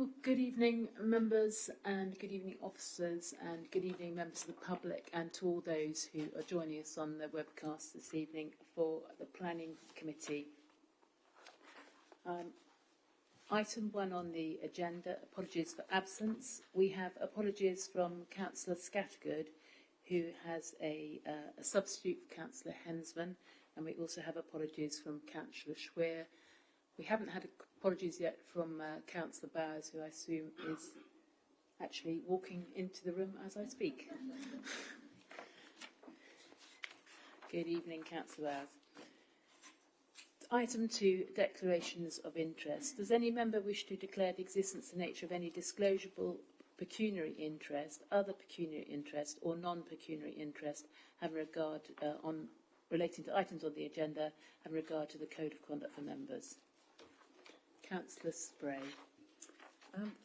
Well, good evening, members, and good evening, officers, and good evening, members of the public, and to all those who are joining us on the webcast this evening for the Planning Committee. Item 1 on the agenda, apologies for absence. We have apologies from Councillor Scattergood, who has a substitute for Councillor Hensman, and we also have apologies from Councillor Schweer. We haven't had apologies yet from Councillor Bowers, who I assume is actually walking into the room as I speak. Good evening, Councillor Bowers. Item 2, declarations of interest. Does any member wish to declare the existence and nature of any disclosable pecuniary interest, other pecuniary interest, or non-pecuniary interest having regard relating to items on the agenda having regard to the Code of Conduct for members? Councillor Spray.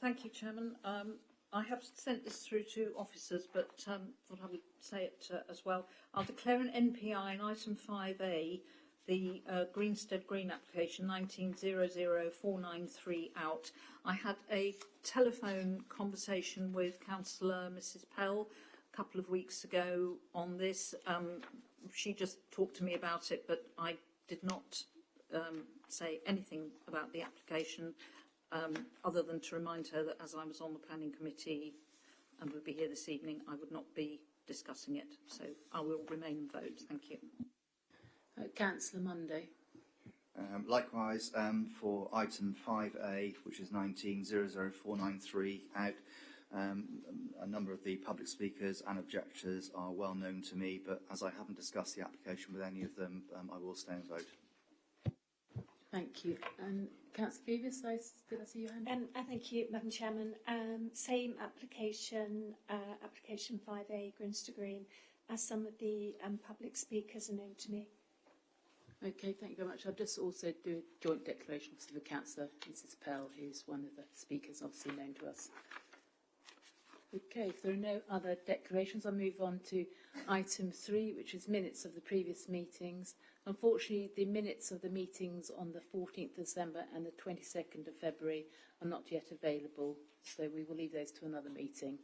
Thank you, Chairman. I have sent this through to officers, but thought I would say it as well. I'll declare an NPI in item 5A, the Greenstead Green application 1900-493 out. I had a telephone conversation with Councillor Mrs. Pell a couple of weeks ago on this. She just talked to me about it, but I did not say anything about the application other than to remind her that as I was on the Planning Committee and would be here this evening, I would not be discussing it. So I will remain and vote. Thank you. Councillor Munday. Likewise, for item 5A, which is 1900-493 out, a number of the public speakers and objectors are well known to me, but as I haven't discussed the application with any of them, I will stay and vote. Thank you. And Councillor Beavis, did I see your hand? Thank you, Madam Chairman. Same application, application 5A, Greenstead Green, as some of the public speakers are known to me. Okay, thank you very much. I'll just also do a joint declaration for the Councillor Mrs. Pell, who's one of the speakers obviously known to us. Okay, if there are no other declarations, I'll move on to item 3, which is minutes of the previous meetings. Unfortunately, the minutes of the meetings on the 14th of December and the 22nd of February are not yet available, so we will leave those to another meeting.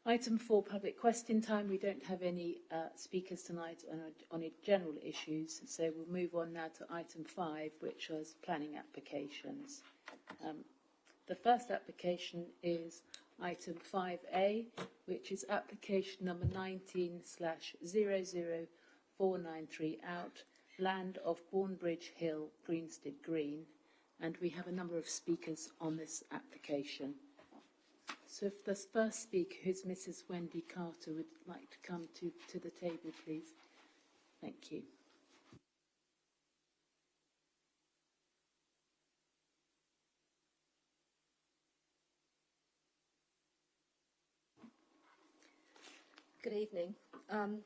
Item 4, public question time. We don't have any speakers tonight on general issues, so we'll move on now to item 5, which was planning applications. The first application is item 5A, which is application number 19/00493 out, land of Bournebridge Hill, Greenstead Green, and we have a number of speakers on this application. So if the first speaker, who's Mrs. Wendy Carter, would like to come to the table, please. Thank you. Good evening.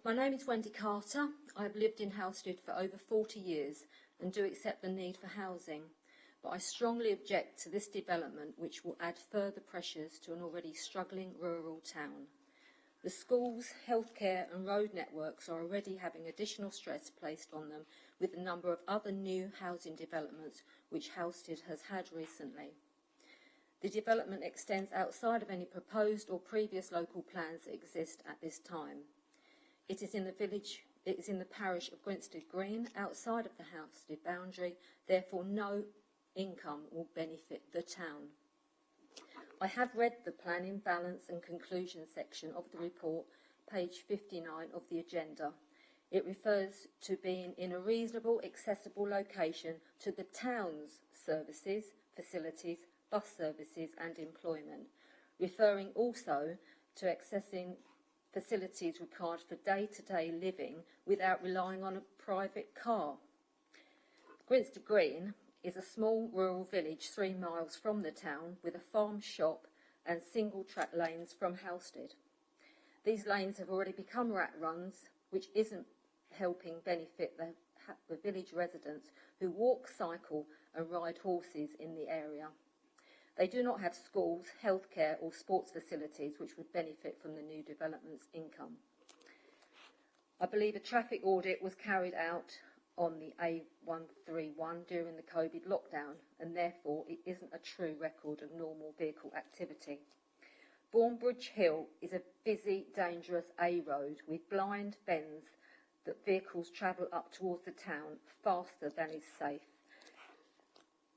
My name is Wendy Carter. I've lived in Halstead for over 40 years and do accept the need for housing, but I strongly object to this development, which will add further pressures to an already struggling rural town. The schools, healthcare and road networks are already having additional stress placed on them with a number of other new housing developments which Halstead has had recently. The development extends outside of any proposed or previous local plans that exist at this time. It is in the parish of Greenstead Green, outside of the Halstead boundary, therefore no income will benefit the town. I have read the planning, balance and conclusion section of the report, page 59 of the agenda. It refers to being in a reasonable, accessible location to the town's services, facilities, bus services and employment, referring also to accessing facilities required for day-to-day living without relying on a private car. Greenstead Green is a small rural village 3 miles from the town with a farm shop and single-track lanes from Halstead. These lanes have already become rat runs, which isn't helping benefit the village residents who walk, cycle and ride horses in the area. They do not have schools, healthcare or sports facilities which would benefit from the new development's income. I believe a traffic audit was carried out on the A131 during the COVID lockdown, and therefore it isn't a true record of normal vehicle activity. Bournebridge Hill is a busy, dangerous A road with blind bends that vehicles travel up towards the town faster than is safe.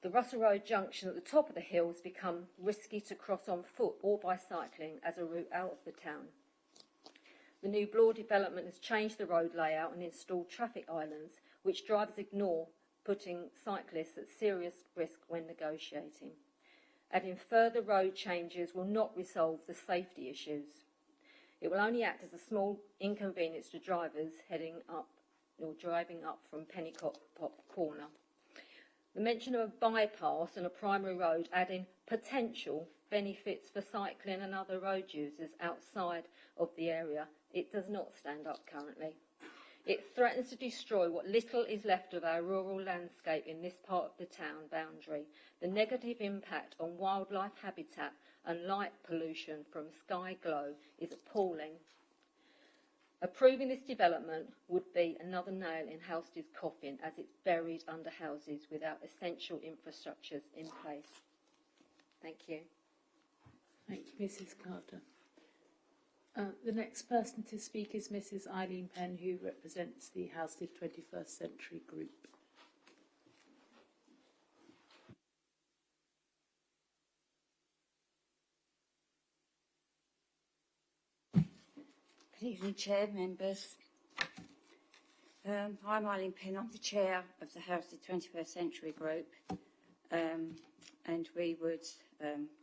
The Russell Road junction at the top of the hill has become risky to cross on foot or by cycling as a route out of the town. The new Bloor development has changed the road layout and installed traffic islands, which drivers ignore, putting cyclists at serious risk when negotiating. Adding further road changes will not resolve the safety issues. It will only act as a small inconvenience to drivers heading up or driving up from Pennycop Corner. The mention of a bypass and a primary road adding potential benefits for cycling and other road users outside of the area, it does not stand up currently. It threatens to destroy what little is left of our rural landscape in this part of the town boundary. The negative impact on wildlife habitat and light pollution from sky glow is appalling. Approving this development would be another nail in Halstead's coffin, as it's buried under houses without essential infrastructures in place. Thank you. Thank you, Mrs. Carter. The next person to speak is Mrs. Eileen Penn, who represents the Halstead 21st Century Group. Good evening, Chair, members. I'm Eileen Penn. I'm the Chair of the Halstead 21st Century Group, and we would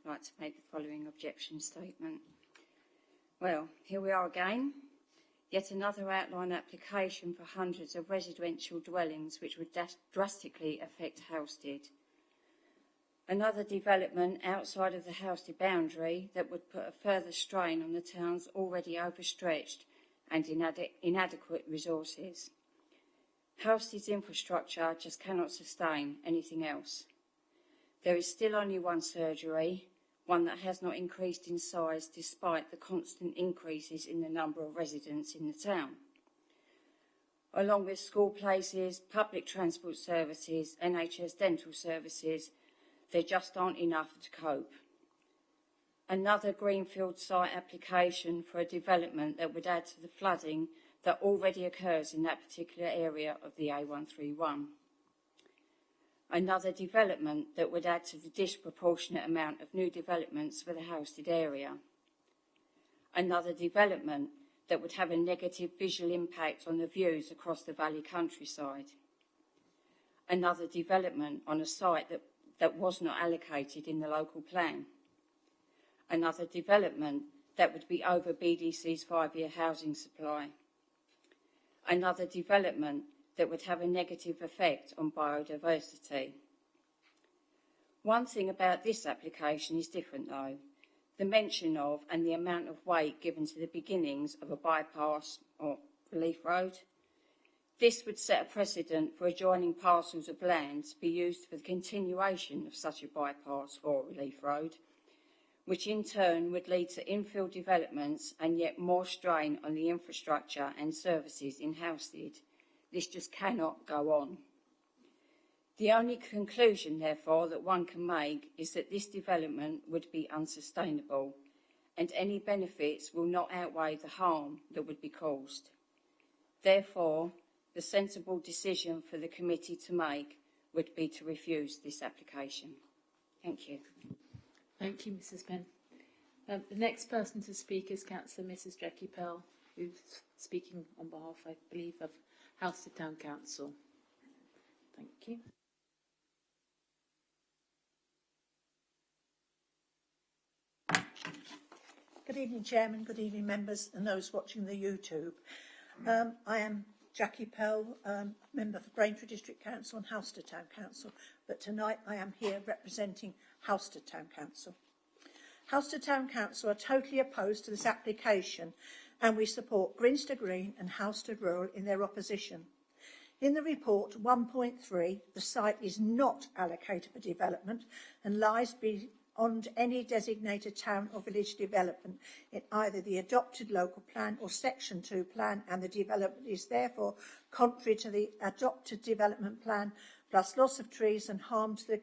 like to make the following objection statement. Well, here we are again. Yet another outline application for hundreds of residential dwellings which would drastically affect Halstead. Another development outside of the Halstead boundary that would put a further strain on the town's already overstretched and inadequate resources. Halstead's infrastructure just cannot sustain anything else. There is still only one surgery, one that has not increased in size despite the constant increases in the number of residents in the town. Along with school places, public transport services, NHS dental services, there just aren't enough to cope. Another greenfield site application for a development that would add to the flooding that already occurs in that particular area of the A131. Another development that would add to the disproportionate amount of new developments for the Halstead area. Another development that would have a negative visual impact on the views across the valley countryside. Another development on a site that was not allocated in the local plan. Another development that would be over BDC's 5-year housing supply. Another development that would have a negative effect on biodiversity. One thing about this application is different though, the mention of and the amount of weight given to the beginnings of a bypass or relief road. This would set a precedent for adjoining parcels of land to be used for the continuation of such a bypass or relief road, which in turn would lead to infill developments and yet more strain on the infrastructure and services in Halstead. This just cannot go on. The only conclusion, therefore, that one can make is that this development would be unsustainable and any benefits will not outweigh the harm that would be caused. Therefore, the sensible decision for the committee to make would be to refuse this application. Thank you. Thank you, Mrs. Penn. The next person to speak is Councillor Mrs. Jackie Pell, who's speaking on behalf, I believe, of Halstead Town Council. Thank you. Good evening, Chairman. Good evening, members and those watching the YouTube. I am Jackie Pell, member for Braintree District Council and Halstead Town Council, but tonight I am here representing Halstead Town Council. Halstead Town Council are totally opposed to this application and we support Grinster Green and Halstead Rural in their opposition. In the report 1.3, the site is not allocated for development and lies on any designated town or village development in either the adopted local plan or Section 2 plan, and the development is therefore contrary to the adopted development plan, plus loss of trees and harm to the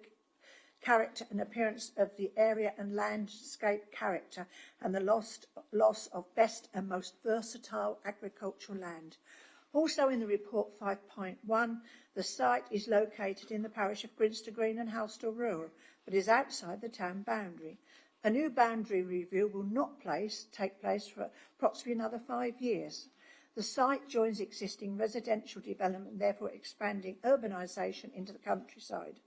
character and appearance of the area and landscape character, and the loss of best and most versatile agricultural land. Also in the report 5.1, the site is located in the parish of Grinster Green and Halsted Rural, but is outside the town boundary. A new boundary review will not take place for approximately another 5 years. The site joins existing residential development, therefore expanding urbanisation into the countryside.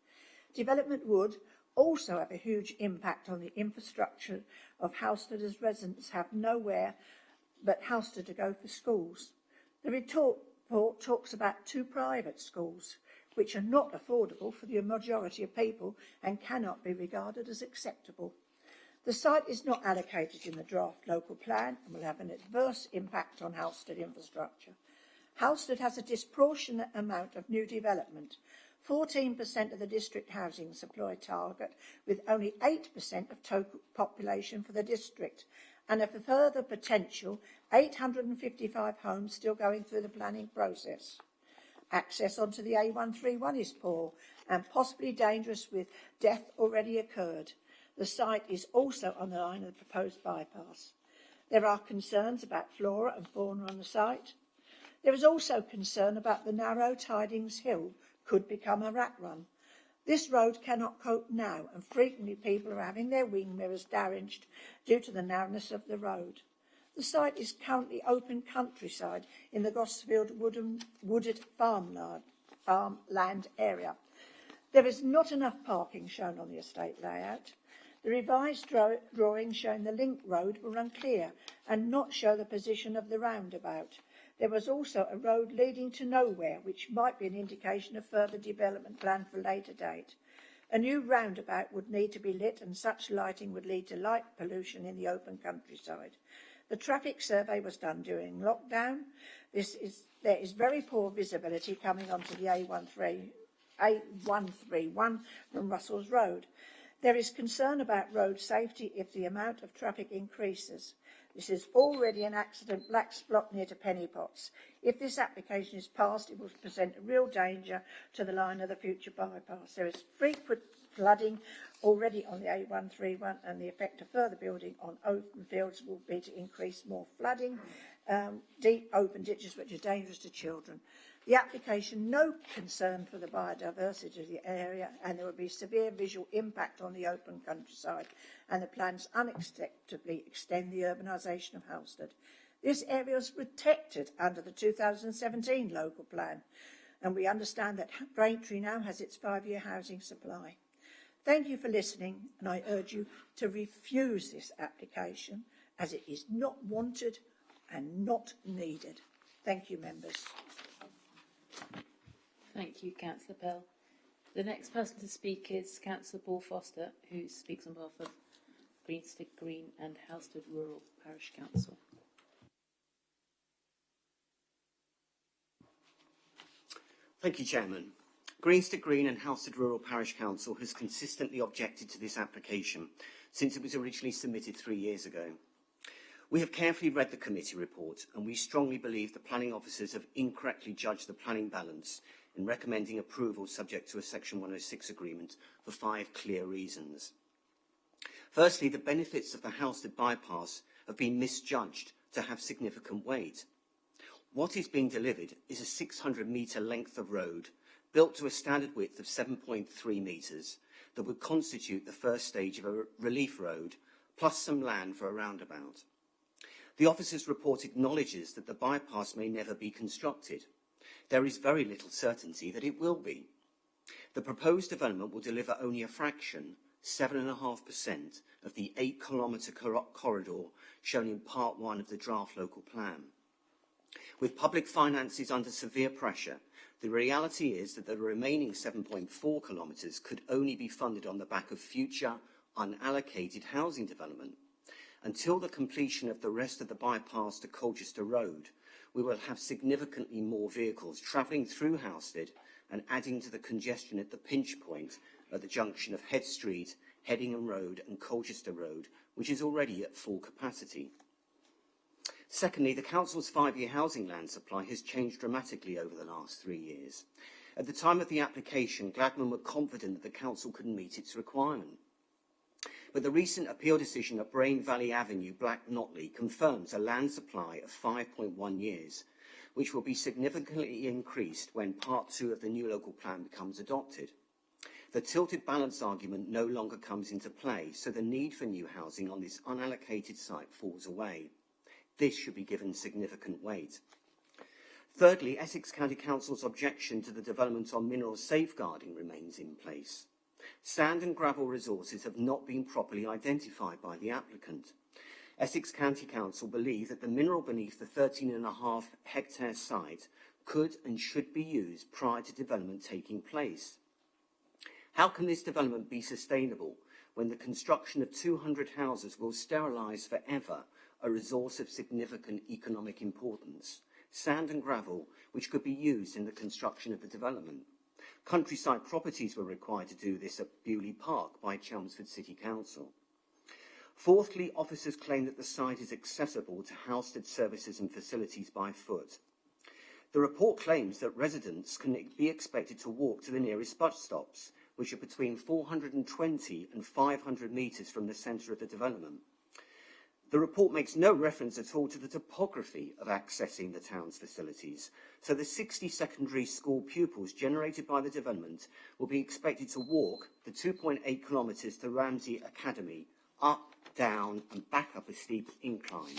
Development would also have a huge impact on the infrastructure of Halsted, as residents have nowhere but Halsted to go for schools. The report talks about 2 private schools, which are not affordable for the majority of people and cannot be regarded as acceptable. The site is not allocated in the draft local plan and will have an adverse impact on Halsted infrastructure. Halsted has a disproportionate amount of new development, 14% of the district housing supply target, with only 8% of total population for the district, and a further potential 855 homes still going through the planning process. Access onto the A131 is poor and possibly dangerous, with death already occurred. The site is also on the line of the proposed bypass. There are concerns about flora and fauna on the site. There is also concern about the narrow Tidings Hill could become a rat run. This road cannot cope now, and frequently people are having their wing mirrors damaged due to the narrowness of the road. The site is currently open countryside in the Gosfield wooded farmland area. There is not enough parking shown on the estate layout. The revised drawings showing the link road were unclear and not show the position of the roundabout. There was also a road leading to nowhere, which might be an indication of further development planned for a later date. A new roundabout would need to be lit, and such lighting would lead to light pollution in the open countryside. The traffic survey was done during lockdown. There is very poor visibility coming onto the A131 from Russell's Road. There is concern about road safety if the amount of traffic increases. This is already an accident black spot near to Pennypots. If this application is passed, it will present a real danger to the line of the future bypass. There is frequent flooding already on the A131, and the effect of further building on open fields will be to increase more flooding, deep open ditches which are dangerous to children. The application, no concern for the biodiversity of the area, and there will be severe visual impact on the open countryside, and the plans unacceptably extend the urbanisation of Halsted. This area was protected under the 2017 local plan, and we understand that Braintree now has its 5-year housing supply. Thank you for listening, and I urge you to refuse this application, as it is not wanted and not needed. Thank you, members. Thank you, Councillor Pell. The next person to speak is Councillor Paul Foster, who speaks on behalf of Grinster Green and Halsted Rural Parish Council. Thank you, Chairman. Grinster Green and Halsted Rural Parish Council has consistently objected to this application since it was originally submitted 3 years ago. We have carefully read the committee report, and we strongly believe the planning officers have incorrectly judged the planning balance in recommending approval subject to a Section 106 agreement for 5 clear reasons. Firstly, the benefits of the Halsted bypass have been misjudged to have significant weight. What is being delivered is a 600-metre length of road built to a standard width of 7.3 metres that would constitute the first stage of a relief road, plus some land for a roundabout. The officer's report acknowledges that the bypass may never be constructed. There is very little certainty that it will be. The proposed development will deliver only a fraction, 7.5%, of the 8-kilometre corridor shown in Part 1 of the draft local plan. With public finances under severe pressure, the reality is that the remaining 7.4 kilometres could only be funded on the back of future unallocated housing development. Until the completion of the rest of the bypass to Colchester Road, we will have significantly more vehicles travelling through Halsted and adding to the congestion at the pinch point at the junction of Head Street, Headingham Road and Colchester Road, which is already at full capacity. Secondly, the Council's 5-year housing land supply has changed dramatically over the last 3 years. At the time of the application, Gladman were confident that the Council could meet its requirement. But the recent appeal decision at Brain Valley Avenue, Black Notley, confirms a land supply of 5.1 years, which will be significantly increased when Part 2 of the new local plan becomes adopted. The tilted balance argument no longer comes into play, so the need for new housing on this unallocated site falls away. This should be given significant weight. Thirdly, Essex County Council's objection to the development on mineral safeguarding remains in place. Sand and gravel resources have not been properly identified by the applicant. Essex County Council believe that the mineral beneath the 13.5 hectare site could and should be used prior to development taking place. How can this development be sustainable when the construction of 200 houses will sterilise forever a resource of significant economic importance? Sand and gravel, which could be used in the construction of the development. Countryside Properties were required to do this at Bewley Park by Chelmsford City Council. Fourthly, officers claim that the site is accessible to Halstead services and facilities by foot. The report claims that residents can be expected to walk to the nearest bus stops, which are between 420 and 500 metres from the centre of the development. The report makes no reference at all to the topography of accessing the town's facilities, so the 60 secondary school pupils generated by the development will be expected to walk the 2.8 kilometres to Ramsey Academy, up, down and back up a steep incline.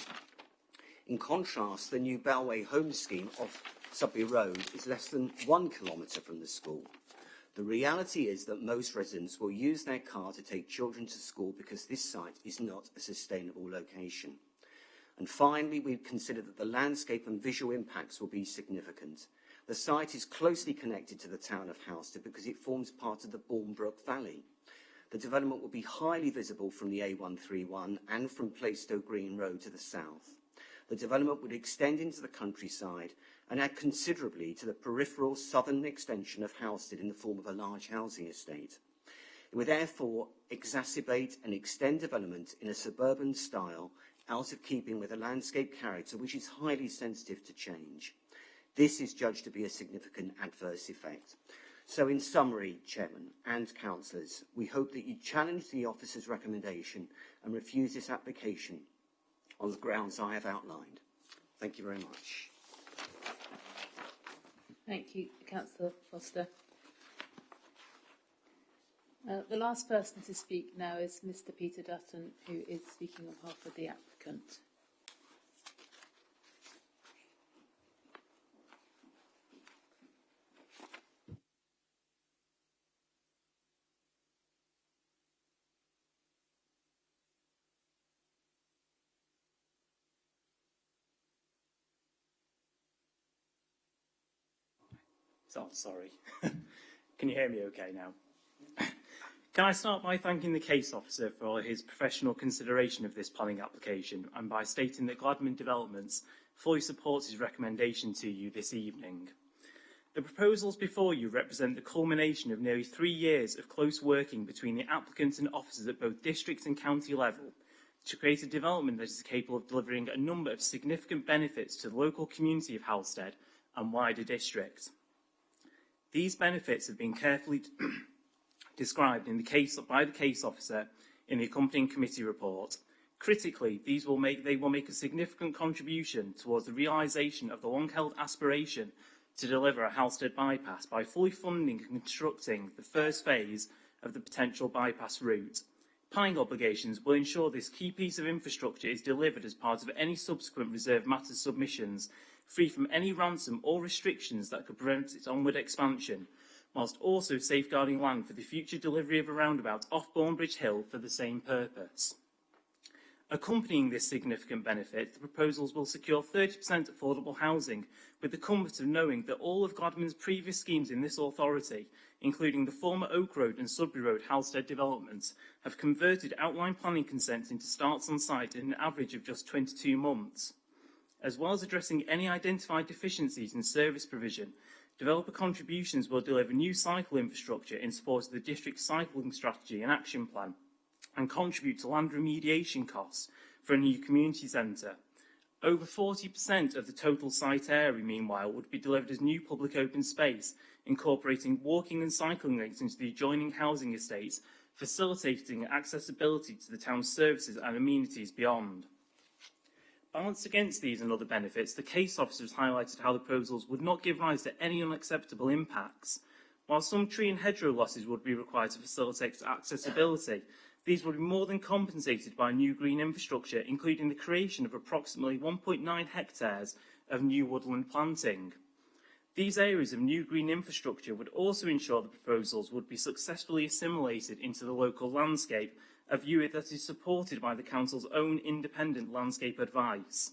In contrast, the new Bellway Home Scheme off Sudbury Road is less than 1 kilometre from the school. The reality is that most residents will use their car to take children to school because this site is not a sustainable location. And finally, we've considered that the landscape and visual impacts will be significant. The site is closely connected to the town of Halstead because it forms part of the Bournebrook Valley. The development will be highly visible from the A131 and from Plaistow Green Road to the south. The development would extend into the countryside and add considerably to the peripheral southern extension of Halstead in the form of a large housing estate. It would therefore exacerbate and extend development in a suburban style out of keeping with a landscape character which is highly sensitive to change. This is judged to be a significant adverse effect. So in summary, Chairman and Councillors, we hope that you challenge the officer's recommendation and refuse this application on the grounds I have outlined. Thank you very much. Thank you, Councillor Foster. The last person to speak now is Mr. Peter Dutton, who is speaking on behalf of the applicant. Oh, sorry. Can you hear me okay now? Can I start by thanking the case officer for his professional consideration of this planning application and by stating that Gladman Developments fully supports his recommendation to you this evening. The proposals before you represent the culmination of nearly 3 years of close working between the applicant and officers at both district and county level to create a development that is capable of delivering a number of significant benefits to the local community of Halstead and wider district. These benefits have been carefully described in the case by the case officer in the accompanying committee report. Critically, they will make a significant contribution towards the realisation of the long-held aspiration to deliver a Halstead bypass by fully funding and constructing the first phase of the potential bypass route. Planning obligations will ensure this key piece of infrastructure is delivered as part of any subsequent reserved matters submissions, free from any ransom or restrictions that could prevent its onward expansion, whilst also safeguarding land for the future delivery of a roundabout off Bournebridge Hill for the same purpose. Accompanying this significant benefit, the proposals will secure 30% affordable housing, with the comfort of knowing that all of Gladman's previous schemes in this authority, including the former Oak Road and Sudbury Road Halstead developments, have converted outline planning consents into starts on site in an average of just 22 months. As well as addressing any identified deficiencies in service provision, developer contributions will deliver new cycle infrastructure in support of the district's cycling strategy and action plan. and contribute to land remediation costs for a new community centre. Over 40% of the total site area, meanwhile, would be delivered as new public open space, incorporating walking and cycling links into the adjoining housing estates, facilitating accessibility to the town's services and amenities beyond. Balanced against these and other benefits, the case officers highlighted how the proposals would not give rise to any unacceptable impacts. While some tree and hedgerow losses would be required to facilitate accessibility, these would be more than compensated by new green infrastructure, including the creation of approximately 1.9 hectares of new woodland planting. These areas of new green infrastructure would also ensure the proposals would be successfully assimilated into the local landscape, a view that is supported by the Council's own independent landscape advice.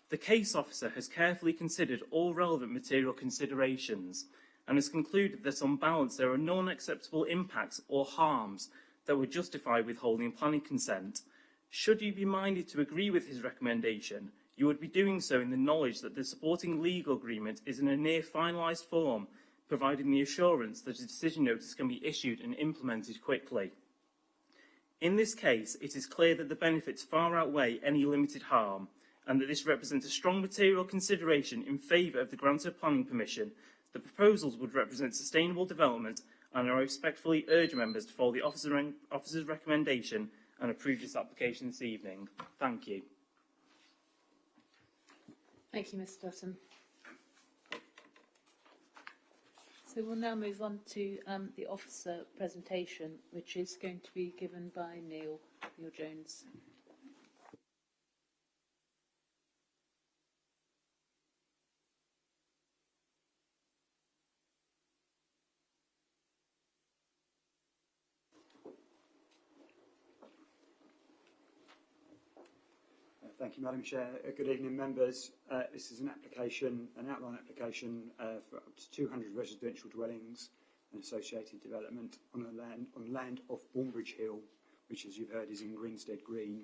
The case officer has carefully considered all relevant material considerations and has concluded that on balance there are no unacceptable impacts or harms that would justify withholding planning consent. Should you be minded to agree with his recommendation, you would be doing so in the knowledge that the supporting legal agreement is in a near finalised form, providing the assurance that a decision notice can be issued and implemented quickly. In this case, it is clear that the benefits far outweigh any limited harm, and that this represents a strong material consideration in favour of the grant of planning permission. The proposals would represent sustainable development, and I respectfully urge members to follow the officer's recommendation and approve this application this evening. Thank you. Thank you, Mr. Dutton. So we'll now move on to the officer presentation, which is going to be given by Neil Jones. Thank you, Madam Chair. Good evening, members. This is an outline application for up to 200 residential dwellings and associated development on land off Bournebridge Hill, which, as you've heard, is in Greenstead Green.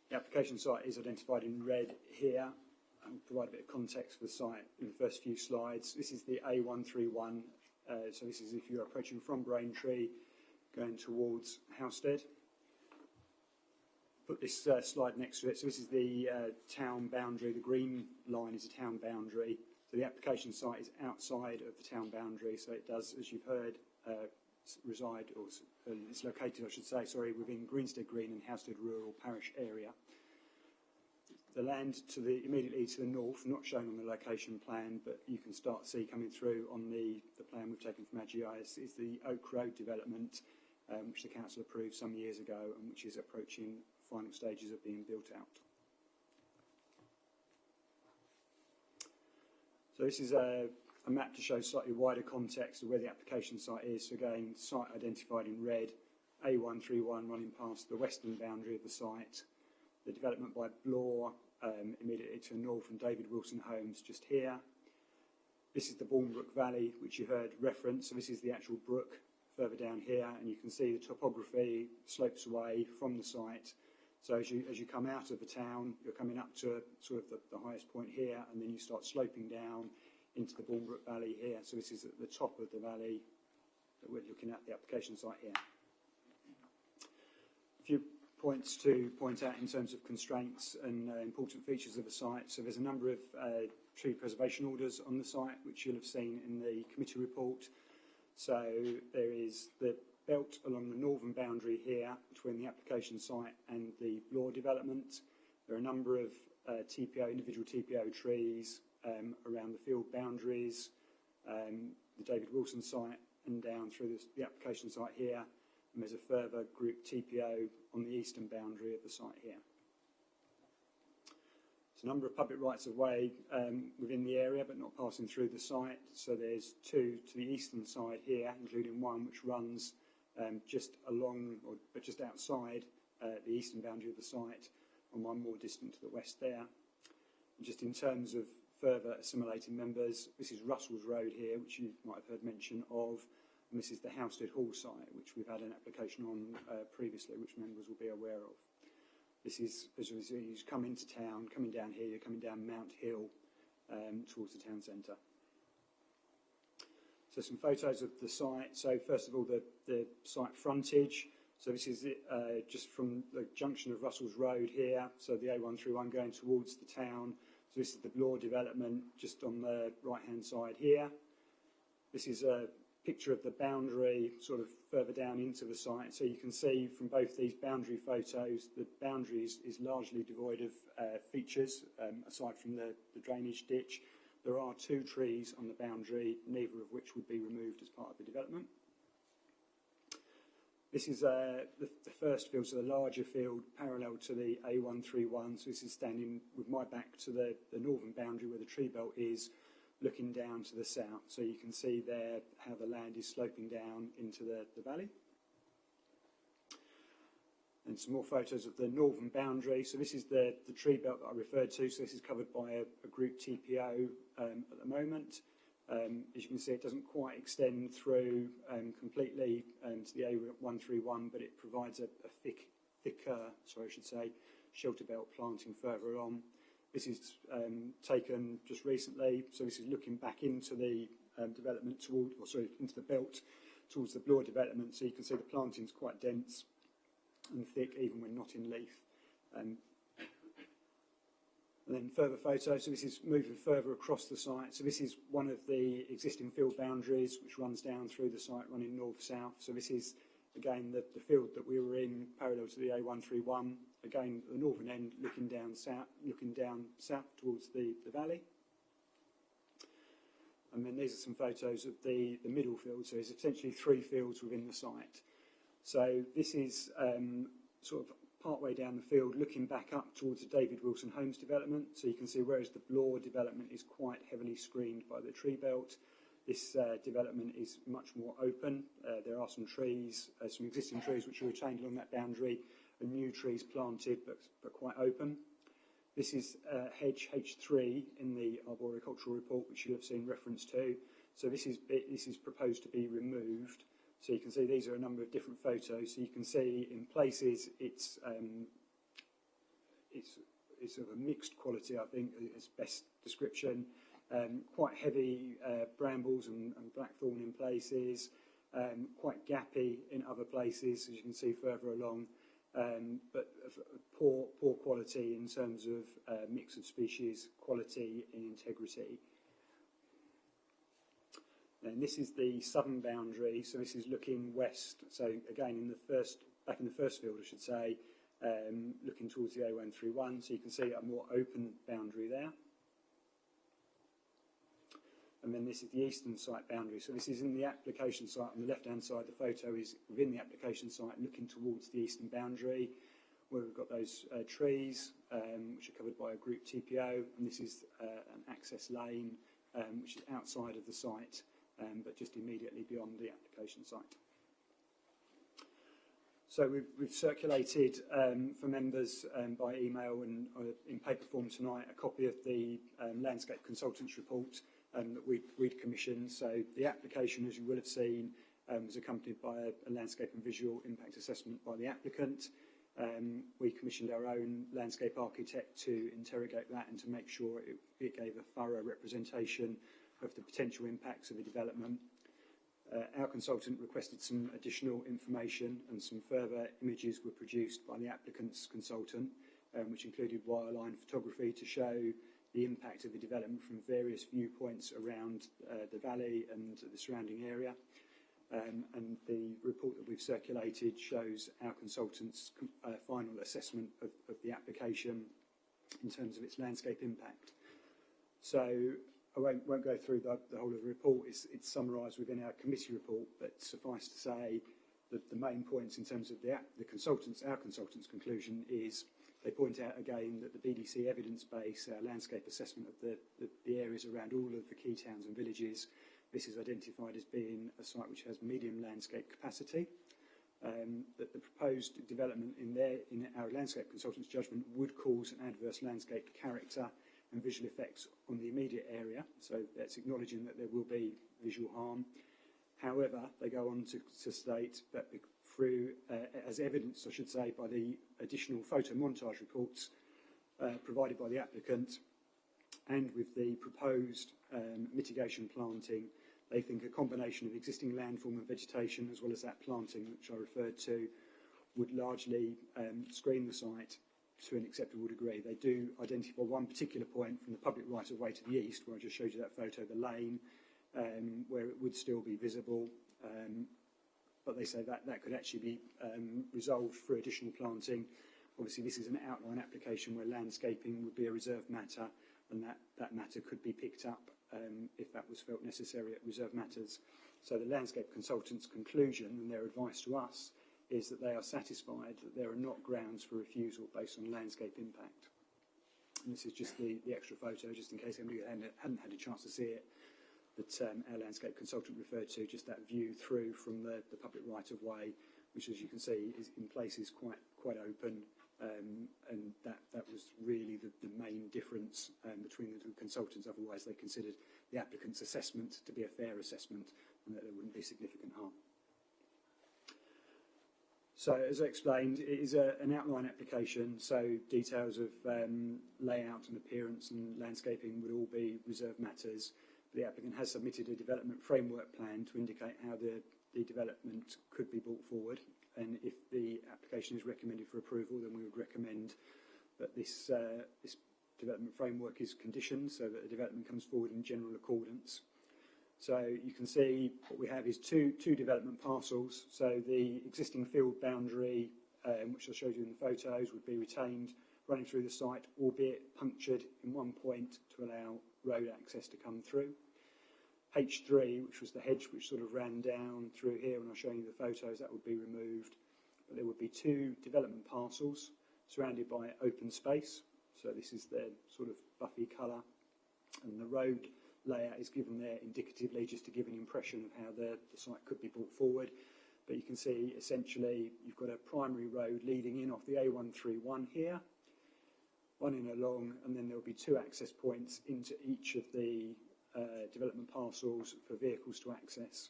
The application site is identified in red here. I'll provide a bit of context for the site in the first few slides. This is the A131, so this is if you're approaching from Braintree, going towards Housestead. Put this slide next to it. So this is the town boundary. The green line is a town boundary. So the application site is outside of the town boundary. So it does, as you've heard, reside, or it's located, I should say, sorry, within Greenstead Green and Housestead Rural Parish area. The land immediately to the north, not shown on the location plan, but you can start to see coming through on the plan we've taken from our GIS, is the Oak Road development, which the council approved some years ago and which is approaching final stages of being built out. So this is a map to show slightly wider context of where the application site is. So again, site identified in red, A131 running past the western boundary of the site, the development by Blore immediately to the north, and David Wilson Homes just here. This is the Bournebrook Valley, which you heard referenced. So this is the actual brook further down here, and you can see the topography slopes away from the site. So as you come out of the town, you're coming up to sort of the highest point here, and then you start sloping down into the Bournebrook Valley here. So this is at the top of the valley that we're looking at, the application site here. A few points to point out in terms of constraints and important features of the site. So there's a number of tree preservation orders on the site, which you'll have seen in the committee report. So there is the belt along the northern boundary here between the application site and the Blore development. There are a number of individual TPO trees around the field boundaries, the David Wilson site, and down through the application site here. And there's a further group TPO on the eastern boundary of the site here. There's a number of public rights of way within the area, but not passing through the site. So there's two to the eastern side here, including one which runs just along, but just outside the eastern boundary of the site, and one more distant to the west there. And just in terms of further assimilating members, this is Russell's Road here, which you might have heard mention of, and this is the Housestead Hall site, which we've had an application on previously, which members will be aware of. This is, as you see, you come into town, coming down here, you're coming down Mount Hill towards the town centre. So So some photos of the site. So first of all, the site frontage. So this is just from the junction of Russell's Road here, so the A131 going towards the town. So this is the Blore development just on the right-hand side here. This is a picture of the boundary sort of further down into the site. So you can see from both these boundary photos, the boundary is largely devoid of features, aside from the drainage ditch. There are 2 trees on the boundary, neither of which would be removed as part of the development. This is the first field, so the larger field, parallel to the A131. So this is standing with my back to the northern boundary where the tree belt is, looking down to the south. So you can see there how the land is sloping down into the valley. And some more photos of the northern boundary. So this is the tree belt that I referred to. So this is covered by a group TPO at the moment. As you can see, it doesn't quite extend through completely to the A131, but it provides a thicker, shelter belt planting further on. This is taken just recently, so this is looking back into the development into the belt towards the Blore development. So you can see the planting's quite dense and thick, even when not in leaf. And then further photos, so this is moving further across the site. So this is one of the existing field boundaries which runs down through the site, running north-south. So this is, again, the field that we were in, parallel to the A131. Again, the northern end looking down south towards the valley. And then these are some photos of the middle field. So there's essentially 3 fields within the site. So this is sort of partway down the field, looking back up towards the David Wilson Homes development. So you can see, whereas the Blore development is quite heavily screened by the tree belt, this development is much more open. There are some trees, some existing trees which are retained along that boundary, and new trees planted but quite open. This is hedge H3 in the arboricultural report, which you'll have seen reference to. So this is proposed to be removed. So you can see these are a number of different photos. So you can see in places it's sort of a mixed quality, I think, is best description. Quite heavy brambles and blackthorn in places, quite gappy in other places, as you can see further along, but poor quality in terms of mix of species, quality and integrity. And this is the southern boundary, so this is looking west. So again, back in the first field, I should say, looking towards the A131. So you can see a more open boundary there. And then this is the eastern site boundary. So this is in the application site. On the left-hand side, the photo is within the application site, looking towards the eastern boundary, where we've got those trees, which are covered by a group TPO. And this is an access lane, which is outside of the site, but just immediately beyond the application site. So we've circulated for members by email and in paper form tonight a copy of the landscape consultants report that we'd commissioned. So the application, as you will have seen, was accompanied by a landscape and visual impact assessment by the applicant. We commissioned our own landscape architect to interrogate that and to make sure it gave a thorough representation of the potential impacts of the development. Our consultant requested some additional information, and some further images were produced by the applicant's consultant, which included wireline photography to show the impact of the development from various viewpoints around the valley and the surrounding area. And the report that we've circulated shows our consultant's final assessment of the application in terms of its landscape impact. So I won't go through the whole of the report. It's summarised within our committee report, but suffice to say that the main points in terms of our consultant's conclusion is they point out again that the BDC evidence base, our landscape assessment of the areas around all of the key towns and villages, this is identified as being a site which has medium landscape capacity. That the proposed development in our landscape consultant's judgment would cause an adverse landscape character and visual effects on the immediate area. So that's acknowledging that there will be visual harm. However, they go on to state that through, as evidenced, I should say, by the additional photo montage reports provided by the applicant, and with the proposed mitigation planting, They think a combination of existing landform and vegetation, as well as that planting which I referred to, would largely screen the site to an acceptable degree. They do identify one particular point from the public right-of-way to the east, where I just showed you that photo, the lane, where it would still be visible, but they say that that could actually be resolved through additional planting. Obviously, this is an outline application where landscaping would be a reserved matter, and that matter could be picked up if that was felt necessary at reserved matters. So the landscape consultant's conclusion and their advice to us is that they are satisfied that there are not grounds for refusal based on landscape impact. And this is just the extra photo, just in case anybody hadn't had a chance to see it, that our landscape consultant referred to, just that view through from the public right-of-way, which, as you can see, is in places quite open, and that was really the main difference between the two consultants. Otherwise, they considered the applicant's assessment to be a fair assessment and that there wouldn't be significant harm. So, as I explained, it is an outline application, so details of layout and appearance and landscaping would all be reserved matters. The applicant has submitted a development framework plan to indicate how the development could be brought forward, and if the application is recommended for approval, then we would recommend that this development framework is conditioned so that the development comes forward in general accordance. So you can see what we have is two development parcels. So the existing field boundary, which I showed you in the photos, would be retained running through the site, albeit punctured in one point to allow road access to come through. H3, which was the hedge which sort of ran down through here, when I was showing you the photos, that would be removed. But there would be two development parcels surrounded by open space. So this is the sort of buffy colour, and the road layout is given there indicatively just to give an impression of how the site could be brought forward. But you can see essentially you've got a primary road leading in off the A131 here, one in along, and then there'll be two access points into each of the development parcels for vehicles to access.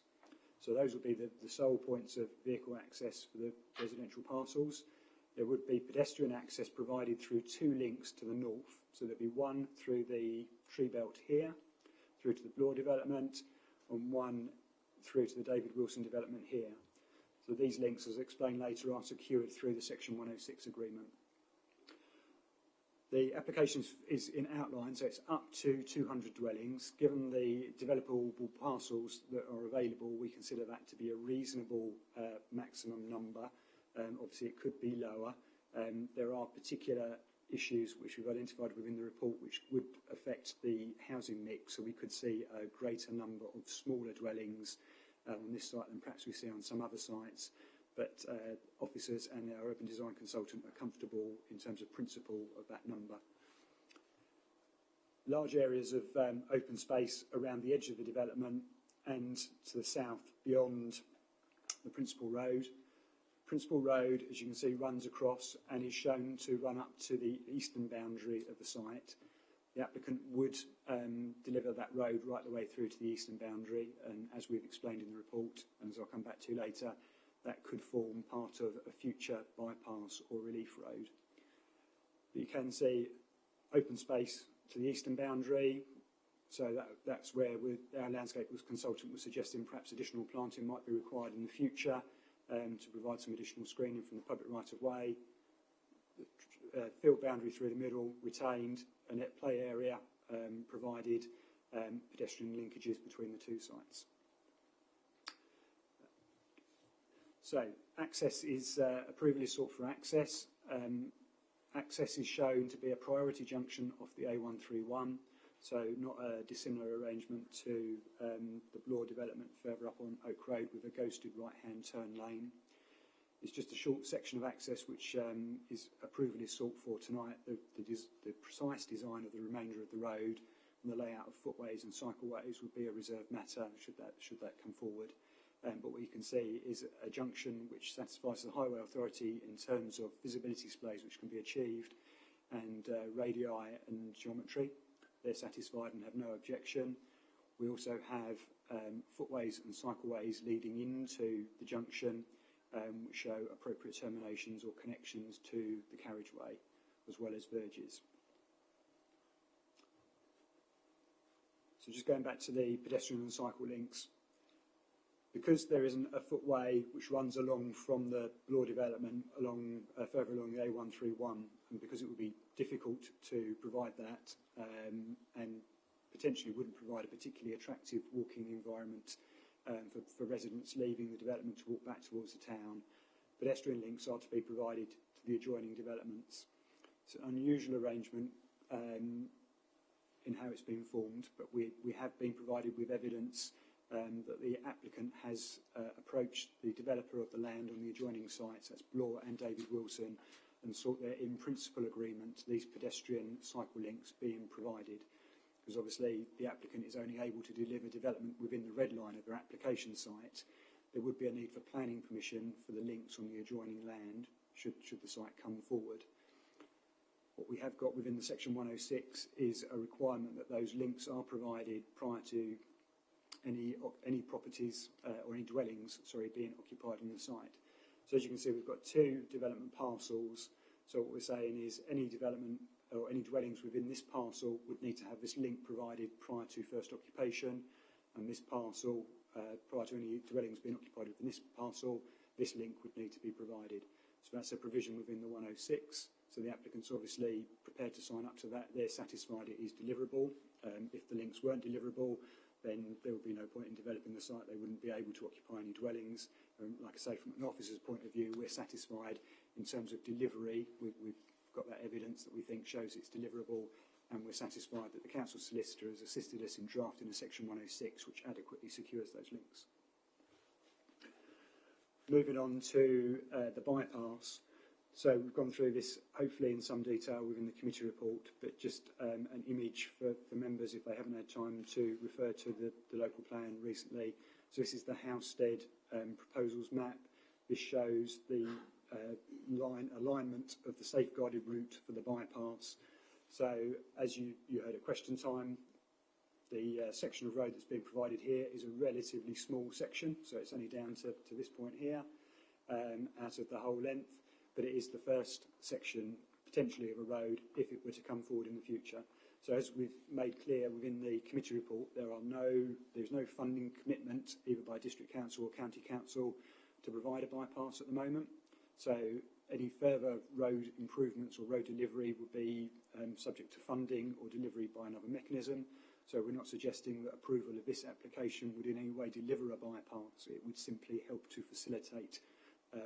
So those will be the sole points of vehicle access for the residential parcels. There would be pedestrian access provided through two links to the north. So there'd be one through the tree belt here, through to the Bloor development, and one through to the David Wilson development here. So these links, as explained later, are secured through the Section 106 agreement. The application is in outline, so it's up to 200 dwellings. Given the developable parcels that are available, we consider that to be a reasonable maximum number. Obviously, it could be lower. There are particular issues which we've identified within the report which would affect the housing mix, so we could see a greater number of smaller dwellings on this site than perhaps we see on some other sites. But officers and our urban design consultant are comfortable in terms of principle of that number. Large areas of open space around the edge of the development and to the south beyond the principal road. Principal road, as you can see, runs across and is shown to run up to the eastern boundary of the site. The applicant would deliver that road right the way through to the eastern boundary, and as we've explained in the report, and as I'll come back to later, that could form part of a future bypass or relief road. But you can see open space to the eastern boundary, so that's where our landscape consultant was suggesting perhaps additional planting might be required in the future to provide some additional screening from the public right-of-way. The field boundary through the middle retained, a net play area provided, pedestrian linkages between the two sites. So access is, approval is sought for access. Access is shown to be a priority junction off the A131, so not a dissimilar arrangement to the Bloor development further up on Oak Road with a ghosted right-hand turn lane. It's just a short section of access which approval is sought for tonight. The precise design of the remainder of the road and the layout of footways and cycleways would be a reserved matter should that come forward. But what you can see is a junction which satisfies the Highway Authority in terms of visibility displays which can be achieved, and radii and geometry. They're satisfied and have no objection. We also have footways and cycleways leading into the junction which show appropriate terminations or connections to the carriageway, as well as verges. So just going back to the pedestrian and cycle links, because there isn't a footway which runs along from the law development along further along the A131, and because it would be difficult to provide that and potentially wouldn't provide a particularly attractive walking environment for residents leaving the development to walk back towards the town, pedestrian links are to be provided to the adjoining developments. It's an unusual arrangement in how it's been formed, but we have been provided with evidence that the applicant has approached the developer of the land on the adjoining sites, that's Bloor and David Wilson, and sought their in-principle agreement, these pedestrian cycle links being provided. Because obviously the applicant is only able to deliver development within the red line of their application site, there would be a need for planning permission for the links on the adjoining land, should the site come forward. What we have got within the Section 106 is a requirement that those links are provided prior to any properties or any dwellings, being occupied on the site. So as you can see, we've got two development parcels. So what we're saying is any development or any dwellings within this parcel would need to have this link provided prior to first occupation, and this parcel, prior to any dwellings being occupied within this parcel, this link would need to be provided. So that's a provision within the 106. So the applicant's obviously prepared to sign up to that. They're satisfied it is deliverable. If the links weren't deliverable, then there would be no point in developing the site. They wouldn't be able to occupy any dwellings. Like I say, from an officer's point of view, we're satisfied in terms of delivery. We've got that evidence that we think shows it's deliverable, and we're satisfied that the council solicitor has assisted us in drafting a Section 106 which adequately secures those links. Moving on to the bypass. So we've gone through this hopefully in some detail within the committee report, but just an image for members if they haven't had time to refer to the local plan recently. So this is the Housestead proposals map. This shows the alignment of the safeguarded route for the bypass. So as you heard at question time, the section of road that's being provided here is a relatively small section, so it's only down to this point here out of the whole length. But it is the first section, potentially, of a road if it were to come forward in the future. So as we've made clear within the committee report, there's no funding commitment, either by District Council or County Council, to provide a bypass at the moment. So any further road improvements or road delivery would be subject to funding or delivery by another mechanism. So we're not suggesting that approval of this application would in any way deliver a bypass. It would simply help to facilitate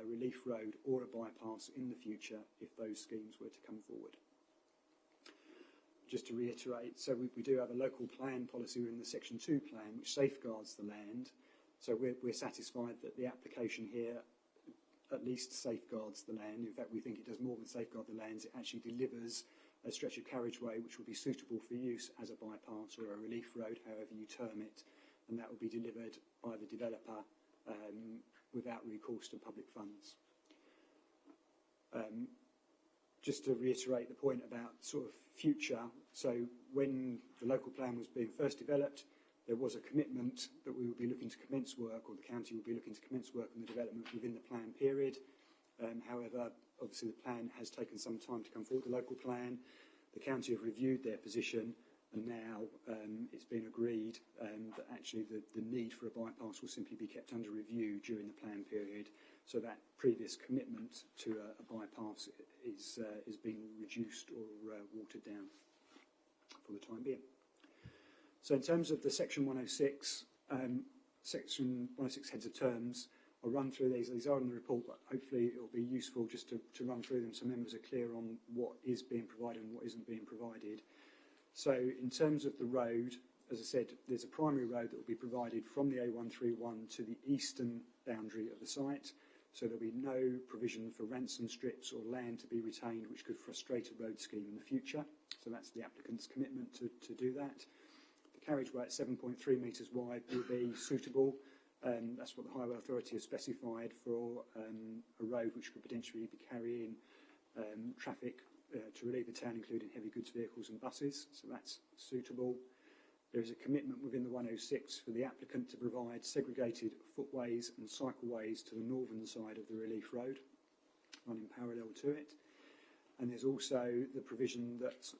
relief road or a bypass in the future if those schemes were to come forward. Just to reiterate, so we do have a local plan policy within the Section 2 plan which safeguards the land. So we're satisfied that the application here at least safeguards the land. In fact, we think it does more than safeguard the lands. It actually delivers a stretch of carriageway which will be suitable for use as a bypass or a relief road, however you term it, and that will be delivered by the developer without recourse to public funds. Just to reiterate the point about sort of future, so when the local plan was being first developed, there was a commitment that we would be looking to commence work, or the county would be looking to commence work on the development within the plan period. However, obviously the plan has taken some time to come forward, the local plan. The county have reviewed their position, and now it's been agreed that actually the need for a bypass will simply be kept under review during the plan period, so that previous commitment to a bypass is being reduced or watered down for the time being. So in terms of the Section 106, Section 106 heads of terms, I'll run through these. These are in the report, but hopefully it will be useful just to run through them so members are clear on what is being provided and what isn't being provided. So in terms of the road, as I said, there's a primary road that will be provided from the A131 to the eastern boundary of the site. So there'll be no provision for ransom strips or land to be retained which could frustrate a road scheme in the future. So that's the applicant's commitment to do that. The carriageway at 7.3 metres wide will be suitable. That's what the Highway Authority has specified for a road which could potentially be carrying traffic to relieve the town, including heavy goods vehicles and buses. So that's suitable. There is a commitment within the 106 for the applicant to provide segregated footways and cycleways to the northern side of the relief road, running parallel to it. And there's also the provision that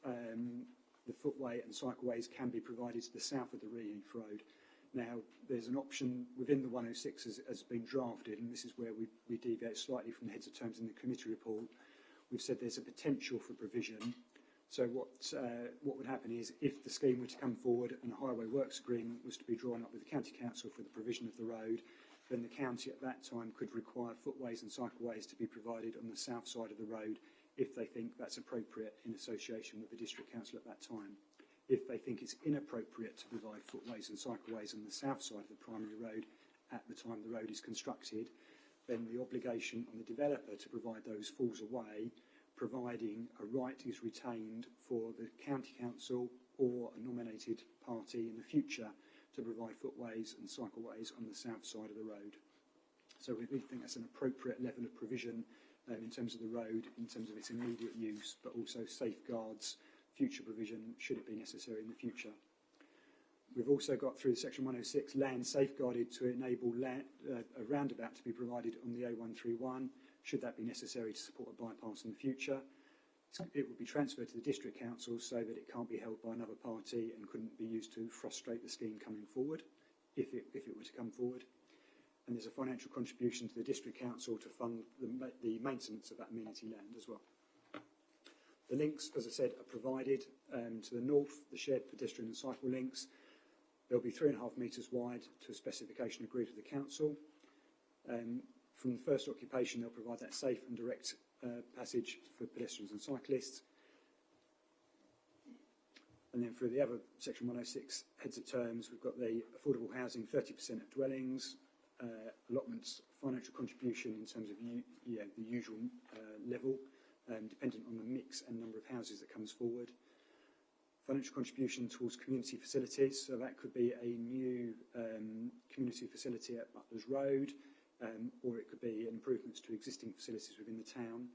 the footway and cycleways can be provided to the south of the Reheath Road. Now, there's an option within the 106 as been drafted, and this is where we deviate slightly from the heads of terms in the committee report. We've said there's a potential for provision. So what would happen is if the scheme were to come forward and a highway works agreement was to be drawn up with the county council for the provision of the road, then the county at that time could require footways and cycleways to be provided on the south side of the road if they think that's appropriate in association with the district council at that time. If they think it's inappropriate to provide footways and cycleways on the south side of the primary road at the time the road is constructed, then the obligation on the developer to provide those falls away, providing a right is retained for the county council or a nominated party in the future to provide footways and cycleways on the south side of the road. So we think that's an appropriate level of provision in terms of the road, in terms of its immediate use, but also safeguards future provision should it be necessary in the future. We've also got through Section 106 land safeguarded to enable a roundabout to be provided on the A131 should that be necessary to support a bypass in the future. It would be transferred to the district council so that it can't be held by another party and couldn't be used to frustrate the scheme coming forward, if it were to come forward. And there's a financial contribution to the district council to fund the maintenance of that amenity land as well. The links, as I said, are provided to the north, the shared pedestrian and cycle links. They'll be 3.5 metres wide to a specification agreed with the council. From the first occupation, they'll provide that safe and direct passage for pedestrians and cyclists. And then through the other Section 106 heads of terms, we've got the affordable housing, 30% of dwellings, allotments, financial contribution in terms of the usual level, dependent on the mix and number of houses that comes forward. Financial contribution towards community facilities, so that could be a new community facility at Butler's Road, or it could be improvements to existing facilities within the town.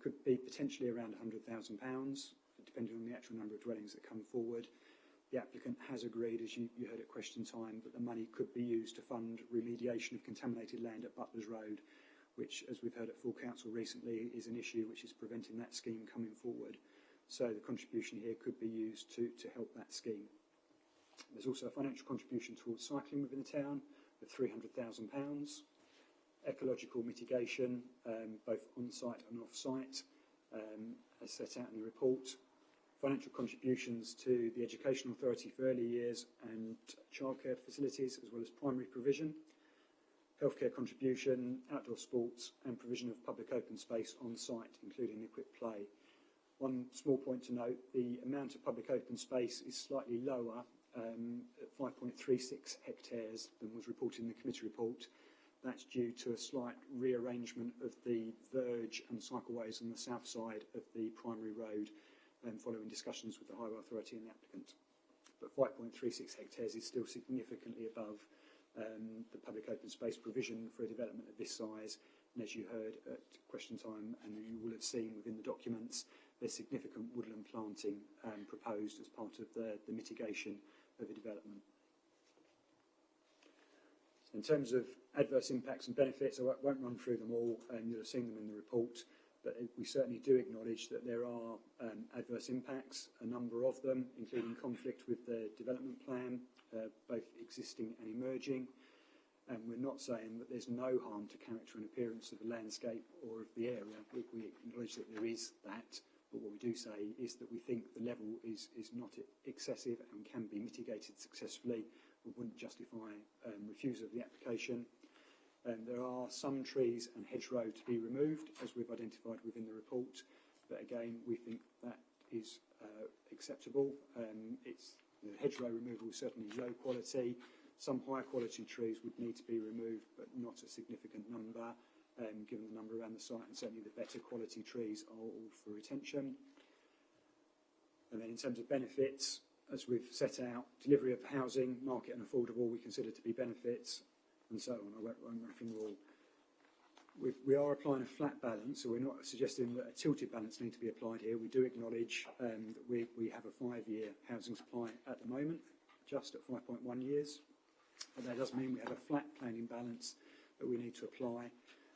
Could be potentially around £100,000, depending on the actual number of dwellings that come forward. The applicant has agreed, as you heard at question time, that the money could be used to fund remediation of contaminated land at Butler's Road, which, as we've heard at full council recently, is an issue which is preventing that scheme coming forward. So the contribution here could be used to help that scheme. There's also a financial contribution towards cycling within the town of £300,000. Ecological mitigation, both on-site and off-site, as set out in the report. Financial contributions to the Education Authority for early years and childcare facilities, as well as primary provision. Healthcare contribution, outdoor sports, and provision of public open space on site, including equipped play. One small point to note, the amount of public open space is slightly lower, at 5.36 hectares than was reported in the committee report. That's due to a slight rearrangement of the verge and cycleways on the south side of the primary road, following discussions with the Highway Authority and the applicant. But 5.36 hectares is still significantly above the public open space provision for a development of this size. And as you heard at question time, and you will have seen within the documents, there's significant woodland planting proposed as part of the mitigation of the development. In terms of adverse impacts and benefits, I won't run through them all, and you'll have seen them in the report, but we certainly do acknowledge that there are adverse impacts, a number of them, including conflict with the development plan, both existing and emerging. And we're not saying that there's no harm to character and appearance of the landscape or of the area. We acknowledge that there is that, but what we do say is that we think the level is not excessive and can be mitigated successfully. We wouldn't justify refusal of the application. There are some trees and hedgerow to be removed, as we've identified within the report, but again, we think that is acceptable. The hedgerow removal is certainly low quality. Some high quality trees would need to be removed, but not a significant number, given the number around the site, and certainly the better quality trees are all for retention. And then in terms of benefits, as we've set out, delivery of housing, market and affordable, we consider to be benefits, and so on. I won't run through them all. We are applying a flat balance, so we're not suggesting that a tilted balance needs to be applied here. We do acknowledge that we have a 5-year housing supply at the moment, just at 5.1 years. But that does mean we have a flat planning balance that we need to apply.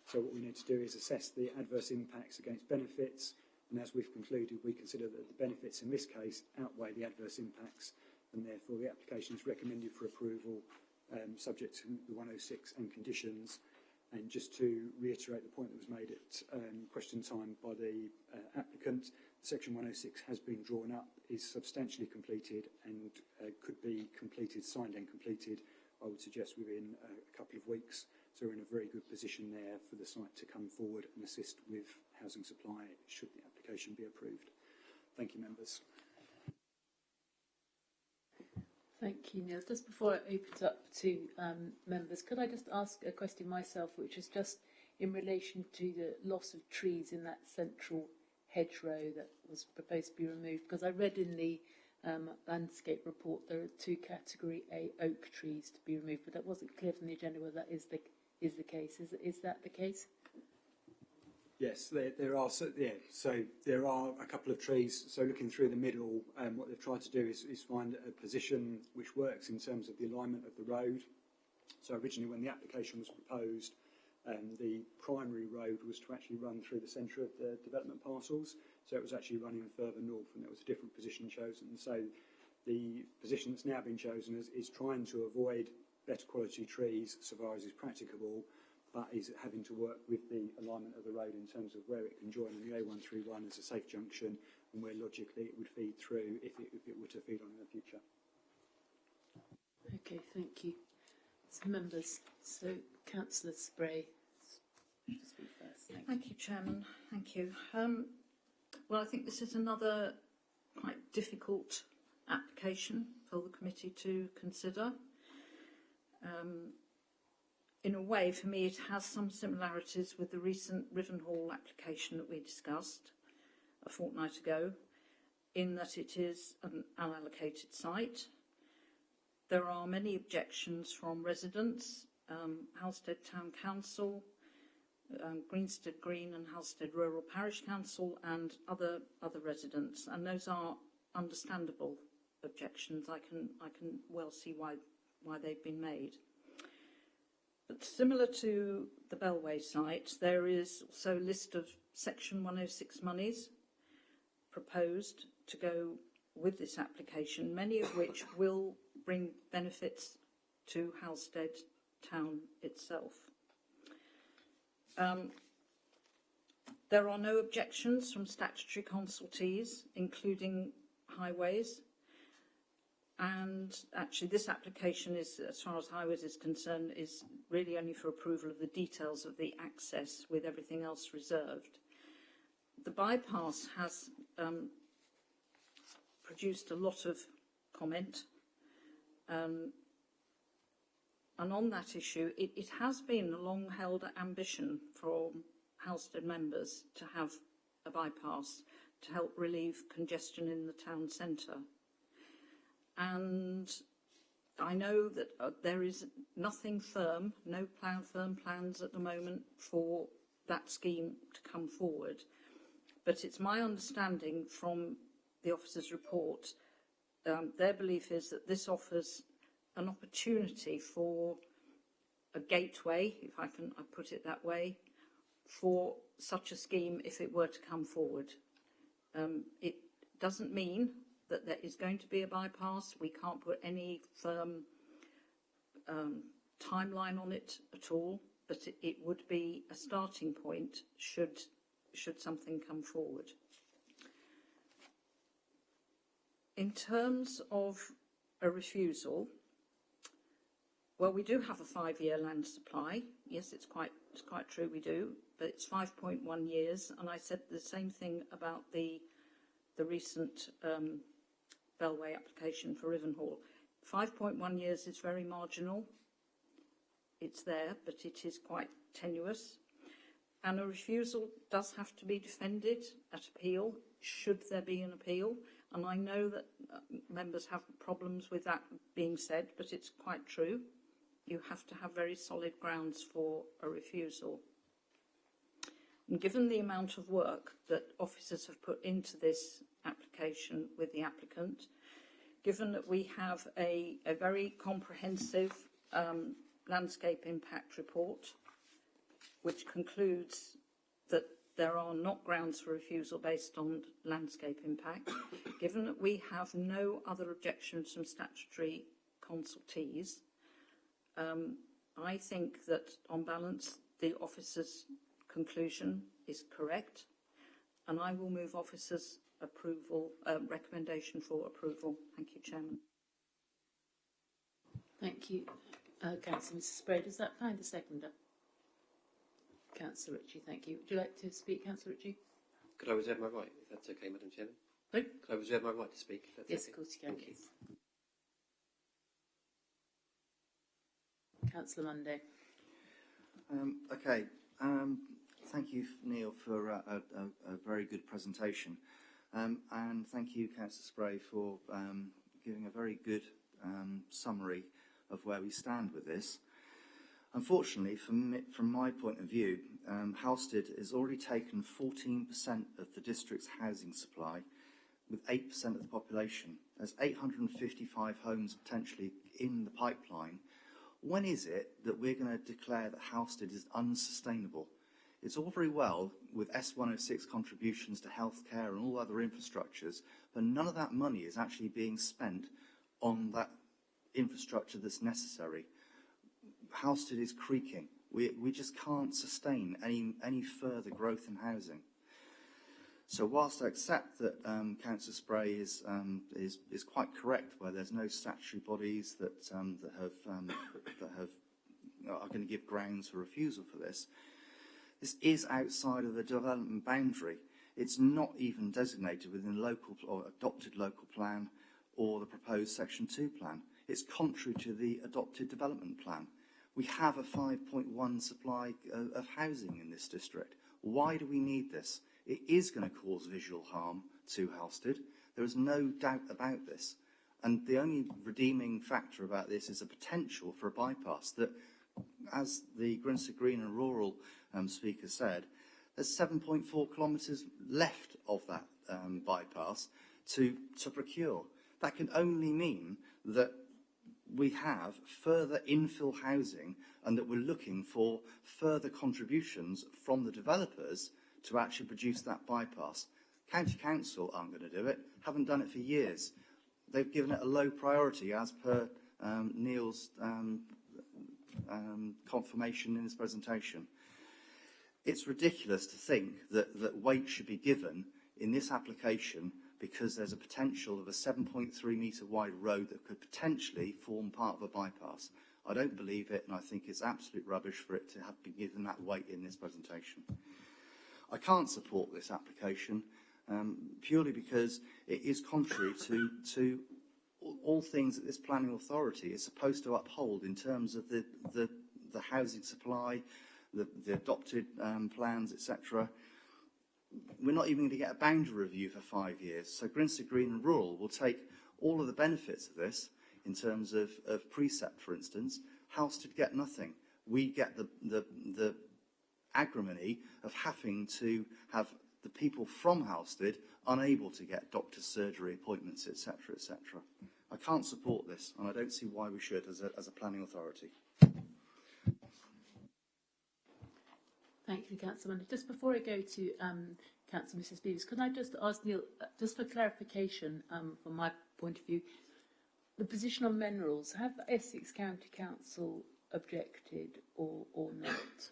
So what we need to do is assess the adverse impacts against benefits And as we've concluded, we consider that the benefits in this case outweigh the adverse impacts, and therefore the application is recommended for approval, subject to the 106 and conditions. And just to reiterate the point that was made at question time by the applicant, Section 106 has been drawn up, is substantially completed, and could be completed, signed and completed, I would suggest, within a couple of weeks. So we're in a very good position there for the site to come forward and assist with housing supply should the application be approved. Thank you, members. Thank you, Neil. Just before I open it up to members, could I just ask a question myself, which is just in relation to the loss of trees in that central hedgerow that was proposed to be removed? Because I read in the landscape report there are 2 Category A oak trees to be removed, but that wasn't clear from the agenda whether that is the case. Is that the case? Yes, there are. So there are a couple of trees. So looking through the middle, what they've tried to do is find a position which works in terms of the alignment of the road. So originally, when the application was proposed, the primary road was to actually run through the centre of the development parcels. So it was actually running further north, and there was a different position chosen. So the position that's now been chosen is trying to avoid better quality trees so far as is practicable, but is having to work with the alignment of the road in terms of where it can join on the A131 as a safe junction, and where logically it would feed through if it were to feed on in the future. Okay, thank you. So members, so Councillor Spray, speak first. Thank you, Chairman. Thank you. Well, I think this is another quite difficult application for the committee to consider. In a way, for me, it has some similarities with the recent Rivenhall application that we discussed a fortnight ago, in that it is an unallocated site. There are many objections from residents, Halstead Town Council, Greenstead Green and Halstead Rural Parish Council, and other residents, and those are understandable objections. I can well see why they've been made. But similar to the Bellway site, there is also a list of Section 106 monies proposed to go with this application, many of which will bring benefits to Halstead Town itself. There are no objections from statutory consultees, including highways. And actually, this application is, as far as highways is concerned, is really only for approval of the details of the access, with everything else reserved. The bypass has produced a lot of comment. And on that issue, it has been a long-held ambition for Halstead members to have a bypass to help relieve congestion in the town centre. And I know that there is nothing firm, no firm plans at the moment for that scheme to come forward. But it's my understanding from the officer's report, their belief is that this offers an opportunity for a gateway, if I put it that way, for such a scheme if it were to come forward. It doesn't mean that there is going to be a bypass. We can't put any firm timeline on it at all, but it would be a starting point should something come forward. In terms of a refusal, well, we do have a 5-year land supply. Yes, it's quite true we do, but it's 5.1 years, and I said the same thing about the recent Bellway application for Rivenhall. 5.1 years is very marginal. It's there, but it is quite tenuous. And a refusal does have to be defended at appeal, should there be an appeal. And I know that members have problems with that being said, but it's quite true. You have to have very solid grounds for a refusal. And given the amount of work that officers have put into this application with the applicant, given that we have a very comprehensive landscape impact report, which concludes that there are not grounds for refusal based on landscape impact. Given that we have no other objections from statutory consultees, I think that on balance the officer's conclusion is correct, and I will move officer's recommendation for approval. Thank you, Chairman. Thank you, Councillor Mrs Spray. Does that find a seconder? Councillor Ritchie, thank you. Would you like to speak, Councillor Ritchie? Could I reserve my right, if that's okay, Madam Chairman? Sorry? Could I reserve my right to speak? If that's Yes, okay? of course you can. Thank you. Councillor Monday. Thank you, Neil, for a very good presentation. And thank you, Councillor Spray, for giving a very good summary of where we stand with this. Unfortunately, from my point of view, Halstead has already taken 14% of the district's housing supply, with 8% of the population. There's 855 homes potentially in the pipeline. When is it that we're going to declare that Halstead is unsustainable? It's all very well with S106 contributions to healthcare and all other infrastructures, but none of that money is actually being spent on that infrastructure that's necessary. Halstead is creaking. We just can't sustain any further growth in housing. So whilst I accept that Councillor Spray is quite correct, where there's no statutory bodies that are going to give grounds for refusal for this, this is outside of the development boundary. It's not even designated within the local or adopted local plan or the proposed Section 2 plan. It's contrary to the adopted development plan. We have a 5.1 supply of housing in this district. Why do we need this? It is going to cause visual harm to Halstead. There is no doubt about this. And the only redeeming factor about this is a potential for a bypass that, as the Grinstead Green and Rural speaker said, there's 7.4 kilometres left of that bypass to procure. That can only mean that we have further infill housing and that we're looking for further contributions from the developers to actually produce that bypass. County Council aren't going to do it, haven't done it for years. They've given it a low priority as per Neil's confirmation in his presentation. It's ridiculous to think that weight should be given in this application because there's a potential of a 7.3 metre wide road that could potentially form part of a bypass. I don't believe it, and I think it's absolute rubbish for it to have been given that weight in this presentation. I can't support this application purely because it is contrary to all things that this planning authority is supposed to uphold in terms of the housing supply, the adopted plans, etc. We're not even going to get a boundary review for 5 years. So Grinstead Green and Rural will take all of the benefits of this in terms of precept, for instance. Halstead get nothing. We get the agrimony of having to have the people from Halstead unable to get doctor's surgery appointments, etc., etc. I can't support this, and I don't see why we should as a planning authority. Thank you, Councillor Monday. Just before I go to Councillor Mrs Beavis, could I just ask Neil, just for clarification from my point of view, the position on minerals, have Essex County Council objected or not?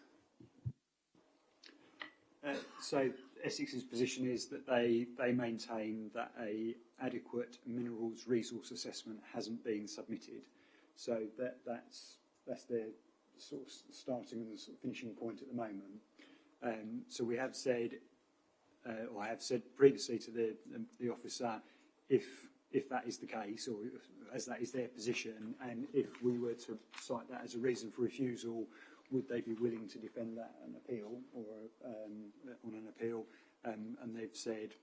So Essex's position is that they maintain that a adequate minerals resource assessment hasn't been submitted. So that's their sort of starting and sort of finishing point at the moment. So we have said, or I have said previously to the officer, if that is the case, or as that is their position, and if we were to cite that as a reason for refusal, would they be willing to defend that an appeal or on an appeal? And they've said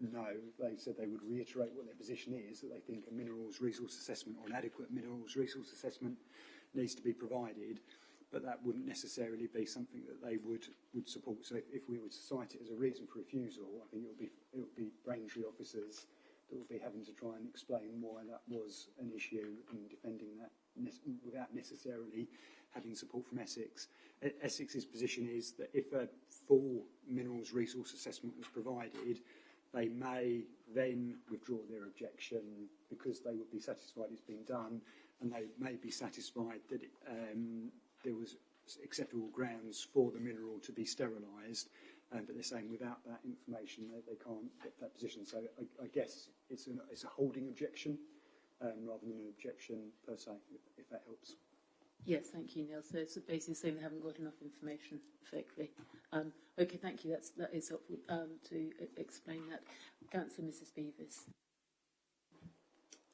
no. They said they would reiterate what their position is, that they think a minerals resource assessment or an adequate minerals resource assessment needs to be provided, but that wouldn't necessarily be something that they would support. So if we were to cite it as a reason for refusal, I think it would be Braintree officers that will be having to try and explain why that was an issue and defending that without necessarily having support from Essex. Essex's position is that if a full minerals resource assessment was provided, they may then withdraw their objection because they would be satisfied it's been done, and they may be satisfied that there was acceptable grounds for the mineral to be sterilised, but they're saying without that information they can't get that position. So I guess it's a holding objection rather than an objection per se, if that helps. Yes, thank you, Neil. So it's basically saying they haven't got enough information, effectively. Okay, thank you. That is helpful to explain that. Councillor Mrs. Beavers.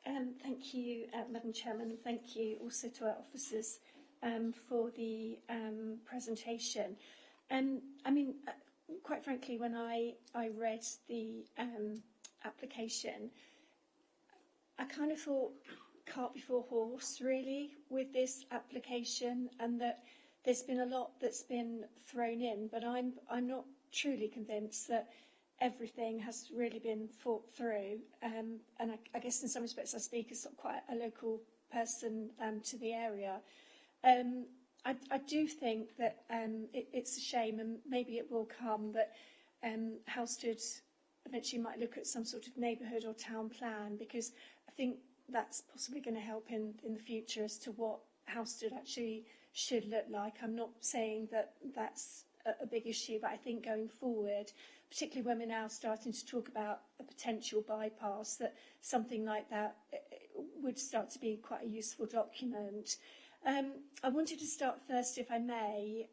Thank you, Madam Chairman, and thank you also to our officers for the presentation. I mean, quite frankly, when I read the application, I kind of thought cart before horse, really, with this application, and that there's been a lot that's been thrown in, but I'm not truly convinced that everything has really been thought through. And I guess in some respects I speak as sort of quite a local person to the area. I do think that it's a shame, and maybe it will come, that Halstead eventually might look at some sort of neighbourhood or town plan, because I think that's possibly going to help in the future as to what Halstead actually should look like. I'm not saying that that's a big issue, but I think going forward, particularly when we're now starting to talk about a potential bypass, that something like that would start to be quite a useful document. I wanted to start first, if I may,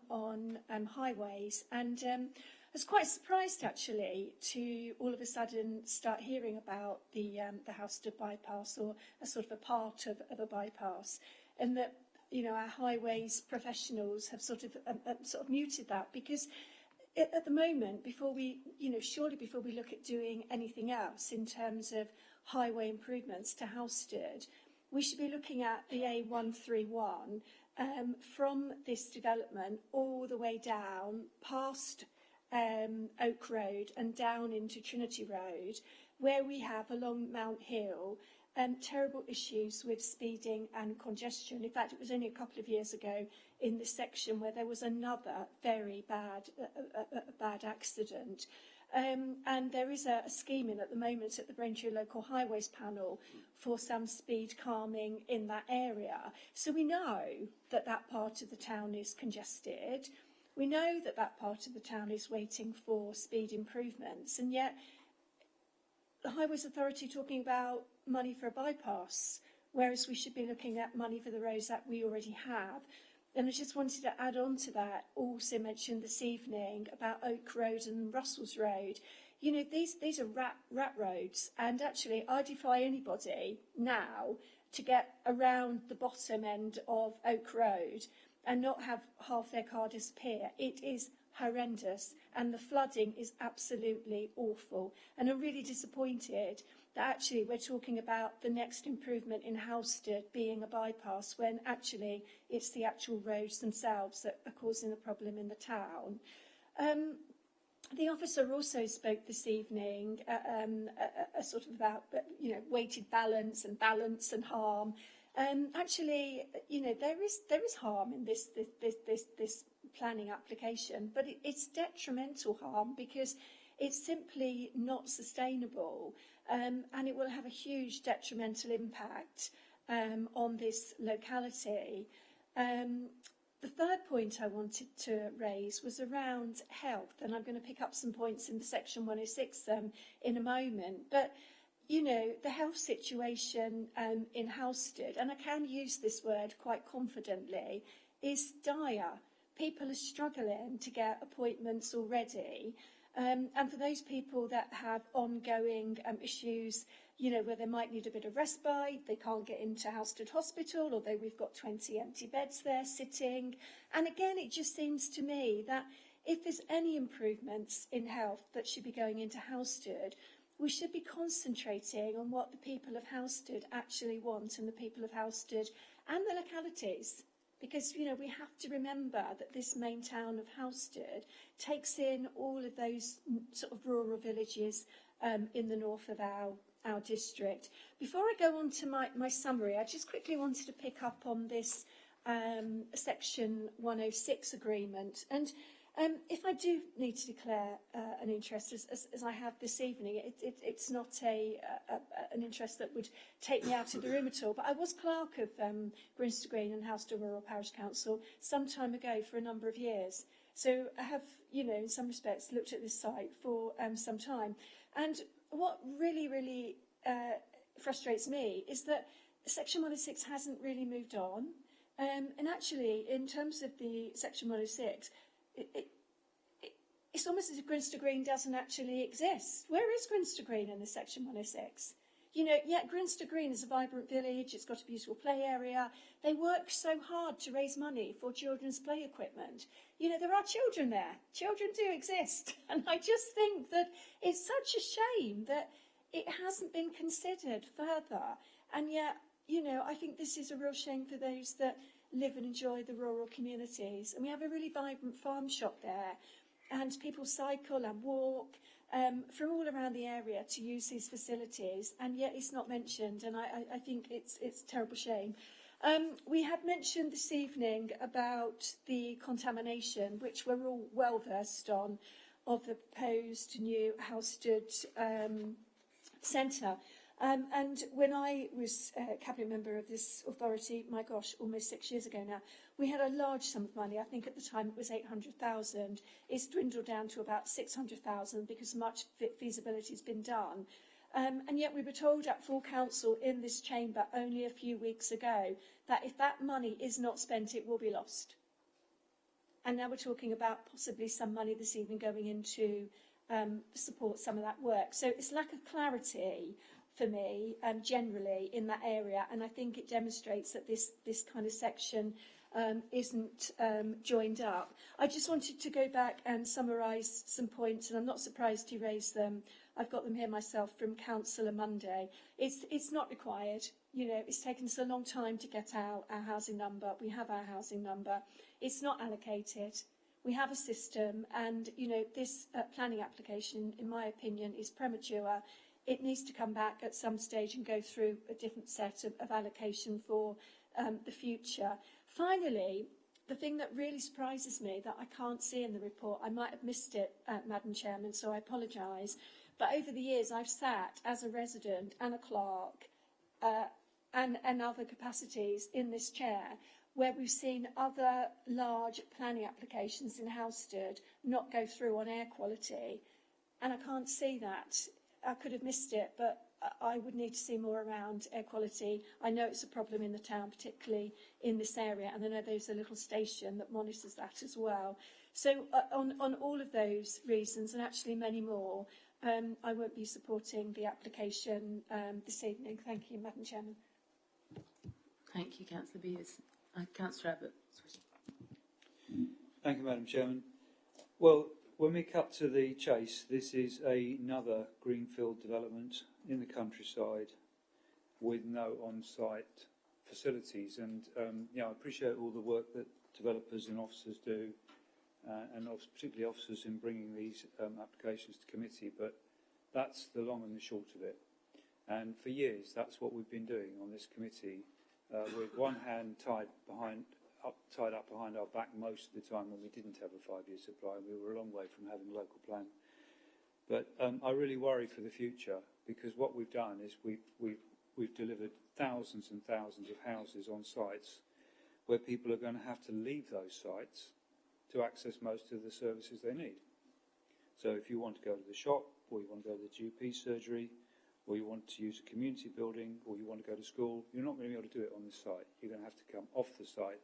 on highways, and I was quite surprised actually to all of a sudden start hearing about the Halstead bypass, or a sort of a part of a bypass, and that, you know, our highways professionals have sort of muted that, because at the moment, before we, you know, surely before we look at doing anything else in terms of highway improvements to Halstead, we should be looking at the A131 from this development all the way down past Oak Road and down into Trinity Road, where we have along Mount Hill terrible issues with speeding and congestion. In fact, it was only a couple of years ago in this section where there was another very bad accident. And there is a scheme in at the moment at the Braintree Local Highways Panel for some speed calming in that area. So we know that that part of the town is congested. We know that that part of the town is waiting for speed improvements, and yet the Highways Authority talking about money for a bypass, whereas we should be looking at money for the roads that we already have. And I just wanted to add on to that, also mentioned this evening about Oak Road and Russell's Road. You know, these are rat roads, and actually I defy anybody now to get around the bottom end of Oak Road and not have half their car disappear. It is horrendous, and the flooding is absolutely awful. And I'm really disappointed that actually we're talking about the next improvement in Halstead being a bypass, when actually it's the actual roads themselves that are causing the problem in the town. The officer also spoke this evening sort of about, you know, weighted balance and harm. Actually, you know, there is harm in this planning application, but it's detrimental harm, because it's simply not sustainable, and it will have a huge detrimental impact on this locality. The third point I wanted to raise was around health, and I'm going to pick up some points in the section 106 in a moment, but you know, the health situation in Halstead, and I can use this word quite confidently, is dire. People are struggling to get appointments already. And for those people that have ongoing issues, you know, where they might need a bit of respite, they can't get into Halstead Hospital, although we've got 20 empty beds there sitting. And again, it just seems to me that if there's any improvements in health that should be going into Halstead, we should be concentrating on what the people of Halstead actually want, and the people of Halstead and the localities. Because, you know, we have to remember that this main town of Halstead takes in all of those sort of rural villages in the north of our district. Before I go on to my summary, I just quickly wanted to pick up on this Section 106 agreement. And if I do need to declare an interest, as I have this evening, it's not an interest that would take me out of the room at all. But I was clerk of Grinster Green and Houston Rural Parish Council some time ago for a number of years. So I have, in some respects, looked at this site for some time. And what really frustrates me is that Section 106 hasn't really moved on. And actually, in terms of the Section 106, it's almost as if Grinster Green doesn't actually exist. Where is Grinster Green in the Section 106? Grinster Green is a vibrant village. It's got a beautiful play area. They work so hard to raise money for children's play equipment. There are children there. Children do exist. And I just think that it's such a shame that it hasn't been considered further. And yet, I think this is a real shame for those that live and enjoy the rural communities. And we have a really vibrant farm shop there. And people cycle and walk from all around the area to use these facilities. And yet it's not mentioned. And I think it's a terrible shame. We had mentioned this evening about the contamination, which we're all well versed on, of the proposed new Halstead Centre. And when I was a cabinet member of this authority, my gosh, almost 6 years ago now, we had a large sum of money. I think at the time it was 800,000. It's dwindled down to about 600,000 because much feasibility has been done. And yet we were told at full council in this chamber only a few weeks ago that if that money is not spent, it will be lost. And now we're talking about possibly some money this evening going into support some of that work. So it's lack of clarity for me generally in that area, and I think it demonstrates that this kind of section isn't joined up. I just wanted to go back and summarise some points, and I'm not surprised you raised them. I've got them here myself from Councillor Monday. It's not required. It's taken us a long time to get our housing number. We have our housing number. It's not allocated. We have a system, and this planning application, in my opinion, is premature. It needs to come back at some stage and go through a different set of allocation for the future. Finally, the thing that really surprises me that I can't see in the report, I might have missed it, Madam Chairman, so I apologise, but over the years I've sat as a resident and a clerk and other capacities in this chair where we've seen other large planning applications in Halstead not go through on air quality, and I can't see that. I could have missed it, but I would need to see more around air quality. I know it's a problem in the town, particularly in this area, and I know there's a little station that monitors that as well. So on all of those reasons, and actually many more, I won't be supporting the application this evening. Thank you, Madam Chairman. Thank you, Councillor Beers. Councillor Abbott. Thank you, Madam Chairman. Well, when we cut to the chase, this is another greenfield development in the countryside with no on-site facilities. And I appreciate all the work that developers and officers do, and particularly officers in bringing these applications to committee. But that's the long and the short of it. And for years, that's what we've been doing on this committee, with one hand tied up behind our back most of the time when we didn't have a 5-year supply, and we were a long way from having a local plan. But I really worry for the future, because what we've done is we've delivered thousands and thousands of houses on sites where people are going to have to leave those sites to access most of the services they need. So if you want to go to the shop, or you want to go to the GP surgery, or you want to use a community building, or you want to go to school, you're not going to be able to do it on this site. You're going to have to come off the site.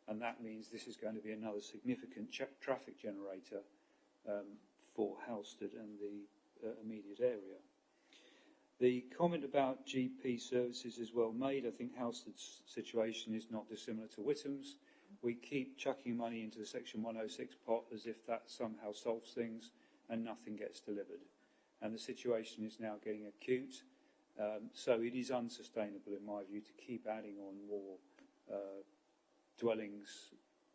And that means this is going to be another significant traffic generator for Halstead and the immediate area. The comment about GP services is well made. I think Halstead's situation is not dissimilar to Whittam's. We keep chucking money into the Section 106 pot as if that somehow solves things, and nothing gets delivered. And the situation is now getting acute. So it is unsustainable, in my view, to keep adding on more dwellings,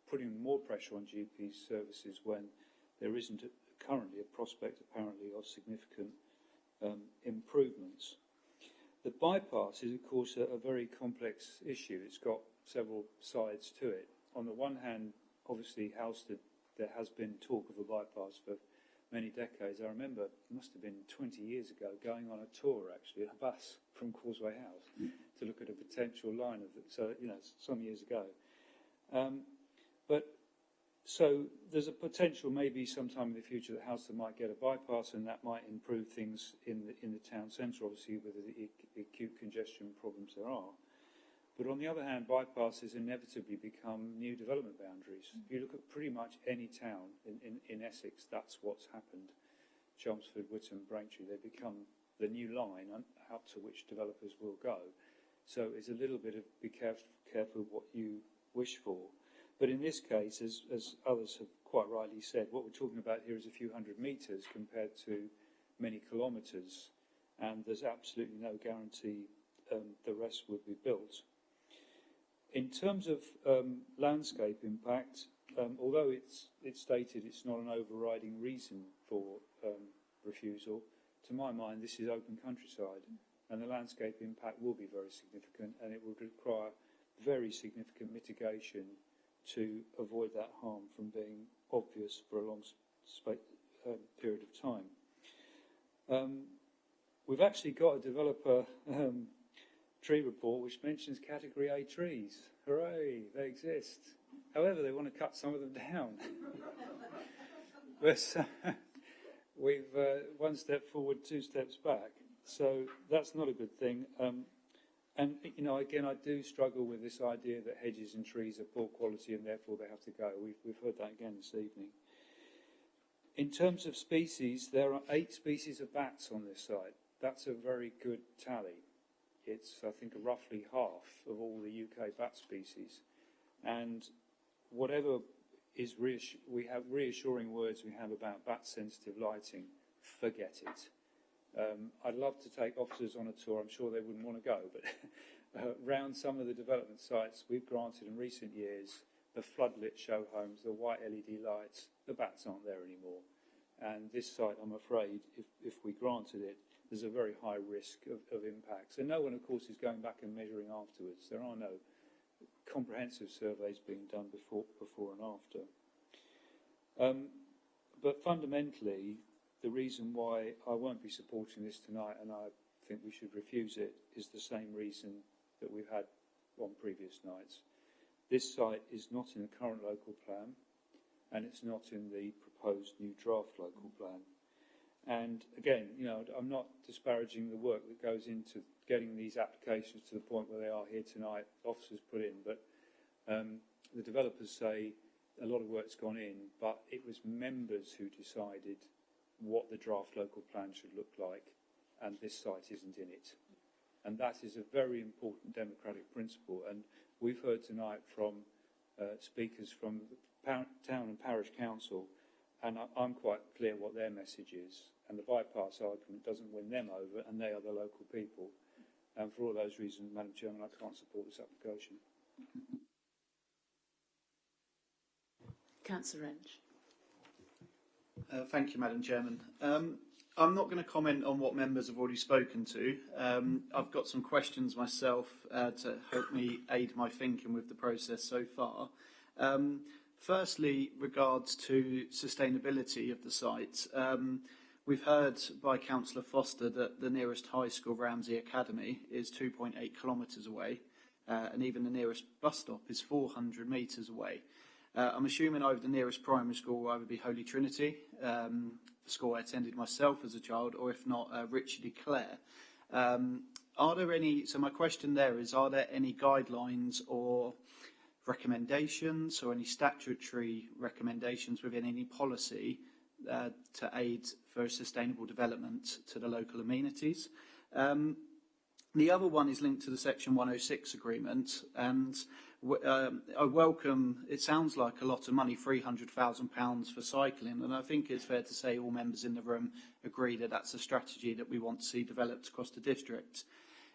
putting more pressure on GP services when there isn't currently a prospect, apparently, of significant improvements. The bypass is, of course, a very complex issue. It's got several sides to it. On the one hand, obviously, Halstead, there has been talk of a bypass for many decades. I remember, it must have been 20 years ago, going on a tour, actually, a bus from Causeway House to look at a potential line of it. So, some years ago. So there's a potential maybe sometime in the future that Halstead might get a bypass, and that might improve things in the town centre, obviously, with the acute congestion problems there are. But on the other hand, bypasses inevitably become new development boundaries. If you look at pretty much any town in Essex, that's what's happened. Chelmsford, Witham, Braintree, they become the new line up to which developers will go. So it's a little bit of be careful what you wish for. But in this case, as others have quite rightly said, what we're talking about here is a few hundred metres compared to many kilometres, and there's absolutely no guarantee the rest will be built. In terms of landscape impact, although it's stated it's not an overriding reason for refusal, to my mind this is open countryside, and the landscape impact will be very significant, and it would require very significant mitigation to avoid that harm from being obvious for a long period of time. We've actually got a developer tree report which mentions Category A trees. Hooray, they exist. However, they want to cut some of them down. But we've one step forward, two steps back. So that's not a good thing. And, again, I do struggle with this idea that hedges and trees are poor quality and therefore they have to go. We've heard that again this evening. In terms of species, there are 8 species of bats on this site. That's a very good tally. It's, I think, roughly half of all the UK bat species. And whatever is we have reassuring words we have about bat-sensitive lighting, forget it. I'd love to take officers on a tour. I'm sure they wouldn't want to go, but around some of the development sites we've granted in recent years, the floodlit show homes, the white LED lights, the bats aren't there anymore. And this site, I'm afraid, if we granted it, there's a very high risk of impacts. And no one, of course, is going back and measuring afterwards. There are no comprehensive surveys being done before and after. But fundamentally, the reason why I won't be supporting this tonight, and I think we should refuse it, is the same reason that we've had on previous nights. This site is not in the current local plan, and it's not in the proposed new draft local plan. And again, I'm not disparaging the work that goes into getting these applications to the point where they are here tonight, officers put in, but the developers say a lot of work's gone in, but it was members who decided what the draft local plan should look like, and this site isn't in it. And that is a very important democratic principle, and we've heard tonight from speakers from the town and parish council, and I'm quite clear what their message is, and the bypass argument doesn't win them over, and they are the local people. And for all those reasons, Madam Chairman, I can't support this application. Councillor Wrench. Thank you, Madam Chairman. I'm not going to comment on what members have already spoken to. I've got some questions myself to help me aid my thinking with the process so far. Firstly, regards to sustainability of the site. We've heard by Councillor Foster that the nearest high school, Ramsey Academy, is 2.8 kilometres away, and even the nearest bus stop is 400 metres away. I'm assuming either the nearest primary school will either be Holy Trinity, the school I attended myself as a child, or if not, Richard E. Clare. Are there any, so my question there is, are there any guidelines or recommendations or any statutory recommendations within any policy to aid for sustainable development to the local amenities? The other one is linked to the Section 106 agreement, and I welcome, it sounds like a lot of money, £300,000 for cycling, and I think it's fair to say all members in the room agree that that's a strategy that we want to see developed across the district.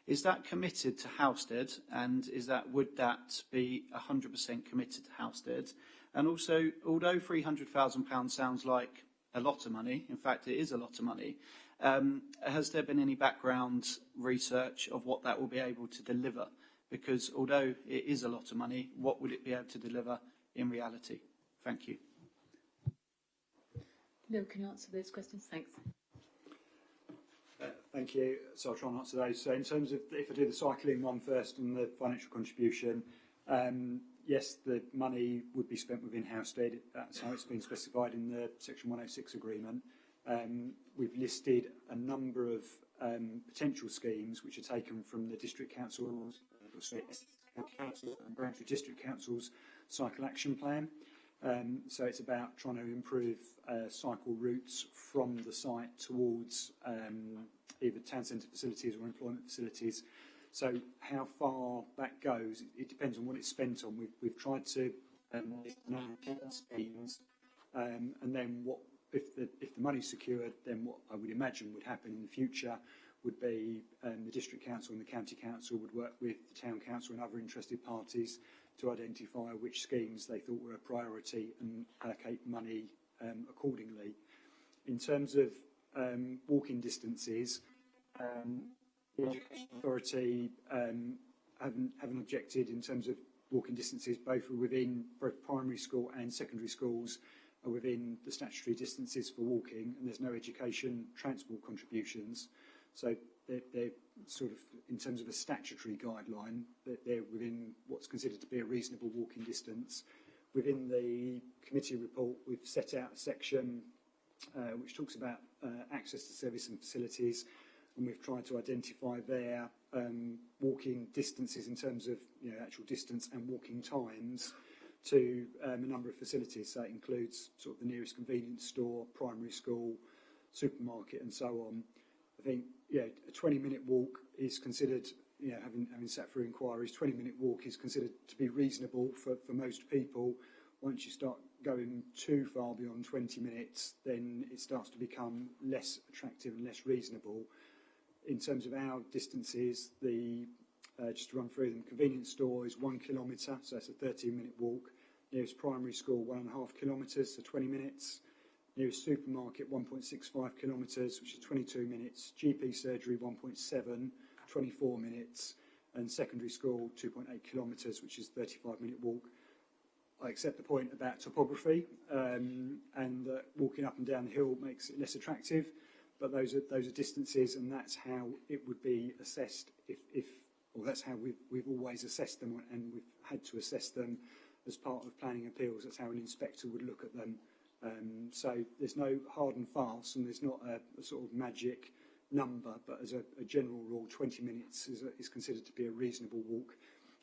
Is that committed to Halstead, and would that be 100% committed to Halstead? And also, although £300,000 sounds like a lot of money, in fact it is a lot of money, Has there been any background research of what that will be able to deliver? Because although it is a lot of money, what would it be able to deliver in reality? Thank you. Neil, can you answer those questions? Thanks. Thank you. So I'll try and answer those. So in terms of, if I do the cycling one first and the financial contribution, yes, the money would be spent within Housestead. That's how it's been specified in the Section 106 agreement. We've listed a number of potential schemes which are taken from the District Council's and Braintree District Council's cycle action plan. So it's about trying to improve cycle routes from the site towards either town centre facilities or employment facilities. So how far that goes, it depends on what it's spent on. We've tried to schemes, and then what if the money's secured, then what I would imagine would happen in the future would be the District Council and the County Council would work with the Town Council and other interested parties to identify which schemes they thought were a priority and allocate money accordingly. In terms of walking distances, the Education Authority haven't objected in terms of walking distances, both primary school and secondary schools are within the statutory distances for walking, and there's no education transport contributions. So they're sort of, in terms of a statutory guideline, they're within what's considered to be a reasonable walking distance. Within the committee report, we've set out a section which talks about access to service and facilities, and we've tried to identify their walking distances in terms of actual distance and walking times to a number of facilities. So it includes sort of the nearest convenience store, primary school, supermarket, and so on. I think a 20-minute walk is considered, having sat through inquiries, 20-minute walk is considered to be reasonable for most people. Once you start going too far beyond 20 minutes, then it starts to become less attractive and less reasonable. In terms of our distances, just to run through them, convenience store is 1 kilometre, so that's a 13-minute walk. Nearest primary school, 1.5 kilometres, so 20 minutes. Nearest supermarket, 1.65 kilometres, which is 22 minutes. GP surgery, 1.7, 24 minutes. And secondary school, 2.8 kilometres, which is 35-minute walk. I accept the point about topography, and walking up and down the hill makes it less attractive, but those are distances, and that's how it would be assessed or that's how we've always assessed them, and we've had to assess them as part of planning appeals. That's how an inspector would look at them. So there's no hard and fast, and there's not a sort of magic number, but as a general rule, 20 minutes is considered to be a reasonable walk.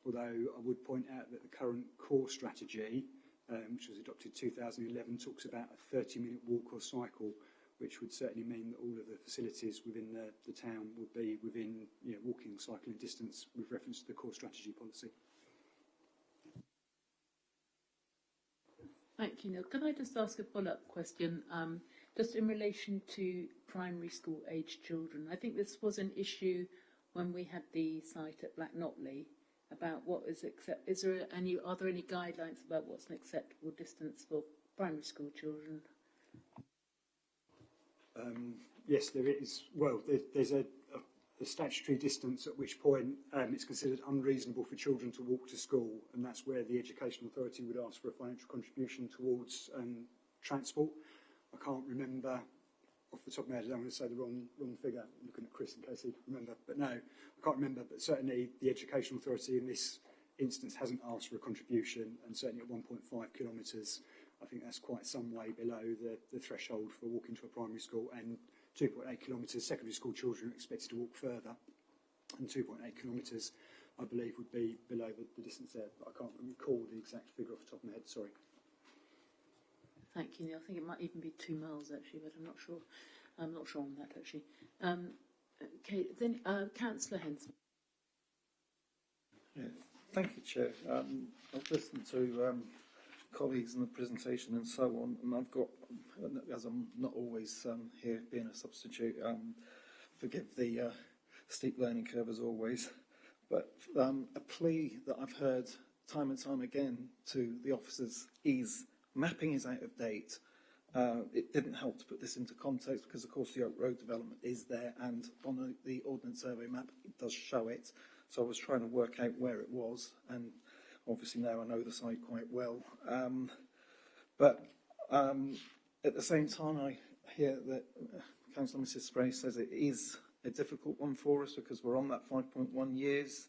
Although I would point out that the current core strategy, which was adopted 2011, talks about a 30-minute walk or cycle, which would certainly mean that all of the facilities within the town would be within walking, cycling distance with reference to the core strategy policy. Thank you, Neil. Can I just ask a follow-up question, just in relation to primary school aged children? I think this was an issue when we had the site at Black Notley about what is are there any guidelines about what's an acceptable distance for primary school children? Yes, there is. Well, there's a statutory distance at which point it's considered unreasonable for children to walk to school, and that's where the Education Authority would ask for a financial contribution towards transport. I can't remember off the top of my head. I don't want to say the wrong figure. I'm looking at Chris in case he remember, but no, I can't remember. But certainly the Education Authority in this instance hasn't asked for a contribution, and certainly at 1.5 kilometres, I think that's quite some way below the threshold for walking to a primary school, and 2.8 kilometres, secondary school children are expected to walk further, and 2.8 kilometres, I believe, would be below the distance there. But I can't recall the exact figure off the top of my head, sorry. Thank you, Neil. I think it might even be 2 miles, actually, but I'm not sure. I'm not sure on that, actually. Okay, then Councillor Henson. Yeah, thank you, Chair. I've listened to colleagues in the presentation and so on, and I've got, as I'm not always here being a substitute, forgive the steep learning curve as always, but a plea that I've heard time and time again to the officers is mapping is out of date. It didn't help to put this into context because, of course, the Oak Road development is there, and on the Ordnance Survey map, it does show it. So I was trying to work out where it was, and obviously now I know the site quite well. But at the same time, I hear that Councillor Mrs Spray says it is a difficult one for us because we're on that 5.1 years.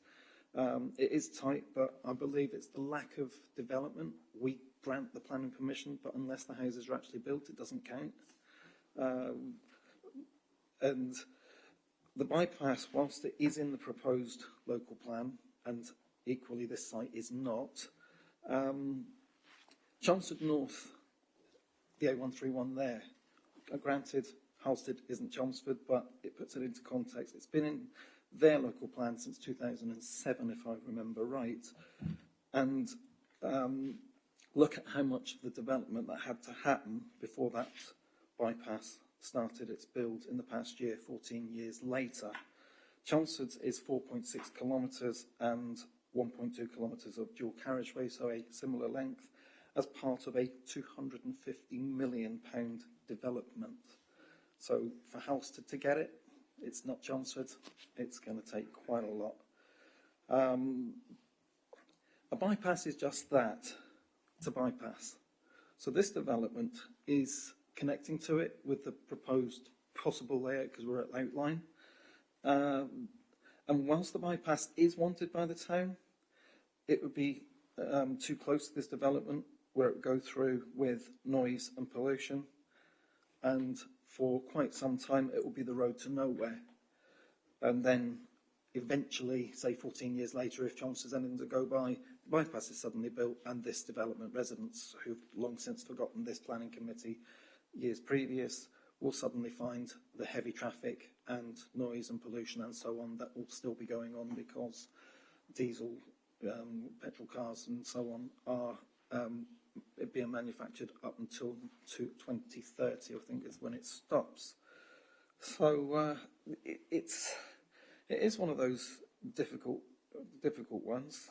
It is tight, but I believe it's the lack of development. We grant the planning permission, but unless the houses are actually built, it doesn't count. And the bypass, whilst it is in the proposed local plan, and equally this site is not, Chelmsford North, the A131 there, granted, Halstead isn't Chelmsford, but it puts it into context. It's been in their local plan since 2007, if I remember right. And look at how much of the development that had to happen before that bypass started its build in the past year, 14 years later. Chelmsford is 4.6 kilometres and 1.2 kilometres of dual carriageway, so a similar length, as part of a £250 million development. So for Halstead to get it, it's not Chelmsford, it's going to take quite a lot. A bypass is just that, it's a bypass. So this development is connecting to it with the proposed possible layout because we're at outline. And whilst the bypass is wanted by the town, it would be too close to this development where it would go through with noise and pollution. And for quite some time, it will be the road to nowhere. And then eventually, say 14 years later, if Chelmsford's anything to go by, the bypass is suddenly built and this development residents who've long since forgotten this planning committee years previous will suddenly find the heavy traffic and noise and pollution and so on that will still be going on because diesel, petrol cars and so on are being manufactured up until 2030, I think is when it stops. So it is one of those difficult ones.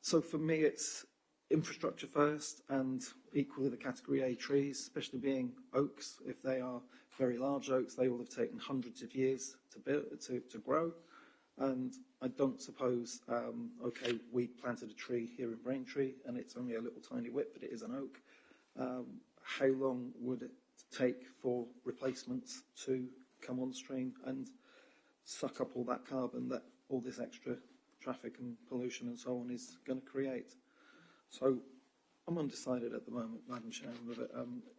So for me, it's infrastructure first, and equally the category A trees, especially being oaks. If they are very large oaks, they will have taken hundreds of years to build, to grow. And I don't suppose, okay, we planted a tree here in Braintree, and it's only a little tiny whip, but it is an oak. How long would it take for replacements to come on stream and suck up all that carbon that all this extra traffic and pollution and so on is going to create? So I'm undecided at the moment, Madam Chairman, but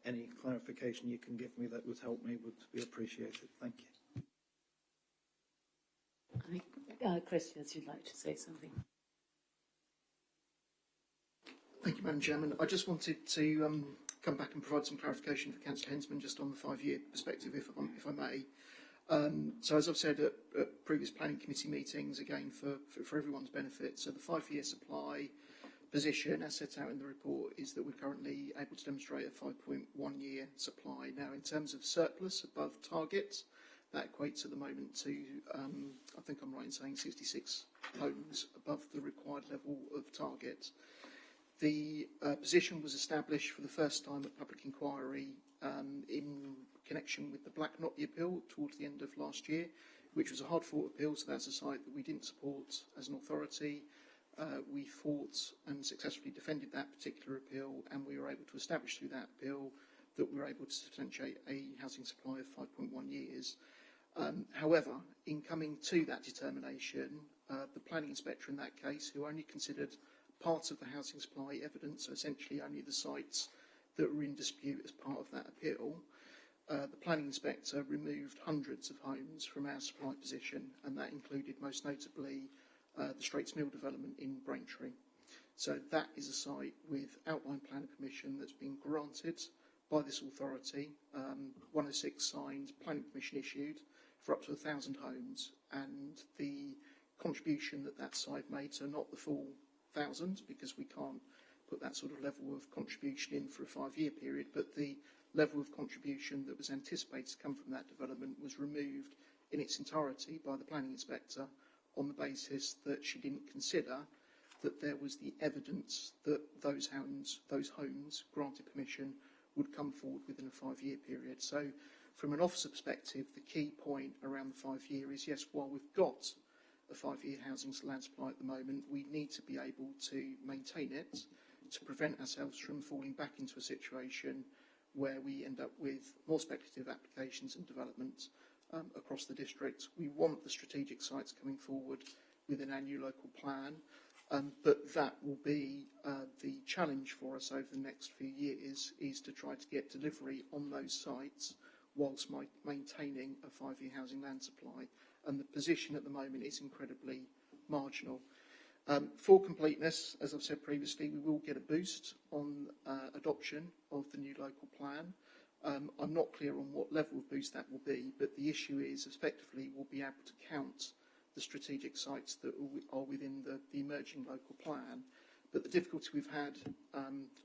any clarification you can give me that would help me would be appreciated. Thank you. Chris, yes, you'd like to say something. Thank you, Madam Chairman. I just wanted to come back and provide some clarification for Councillor Hensman just on the 5-year perspective, if I may. So as I've said at previous planning committee meetings, again for everyone's benefit, so the 5-year supply position, as set out in the report, is that we're currently able to demonstrate a 5.1-year supply. Now, in terms of surplus above target, that equates at the moment to, I think I'm right in saying 66 homes above the required level of target. The position was established for the first time at public inquiry in connection with the Black Knotty appeal towards the end of last year, which was a hard-fought appeal, so that's a site that we didn't support as an authority. We fought and successfully defended that particular appeal, and we were able to establish through that appeal that we were able to substantiate a housing supply of 5.1 years. However, in coming to that determination, the planning inspector in that case, who only considered part of the housing supply evidence, so essentially only the sites that were in dispute as part of that appeal, the planning inspector removed hundreds of homes from our supply position, and that included most notably the Straits Mill development in Braintree. So that is a site with outline plan permission that's been granted by this authority, 106 signed, planning permission issued for up to 1,000 homes, and the contribution that site made, so not the full 1,000, because we can't put that sort of level of contribution in for a 5-year period, but the level of contribution that was anticipated to come from that development was removed in its entirety by the planning inspector on the basis that she didn't consider that there was the evidence that those homes granted permission would come forward within a 5-year period. So from an officer perspective, the key point around the 5-year is, yes, while we've got a 5-year housing land supply at the moment, we need to be able to maintain it to prevent ourselves from falling back into a situation where we end up with more speculative applications and developments across the district. We want the strategic sites coming forward within our new local plan, but that will be the challenge for us over the next few years, is to try to get delivery on those sites whilst maintaining a 5-year housing land supply. And the position at the moment is incredibly marginal. For completeness, as I've said previously, we will get a boost on adoption of the new local plan. I'm not clear on what level of boost that will be, but the issue is effectively we'll be able to count the strategic sites that are within the emerging local plan. But the difficulty we've had,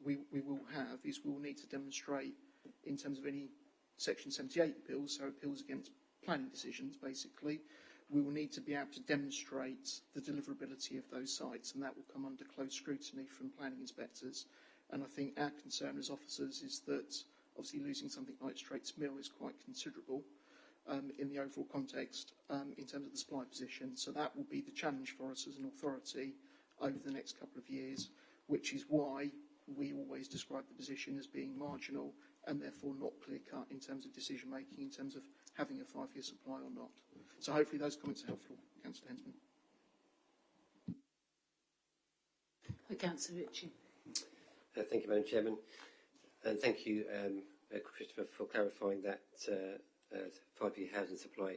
we will have, is we'll need to demonstrate in terms of any Section 78 appeals, so appeals against planning decisions, basically, we will need to be able to demonstrate the deliverability of those sites, and that will come under close scrutiny from planning inspectors. And I think our concern as officers is that obviously losing something like Straits Mill is quite considerable in the overall context in terms of the supply position. So that will be the challenge for us as an authority over the next couple of years, which is why we always describe the position as being marginal and therefore not clear-cut in terms of decision-making, in terms of having a 5-year supply or not. So hopefully those comments are helpful, Councillor Hensman. Councillor Ritchie. Thank you, Madam Chairman. And thank you, Christopher, for clarifying that 5-year housing supply.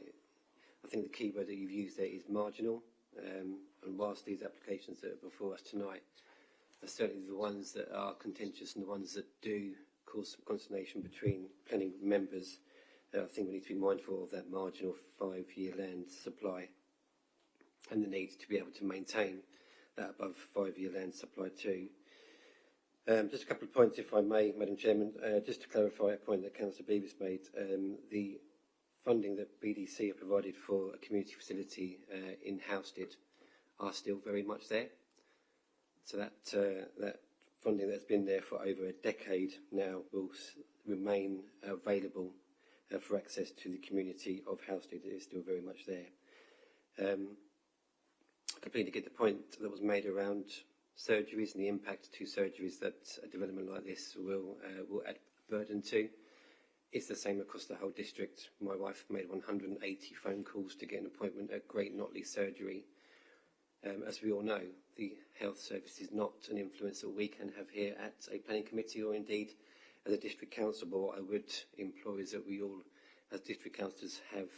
I think the key word that you've used there is marginal. And whilst these applications that are before us tonight are certainly the ones that are contentious and the ones that do cause some consternation between planning members, I think we need to be mindful of that marginal 5-year land supply and the need to be able to maintain that above 5-year land supply too. Just a couple of points, if I may, Madam Chairman. Just to clarify a point that Councillor Beavis made, the funding that BDC have provided for a community facility in Housestead are still very much there. So that funding that's been there for over a decade now will remain available for access to the community of Housestead. It is still very much there. I completely get the point that was made around surgeries and the impact to surgeries that a development like this will add burden to. It's the same across the whole district. My wife made 180 phone calls to get an appointment at Great Notley Surgery. As we all know, the health service is not an influence that we can have here at a planning committee or indeed as a district council, but what I would implore is that we all, as district councillors, have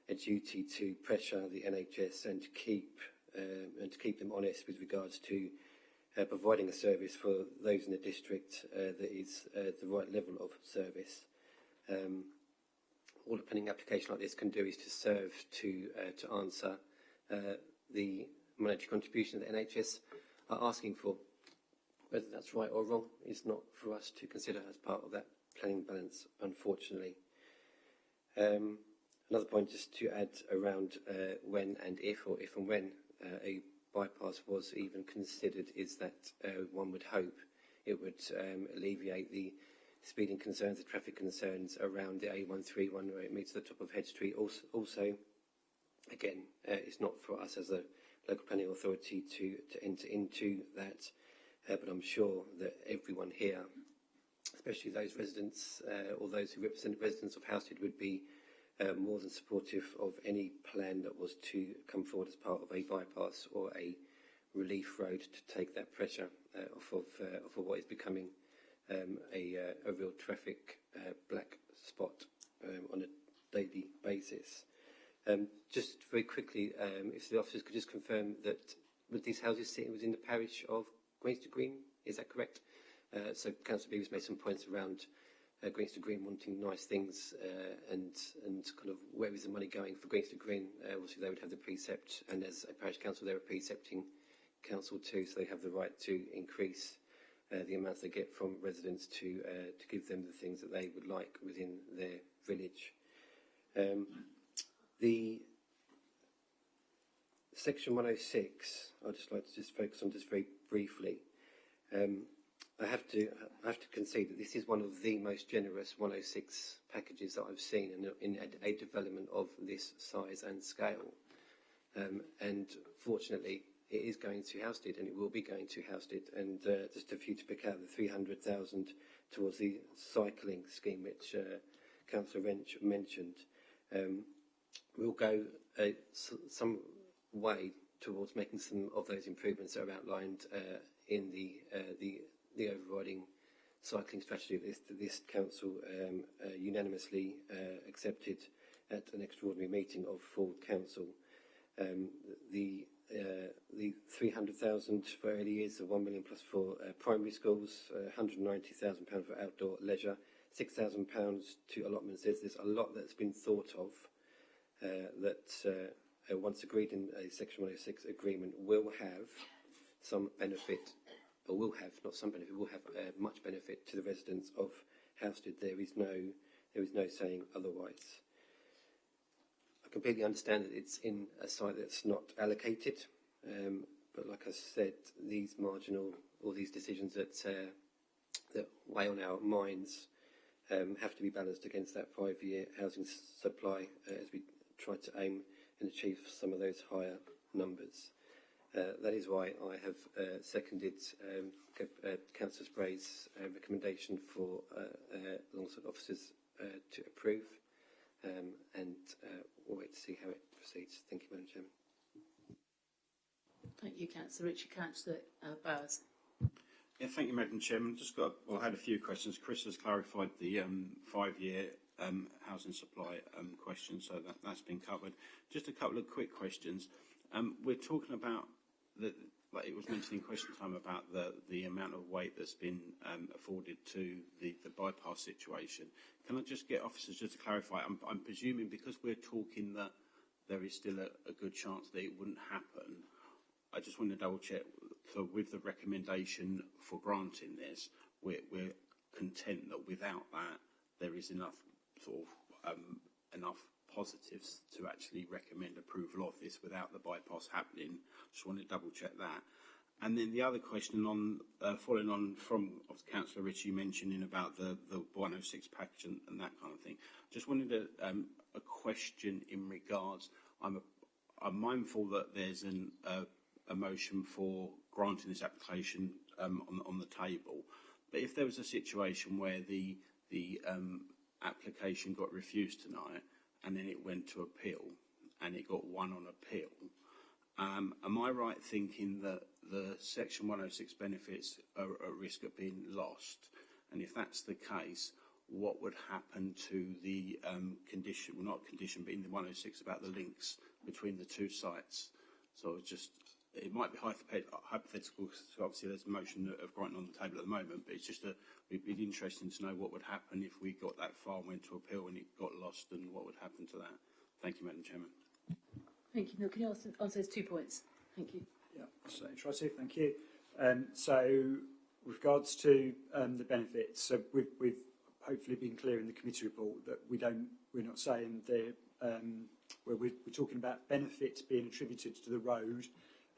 a duty to pressure the NHS and to keep them honest with regards to providing a service for those in the district that is the right level of service. All a planning application like this can do is to serve to answer the monetary contribution that the NHS are asking for. Whether that's right or wrong is not for us to consider as part of that planning balance, unfortunately. Another point just to add around when and if, or if and when a bypass was even considered, is that one would hope it would alleviate the speeding concerns, the traffic concerns around the A131 where it meets the top of Head Street. Also, again, it's not for us as a local planning authority to enter into that, but I'm sure that everyone here, especially those residents or those who represent residents of Housestead, would be more than supportive of any plan that was to come forward as part of a bypass or a relief road to take that pressure off of what is becoming a real traffic black spot on a daily basis. Just very quickly, if the officers could just confirm that with these houses sitting within the parish of Greenster Green, is that correct? So Councillor Beavis made some points around Greenster Green wanting nice things and kind of where is the money going for Greenster Green. Obviously they would have the precept, and as a parish council they're a precepting council too, so they have the right to increase the amounts they get from residents to give them the things that they would like within their village. The Section 106, I'd just like to focus on just very briefly. I have to concede that this is one of the most generous 106 packages that I've seen in a development of this size and scale. And fortunately, it is going to Housestead, and it will be going to Housestead. And just a few to pick out, the 300,000 towards the cycling scheme, which Councillor Wrench mentioned, will go some way towards making some of those improvements that are outlined in the overriding cycling strategy that this council unanimously accepted at an extraordinary meeting of full council. The 300,000 for early years, the 1 million plus for primary schools, 190,000 pounds for outdoor leisure, £6,000 to allotments. There's a lot that's been thought of that once agreed in a Section 106 agreement will have some benefit, or will have, not some benefit, will have much benefit to the residents of Housestead. There is no saying otherwise. I completely understand that it's in a site that's not allocated, but like I said, these marginal, or these decisions that weigh on our minds have to be balanced against that 5-year housing supply as we try to aim and achieve some of those higher numbers. That is why I have seconded Councillor Spray's recommendation for alongside officers to approve, and we'll wait to see how it proceeds. Thank you, Madam Chairman. Thank you, Councillor Richard. Councillor Bowers. Yeah, thank you, Madam Chairman. I had a few questions. Chris has clarified the 5-year housing supply question, so that's been covered. Just a couple of quick questions. We're talking about, like it was mentioned in question time, about the amount of weight that's been afforded to the bypass situation. Can I just get officers just to clarify? I'm presuming because we're talking that there is still a good chance that it wouldn't happen. I just want to double check. So with the recommendation for granting this, we're content that without that there is enough enough positives to actually recommend approval of this without the bypass happening. Just want to double check that. And then the other question on following on from Councillor Ritchie mentioning about the 106 package and that kind of thing. Just wanted a question in regards. I'm mindful that there's a motion for granting this application on the table, but if there was a situation where the application got refused tonight and then it went to appeal and it got won on appeal, am I right thinking that the Section 106 benefits are at risk of being lost? And if that's the case, what would happen to the condition, well not condition, but in the 106 about the links between the two sites? So it might be hypothetical, so obviously there's a motion of granting on the table at the moment, but it's just it'd be interesting to know what would happen if we got that far and went to appeal and it got lost, and what would happen to that. Thank you, Madam Chairman. Thank you. Neil, can you answer those 2 points? Thank you. Yeah, so try to. Thank you. So with regards to the benefits, so we've hopefully been clear in the committee report that we're not saying where we're talking about benefits being attributed to the road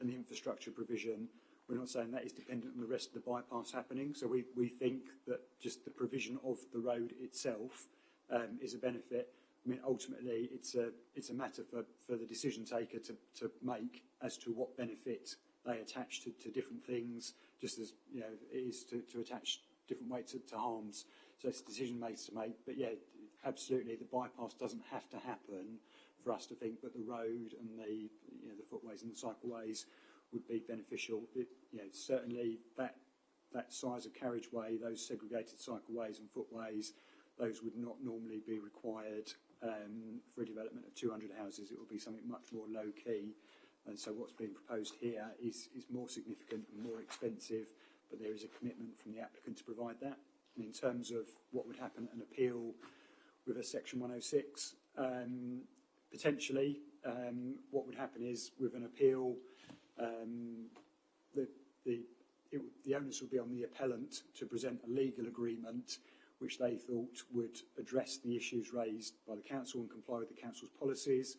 and the infrastructure provision. We're not saying that is dependent on the rest of the bypass happening. So we think that just the provision of the road itself is a benefit. I mean, ultimately, it's a matter for the decision taker to make as to what benefit they attach to different things, just as it is to attach different weight to harms. So it's a decision made to make. But yeah, absolutely, the bypass doesn't have to happen for us to think that the road and the footways and the cycleways would be beneficial. Certainly that size of carriageway, those segregated cycleways and footways, those would not normally be required for a development of 200 houses. It will be something much more low key, and so what's being proposed here is more significant and more expensive, but there is a commitment from the applicant to provide that. And in terms of what would happen at an appeal with a Section 106, potentially what would happen is with an appeal, the onus would be on the appellant to present a legal agreement which they thought would address the issues raised by the council and comply with the council's policies,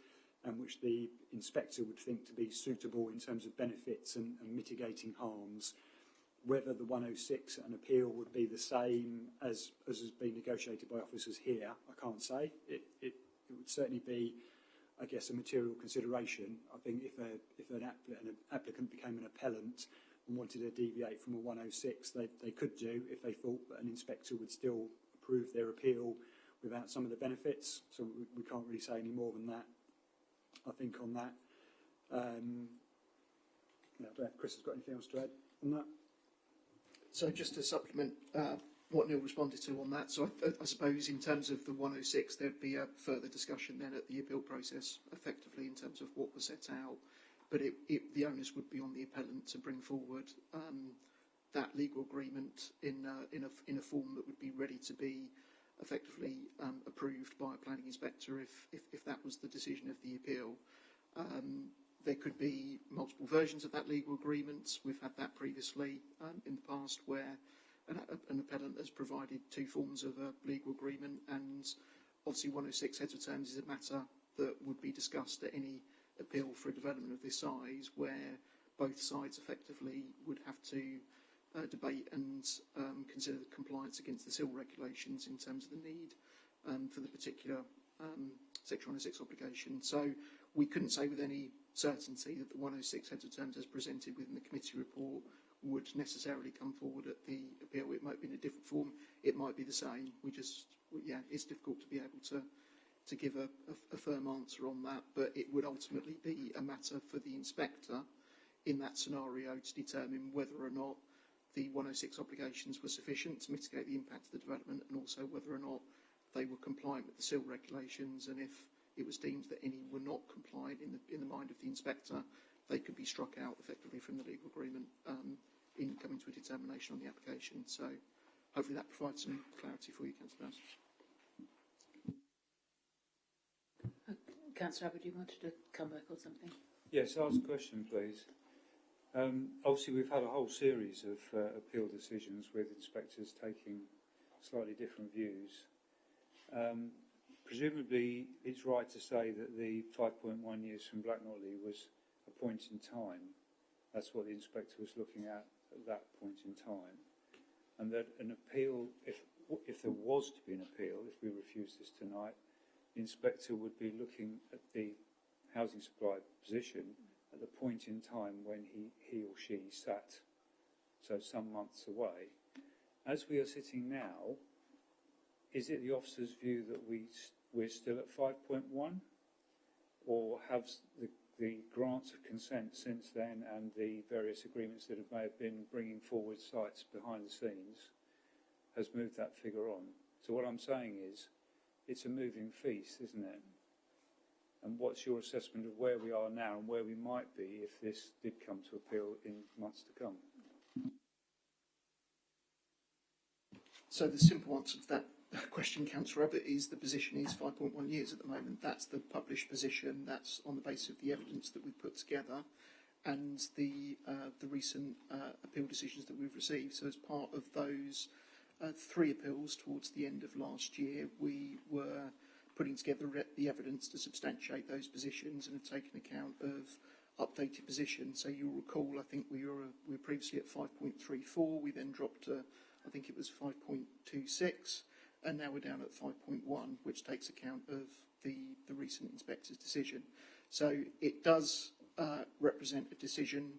and which the inspector would think to be suitable in terms of benefits and mitigating harms. Whether the 106 at an appeal would be the same as has been negotiated by officers here, I can't say. It would certainly be, I guess, a material consideration. I think if an applicant became an appellant and wanted to deviate from a 106, they could do if they thought that an inspector would still approve their appeal without some of the benefits. So we can't really say any more than that, I think, on that. I don't know if Chris has got anything else to add on that. So just to supplement what Neil responded to on that, so I suppose in terms of the 106, there'd be a further discussion then at the appeal process, effectively, in terms of what was set out. But the onus would be on the appellant to bring forward that legal agreement in a form that would be ready to be effectively approved by a planning inspector if that was the decision of the appeal. There could be multiple versions of that legal agreement. We've had that previously in the past where an appellant has provided two forms of a legal agreement, and obviously 106 heads of terms is a matter that would be discussed at any appeal for a development of this size, where both sides effectively would have to debate and consider the compliance against the civil regulations in terms of the need for the particular Section 106 obligation. So we couldn't say with any certainty that the 106 heads of terms as presented within the committee report would necessarily come forward at the appeal. It might be in a different form, it might be the same. It's difficult to be able to give a firm answer on that, but it would ultimately be a matter for the inspector in that scenario to determine whether or not the 106 obligations were sufficient to mitigate the impact of the development, and also whether or not they were compliant with the civil regulations, and if it was deemed that any were not compliant in the mind of the inspector, they could be struck out effectively from the legal agreement in coming to a determination on the application. So hopefully that provides some clarity for you, Councillor House. Councillor Abbott, you wanted to come back or something? Yes, ask a question, please. Obviously, we've had a whole series of appeal decisions with inspectors taking slightly different views. Presumably, it's right to say that the 5.1 years from Black Knottley was a point in time. That's what the inspector was looking at that point in time. And that an appeal, if there was to be an appeal, if we refuse this tonight, the inspector would be looking at the housing supply position at the point in time when he or she sat, so some months away. As we are sitting now, is it the officer's view that we're still at 5.1, or have the grants of consent since then and the various agreements that may have been bringing forward sites behind the scenes has moved that figure on? So what I'm saying is, it's a moving feast, isn't it? And what's your assessment of where we are now and where we might be if this did come to appeal in months to come? So the simple answer to that question, Councillor Abbott, is the position is 5.1 years at the moment. That's the published position. That's on the basis of the evidence that we've put together and the recent appeal decisions that we've received. So as part of those 3 appeals towards the end of last year, we were putting together the evidence to substantiate those positions and have taken account of updated positions. So you'll recall, I think we were previously at 5.34. We then dropped to, I think it was 5.26. And now we're down at 5.1, which takes account of the recent inspector's decision. So it does represent a decision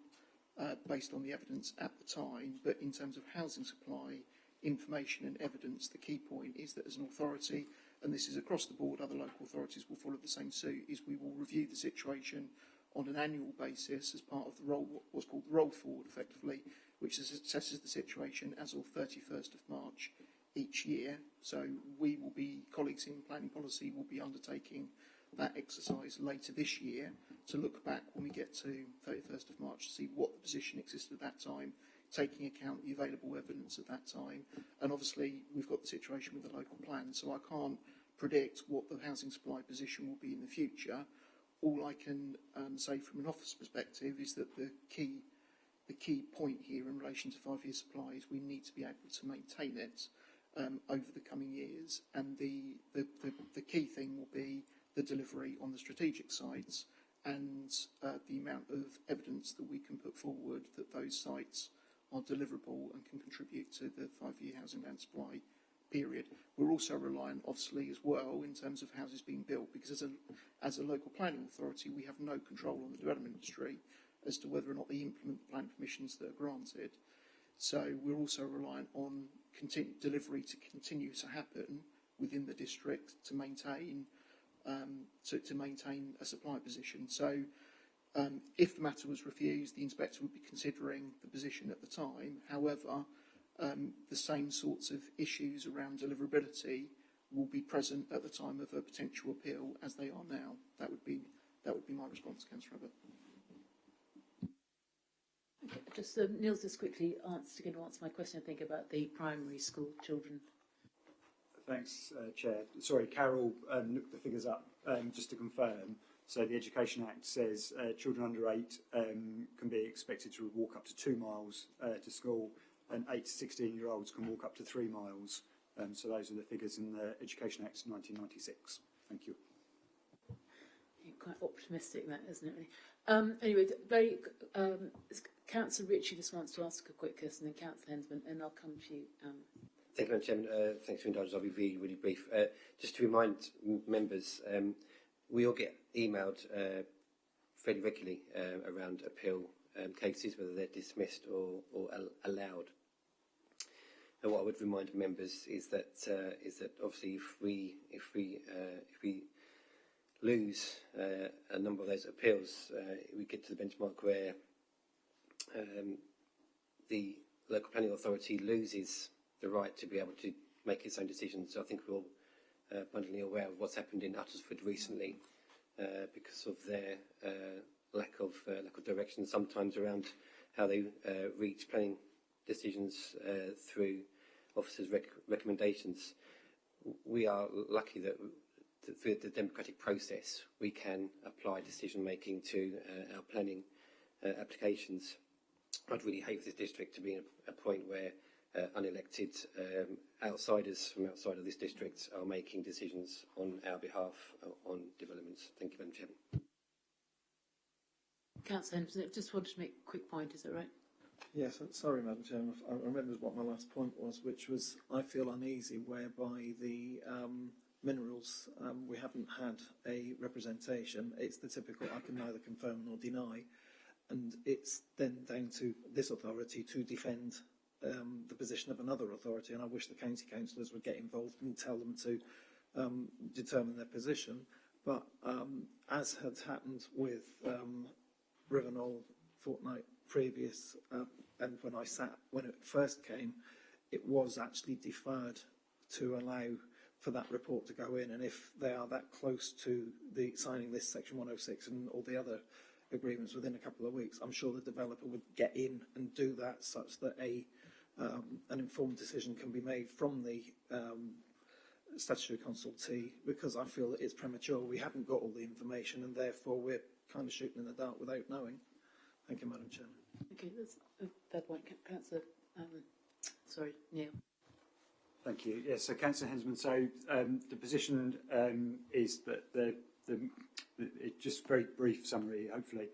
based on the evidence at the time, but in terms of housing supply, information and evidence, the key point is that as an authority, and this is across the board, other local authorities will follow the same suit, is we will review the situation on an annual basis as part of the what's called the roll forward, effectively, which assesses the situation as of 31st of March each year. So we will be, colleagues in planning policy will be undertaking that exercise later this year to look back when we get to 31st of March to see what the position existed at that time, taking account the available evidence at that time. And obviously we've got the situation with the local plan, so I can't predict what the housing supply position will be in the future. All I can say from an office perspective is that the key point here in relation to 5-year supply is we need to be able to maintain it over the coming years, and the key thing will be the delivery on the strategic sites and the amount of evidence that we can put forward that those sites are deliverable and can contribute to the 5-year housing land supply period. We're also reliant, obviously, as well in terms of houses being built, because as a local planning authority, we have no control on the development industry as to whether or not they implement the planning permissions that are granted. So we're also reliant on delivery to continue to happen within the district to maintain a supply position. So if the matter was refused, the inspector would be considering the position at the time. However, the same sorts of issues around deliverability will be present at the time of a potential appeal as they are now. That would be my response, Councillor Abbott. Okay, just Neil's just quickly going to answer my question, I think, about the primary school children. Thanks, Chair. Sorry, Carol looked the figures up just to confirm. So the Education Act says children under 8 can be expected to walk up to 2 miles to school, and 8 to 16-year-olds can walk up to 3 miles. So those are the figures in the Education Act 1996. Thank you. Quite optimistic, that, isn't it, really? Anyway, Councillor Ritchie just wants to ask a quick question, and then Councillor Hensman, and I'll come to you. Thank you, Madam Chairman. Thanks for indulgence. I'll be really, really brief. Just to remind members, we all get emailed fairly regularly around appeal cases, whether they're dismissed or allowed. And what I would remind members is that obviously if we lose a number of those appeals, we get to the benchmark where the local planning authority loses the right to be able to make its own decisions. So I think we're all abundantly aware of what's happened in Uttersford recently because of their lack of direction sometimes around how they reach planning decisions through officers' recommendations. We are lucky that through the democratic process we can apply decision making to our planning applications. I'd really hate for this district to be in a point where unelected outsiders from outside of this district are making decisions on our behalf on developments. Thank you, Madam Chairman. Councillor Henderson, I just wanted to make a quick point, is that right? Yes, sorry, Madam Chairman. I remember what my last point was, which was I feel uneasy whereby the minerals, we haven't had a representation. It's the typical I can neither confirm nor deny, and it's then down to this authority to defend the position of another authority, and I wish the county councillors would get involved and tell them to determine their position. But as had happened with Rivenol fortnight previous, and when it first came, it was actually deferred to allow for that report to go in, and if they are that close to the signing this section 106 and all the other agreements within a couple of weeks, I'm sure the developer would get in and do that such that an informed decision can be made from the statutory consultee, because I feel that it's premature. We haven't got all the information, and therefore we're kind of shooting in the dark without knowing. Thank you, Madam Chairman. Okay, that's a fair point. Councillor, Neil. Thank you. Yes, so Councillor Hensman, so the position is that just very brief summary, hopefully.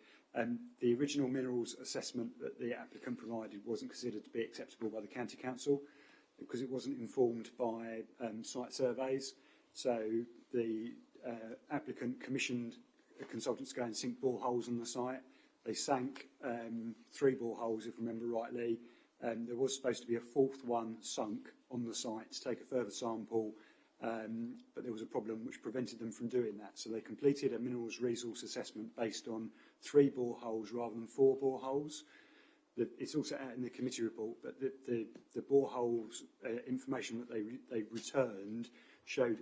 The original minerals assessment that the applicant provided wasn't considered to be acceptable by the County Council because it wasn't informed by site surveys. So the applicant commissioned consultants to go and sink boreholes on the site. They sank 3 boreholes, if I remember rightly. There was supposed to be a 4th one sunk on the site to take a further sample, but there was a problem which prevented them from doing that. So they completed a minerals resource assessment based on 3 boreholes rather than 4 boreholes. It's also out in the committee report, but the boreholes information that they returned showed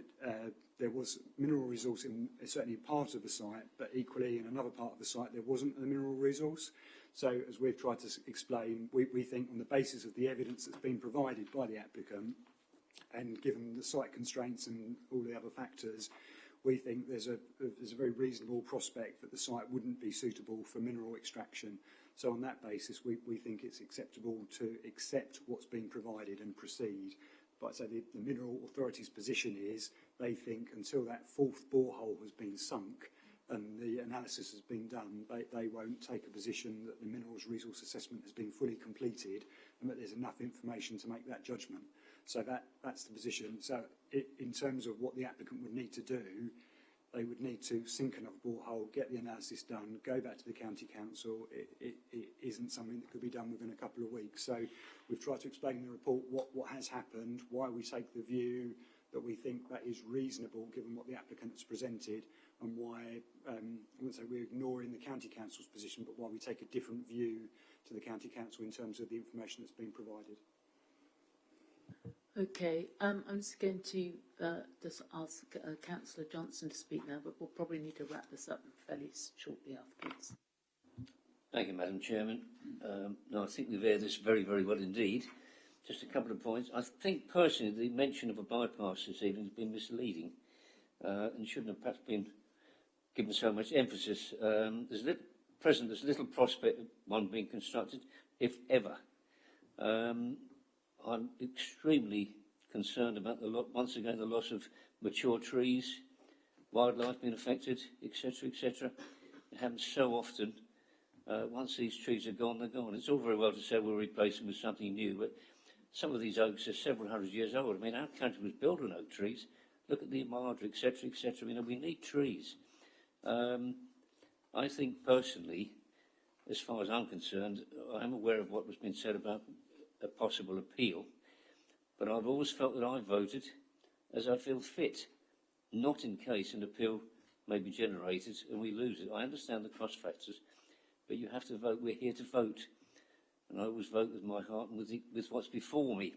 there was mineral resource in certainly part of the site, but equally in another part of the site there wasn't a mineral resource. So as we've tried to explain, we think on the basis of the evidence that's been provided by the applicant, and given the site constraints and all the other factors, we think there's a very reasonable prospect that the site wouldn't be suitable for mineral extraction. So on that basis, we think it's acceptable to accept what's been provided and proceed. But I'd say the Mineral Authority's position is they think until that fourth borehole has been sunk and the analysis has been done, they won't take a position that the minerals resource assessment has been fully completed and that there's enough information to make that judgment. So that's the position. So in terms of what the applicant would need to do, they would need to sink another borehole, get the analysis done, go back to the county council. It isn't something that could be done within a couple of weeks. So we've tried to explain in the report what has happened, why we take the view that we think that is reasonable given what the applicant has presented, and why I wouldn't say we're ignoring the county council's position, but why we take a different view to the county council in terms of the information that's been provided. Okay, I'm just going to just ask Councillor Johnson to speak now, but we'll probably need to wrap this up fairly shortly afterwards. Thank you, Madam Chairman. No, I think we've aired this very, very well indeed. Just a couple of points. I think personally the mention of a bypass this evening has been misleading and shouldn't have perhaps been given so much emphasis. There's little prospect of one being constructed, if ever. I'm extremely concerned about once again the loss of mature trees, wildlife being affected, etc., etc. It happens so often. Once these trees are gone, they're gone. It's all very well to say we'll replace them with something new, but some of these oaks are several hundred years old. I mean, our country was built on oak trees. Look at the Armada, etc., etc. You know, we need trees. I think personally, as far as I'm concerned, I'm aware of what was being said about a possible appeal, but I've always felt that I voted as I feel fit, not in case an appeal may be generated and we lose it. I understand the cross factors, but you have to vote. We're here to vote, and I always vote with my heart and with what's before me.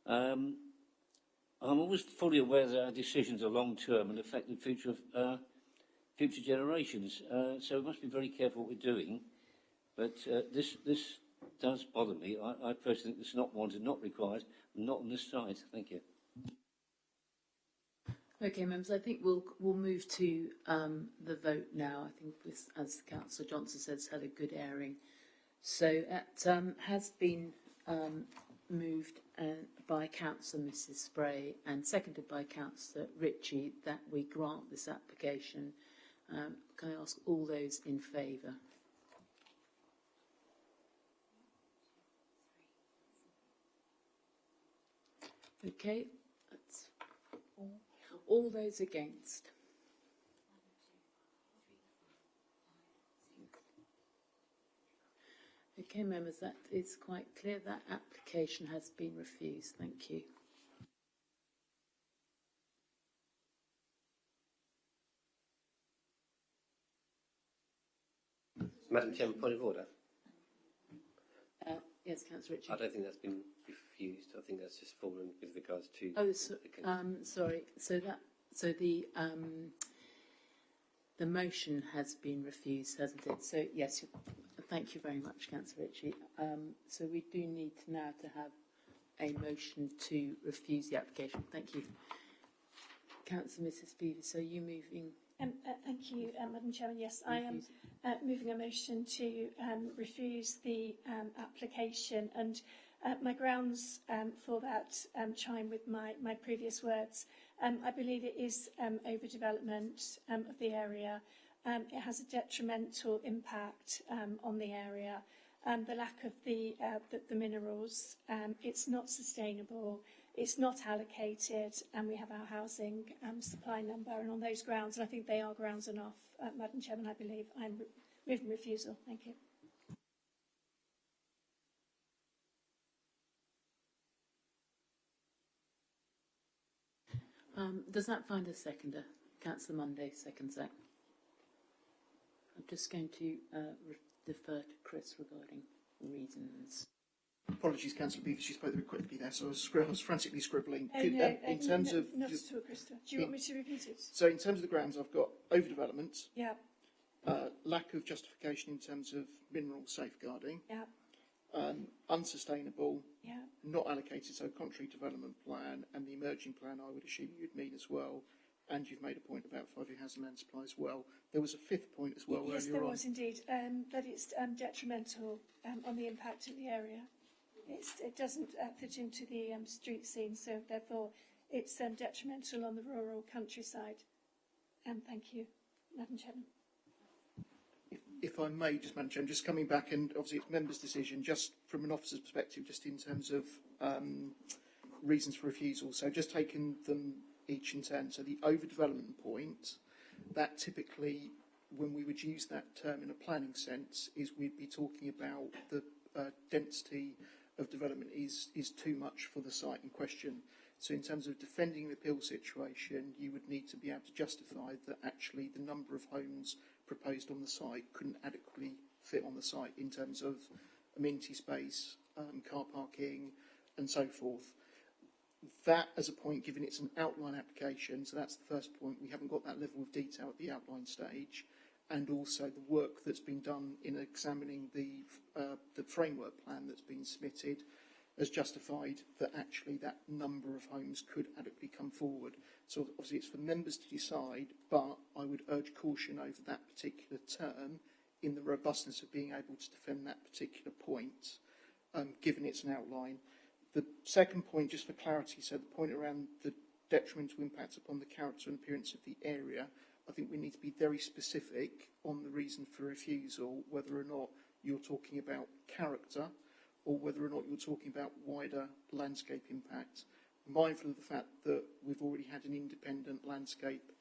I'm always fully aware that our decisions are long-term and affect the future of future generations, so we must be very careful what we're doing, but this does bother me. I personally think it's not wanted, not required, not on this side. Thank you. Okay, members, I think we'll move to the vote now. I think this, as Councillor Johnson said, has had a good airing. So it has been moved by Councillor Mrs Spray and seconded by Councillor Ritchie that we grant this application. Can I ask all those in favour? Okay, that's all those against. Okay, members, that is quite clear. That application has been refused. Thank you. Madam Chairman, point of order. Yes, Councillor Ritchie. I don't think that's been refused. I think that's just fallen with regards to. Oh, sorry. So the motion has been refused, hasn't it? So yes, thank you very much, Councillor Ritchie. So we do need now to have a motion to refuse the application. Thank you, Councillor Mrs Beavis. Are you moving? Thank you, Madam Chairman. Yes, I am moving a motion to refuse the application, and my grounds for that chime with my previous words. I believe it is overdevelopment of the area. It has a detrimental impact on the area. The lack of the minerals, it's not sustainable. It's not allocated, and we have our housing supply number, and on those grounds, and I think they are grounds enough, Madam Chairman, I believe I'm moving refusal. Thank you. Does that find a seconder? Councillor Monday seconds that. I'm just going to defer to Chris regarding reasons. Apologies, Councillor Beavis, you spoke very quickly there, so I was frantically scribbling. Oh, Could, no, in terms of not at all, Krista. Do you want me to repeat it? So, in terms of the grounds, I've got overdevelopment, Yeah. lack of justification in terms of mineral safeguarding, Yeah. Unsustainable, Yeah. not allocated, so contrary development plan, and the emerging plan I would assume you'd mean as well. And you've made a point about 5-year housing land supply as well. There was a fifth point as well Yes, earlier there on. was indeed, that it's detrimental on the impact of the area. it doesn't fit into the street scene, so therefore it's detrimental on the rural countryside. Thank you, Madam Chairman. If I may, just Madam Chairman, just coming back, and obviously it's members' decision, just from an officer's perspective, just in terms of reasons for refusal. So just taking them each in turn. So the overdevelopment point, that typically, when we would use that term in a planning sense, is we'd be talking about the density of development is too much for the site in question. So in terms of defending the appeal situation, you would need to be able to justify that actually the number of homes proposed on the site couldn't adequately fit on the site in terms of amenity space, car parking, and so forth. That as a point, given it's an outline application, so that's the first point, we haven't got that level of detail at the outline stage, and also the work that's been done in examining the framework plan that's been submitted has justified that actually that number of homes could adequately come forward. So obviously it's for members to decide, but I would urge caution over that particular term in the robustness of being able to defend that particular point, given it's an outline. The second point, just for clarity, so the point around the detrimental impact upon the character and appearance of the area, I think we need to be very specific on the reason for refusal, whether or not you're talking about character or whether or not you're talking about wider landscape impact. Mindful of the fact that we've already had an independent landscape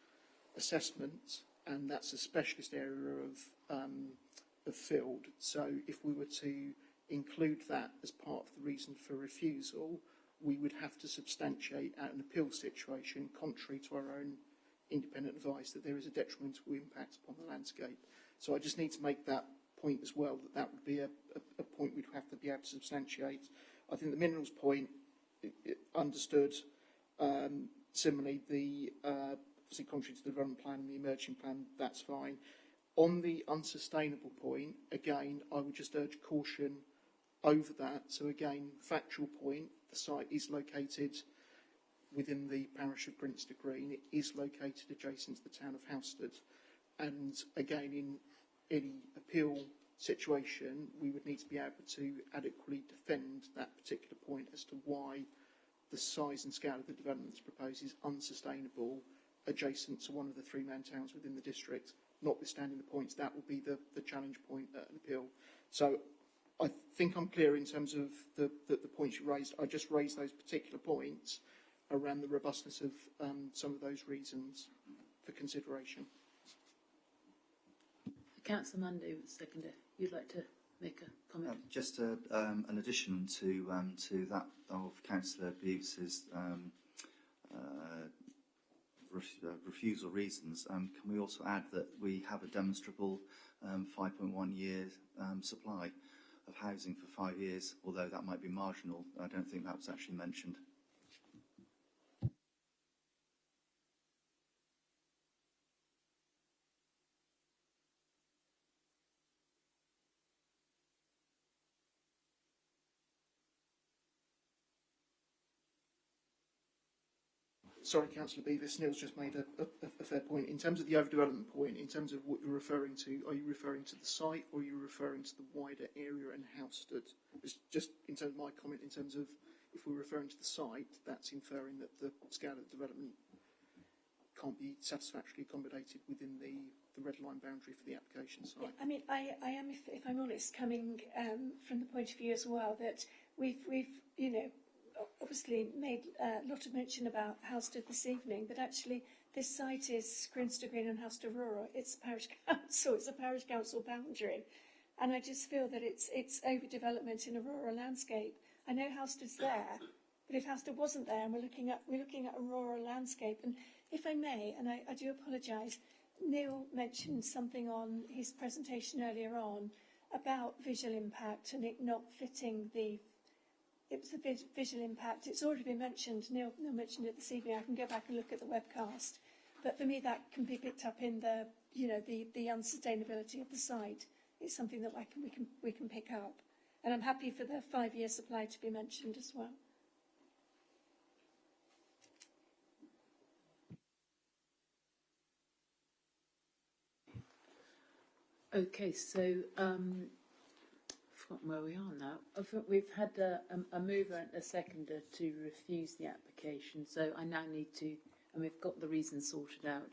assessment, and that's a specialist area of field. So if we were to include that as part of the reason for refusal, we would have to substantiate at an appeal situation, contrary to our own independent advice, that there is a detrimental impact upon the landscape. So I just need to make that point as well, that would be a point we'd have to be able to substantiate. I think the minerals point, understood. Similarly, the obviously contrary to the development plan and the emerging plan, that's fine. On the unsustainable point, again, I would just urge caution over that. So again, factual point, the site is located within the parish of Grinster Green. It is located adjacent to the town of Housestead. And again, in any appeal situation, we would need to be able to adequately defend that particular point as to why the size and scale of the developments proposed is unsustainable adjacent to one of the three main towns within the district. Notwithstanding the points, that will be the challenge point at an appeal. So I think I'm clear in terms of the points you raised. I just raised those particular points around the robustness of some of those reasons for consideration. Councillor Mundy, seconder, you'd like to make a comment? Just an addition to that of Councillor Butes's refusal reasons. Can we also add that we have a demonstrable 5.1 year supply of housing for 5 years, although that might be marginal. I don't think that was actually mentioned. Sorry, Councillor Beavis, Neil's just made a fair point. In terms of the overdevelopment point, in terms of what you're referring to, are you referring to the site or are you referring to the wider area and Housestead? It's just in terms of my comment, in terms of if we're referring to the site, that's inferring that the scale of development can't be satisfactorily accommodated within the red line boundary for the application site. Yeah, I mean, I am, if I'm honest, coming from the point of view as well that we've you know, obviously made a lot of mention about Housestead this evening, but actually this site is Grinster Green and Housestead Rural. It's a parish council. It's a parish council boundary, and I just feel that it's overdevelopment in a rural landscape. I know Housted's there, but if Housestead wasn't there, and we're looking at a rural landscape, and if I may, and I do apologise, Neil mentioned something on his presentation earlier on about visual impact and it not fitting the. It was the visual impact. It's already been mentioned. Neil mentioned it this evening. I can go back and look at the webcast. But for me, that can be picked up in the, you know, the unsustainability of the site. It's something that we can pick up. And I'm happy for the 5-year supply to be mentioned as well. Okay, so forgotten where we are now. I think we've had a mover and a seconder to refuse the application, so I now need to, and we've got the reasons sorted out,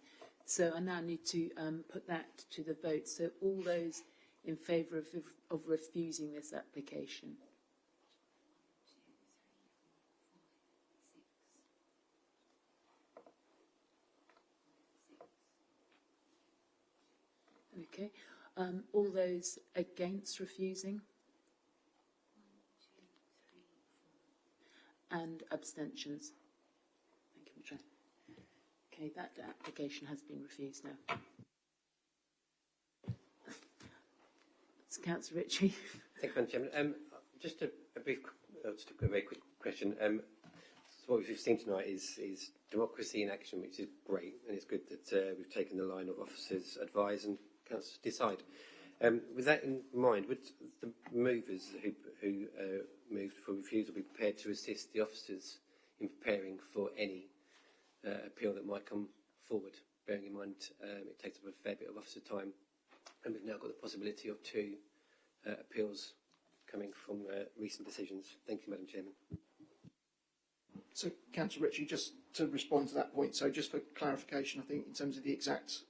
so I now need to put that to the vote. So all those in favour of refusing this application. Okay. All those against refusing? And abstentions? Thank you, Madam. Okay, that application has been refused now. It's Councillor Ritchie. Thank you, Madam Chairman. Just a very quick question. So what we've seen tonight is democracy in action, which is great, and it's good that we've taken the line of officers advise and councillors decide. With that in mind, would the movers who moved for refusal be prepared to assist the officers in preparing for any appeal that might come forward, bearing in mind it takes up a fair bit of officer time, and we've now got the possibility of 2 appeals coming from recent decisions. Thank you, Madam Chairman. So, Councillor Ritchie, just to respond to that point, so just for clarification, I think in terms of the exact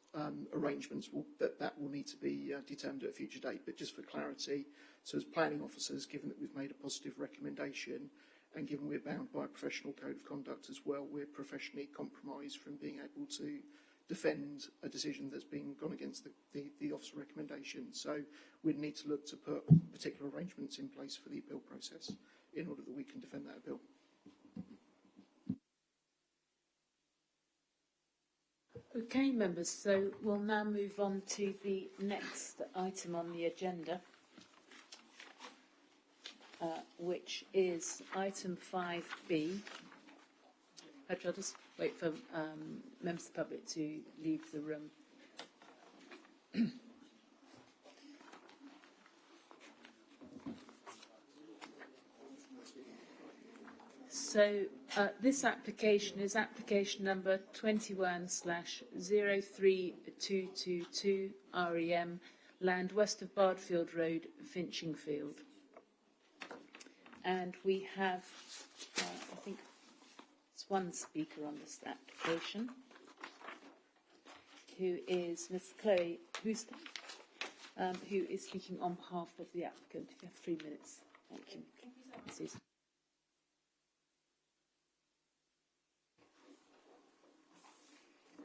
arrangements, that will need to be determined at a future date, but just for clarity, so as planning officers, given that we've made a positive recommendation and given we're bound by a professional code of conduct as well, we're professionally compromised from being able to defend a decision that's been gone against the officer recommendation. So we'd need to look to put particular arrangements in place for the appeal process in order that we can defend that appeal. Okay, members, so we'll now move on to the next item on the agenda, which is item 5B. Actually, I'll just wait for members of the public to leave the room. So this application is application number 21/03222 REM, land west of Bardfield Road, Finchingfield. And we have, I think, it's one speaker on this application, who is Ms. Chloe Houston, who is speaking on behalf of the applicant. If you have 3 minutes. Thank you. Susan.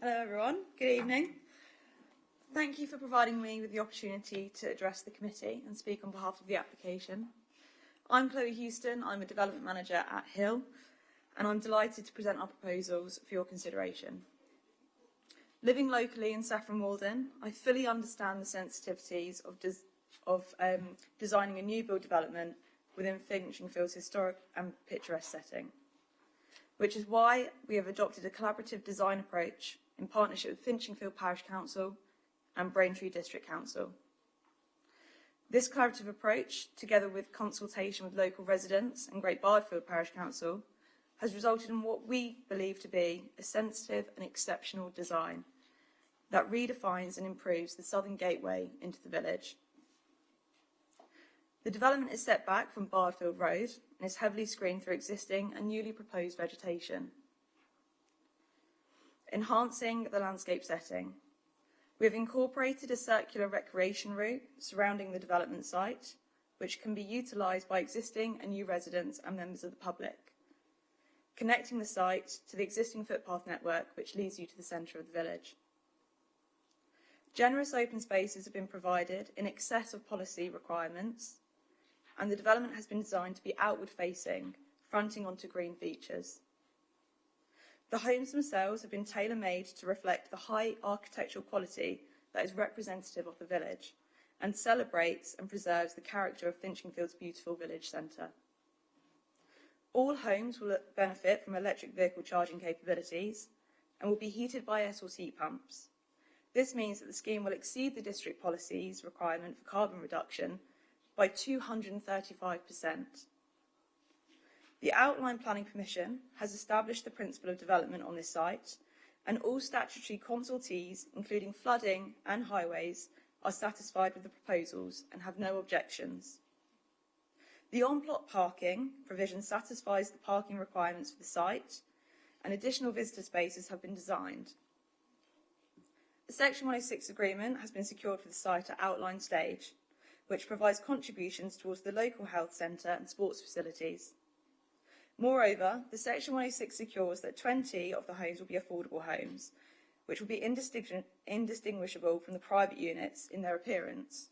Hello everyone, good evening. Thank you for providing me with the opportunity to address the committee and speak on behalf of the application. I'm Chloe Houston, I'm a development manager at Hill, and I'm delighted to present our proposals for your consideration. Living locally in Saffron Walden, I fully understand the sensitivities of designing a new build development within Finchingfield's historic and picturesque setting, which is why we have adopted a collaborative design approach in partnership with Finchingfield Parish Council and Braintree District Council. This collaborative approach, together with consultation with local residents and Great Bardfield Parish Council, has resulted in what we believe to be a sensitive and exceptional design that redefines and improves the southern gateway into the village. The development is set back from Bardfield Road and is heavily screened through existing and newly proposed vegetation, enhancing the landscape setting. We have incorporated a circular recreation route surrounding the development site, which can be utilised by existing and new residents and members of the public, connecting the site to the existing footpath network, which leads you to the centre of the village. Generous open spaces have been provided in excess of policy requirements, and the development has been designed to be outward-facing, fronting onto green features. The homes themselves have been tailor-made to reflect the high architectural quality that is representative of the village and celebrates and preserves the character of Finchingfield's beautiful village centre. All homes will benefit from electric vehicle charging capabilities and will be heated by air source heat pumps. This means that the scheme will exceed the district policy's requirement for carbon reduction by 235%. The Outline Planning Commission has established the principle of development on this site, and all statutory consultees, including flooding and highways, are satisfied with the proposals and have no objections. The on-plot parking provision satisfies the parking requirements for the site, and additional visitor spaces have been designed. The Section 106 agreement has been secured for the site at outline stage, which provides contributions towards the local health centre and sports facilities. Moreover, the Section 106 secures that 20 of the homes will be affordable homes, which will be indistinguishable from the private units in their appearance.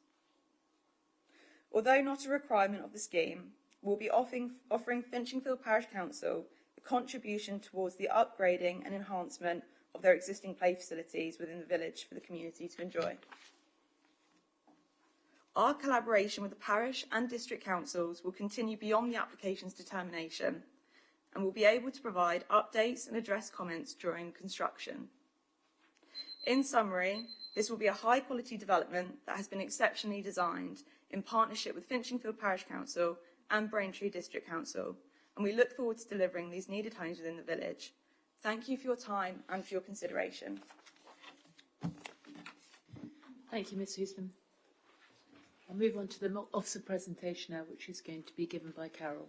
Although not a requirement of the scheme, we'll be offering Finchingfield Parish Council a contribution towards the upgrading and enhancement of their existing play facilities within the village for the community to enjoy. Our collaboration with the parish and district councils will continue beyond the application's determination, and we'll be able to provide updates and address comments during construction. In summary, this will be a high-quality development that has been exceptionally designed in partnership with Finchingfield Parish Council and Braintree District Council, and we look forward to delivering these needed homes within the village. Thank you for your time and for your consideration. Thank you, Ms Houston. I'll move on to the officer presentation now, which is going to be given by Carol.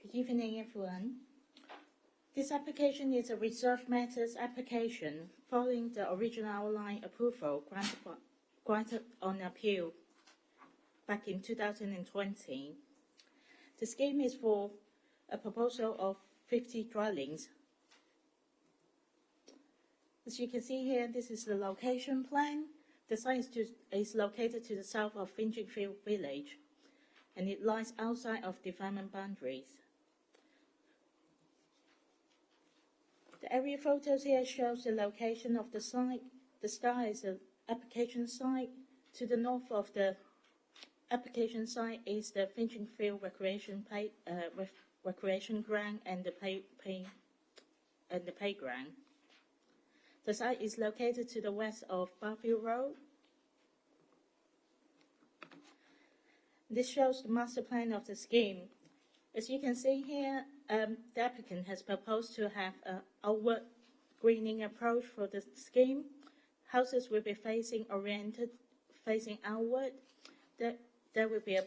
Good evening, everyone. This application is a reserved matters application following the original outline approval granted on appeal back in 2020. The scheme is for a proposal of 50 dwellings. As you can see here, this is the location plan. The site is located to the south of Finchingfield Village, and it lies outside of development boundaries. The aerial photos here shows the location of the site. The star is the application site. To the north of the application site is the Finchingfield recreation ground and the playground. The site is located to the west of Barfield Road. This shows the master plan of the scheme. As you can see here, the applicant has proposed to have an outward greening approach for the scheme. Houses will be facing outward. There will be a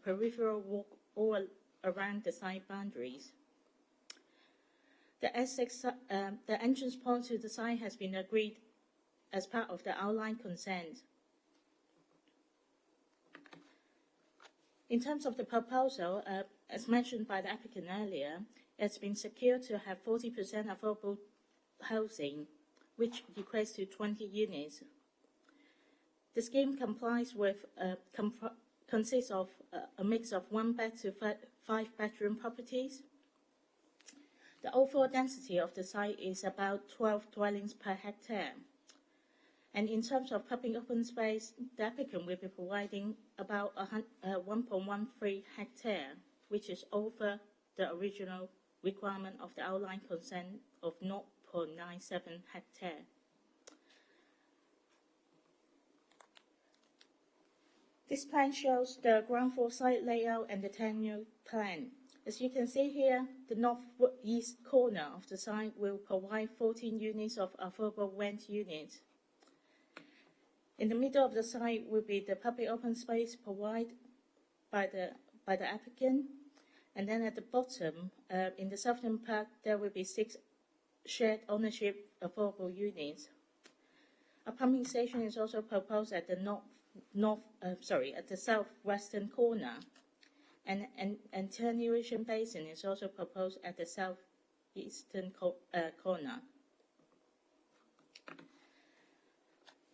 peripheral walk all around the site boundaries. The entrance point to the site has been agreed as part of the outline consent. In terms of the proposal, as mentioned by the applicant earlier, it's been secured to have 40% affordable housing, which equates to 20 units. The scheme complies with consists of a mix of 1-bed to 5-bedroom properties. The overall density of the site is about 12 dwellings per hectare. And in terms of public open space, the applicant will be providing about 1.13 hectare, which is over the original requirement of the outline consent of 0.97 hectare. This plan shows the ground floor site layout and the tenure plan. As you can see here, the northeast corner of the site will provide 14 units of affordable rent units. In the middle of the site will be the public open space provided by the applicant, and then at the bottom, in the southern part, there will be 6 shared ownership affordable units. A pumping station is also proposed at the at the southwestern corner, and attenuation basin is also proposed at the southeastern corner.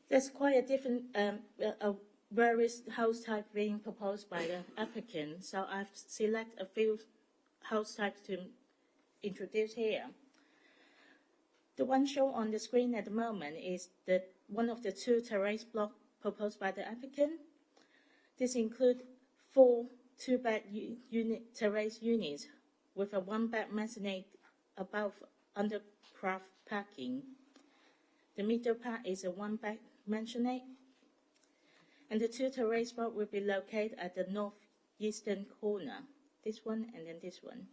There's quite a different various house types being proposed by the applicant, so I've selected a few house types to introduce here. The one shown on the screen at the moment is one of the 2 terrace blocks proposed by the applicant. This includes 4 2-bed terrace units with a 1-bed mezzanine above undercraft parking. The middle part is a 1-bed maisonette, and the 2 terrace blocks will be located at the northeastern corner. This one and then this one.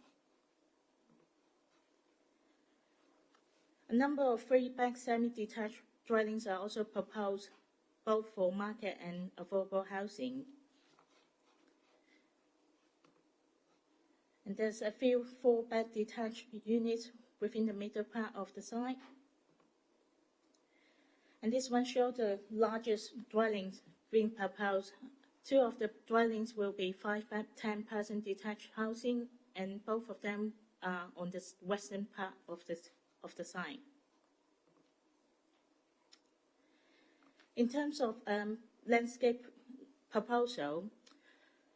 A number of 3-bed semi-detached dwellings are also proposed both for market and affordable housing. And there's a few 4-bed detached units within the middle part of the site. And this one shows the largest dwellings being proposed. 2 of the dwellings will be 5-bed, 10-person detached housing, and both of them are on the western part of the site. In terms of landscape proposal,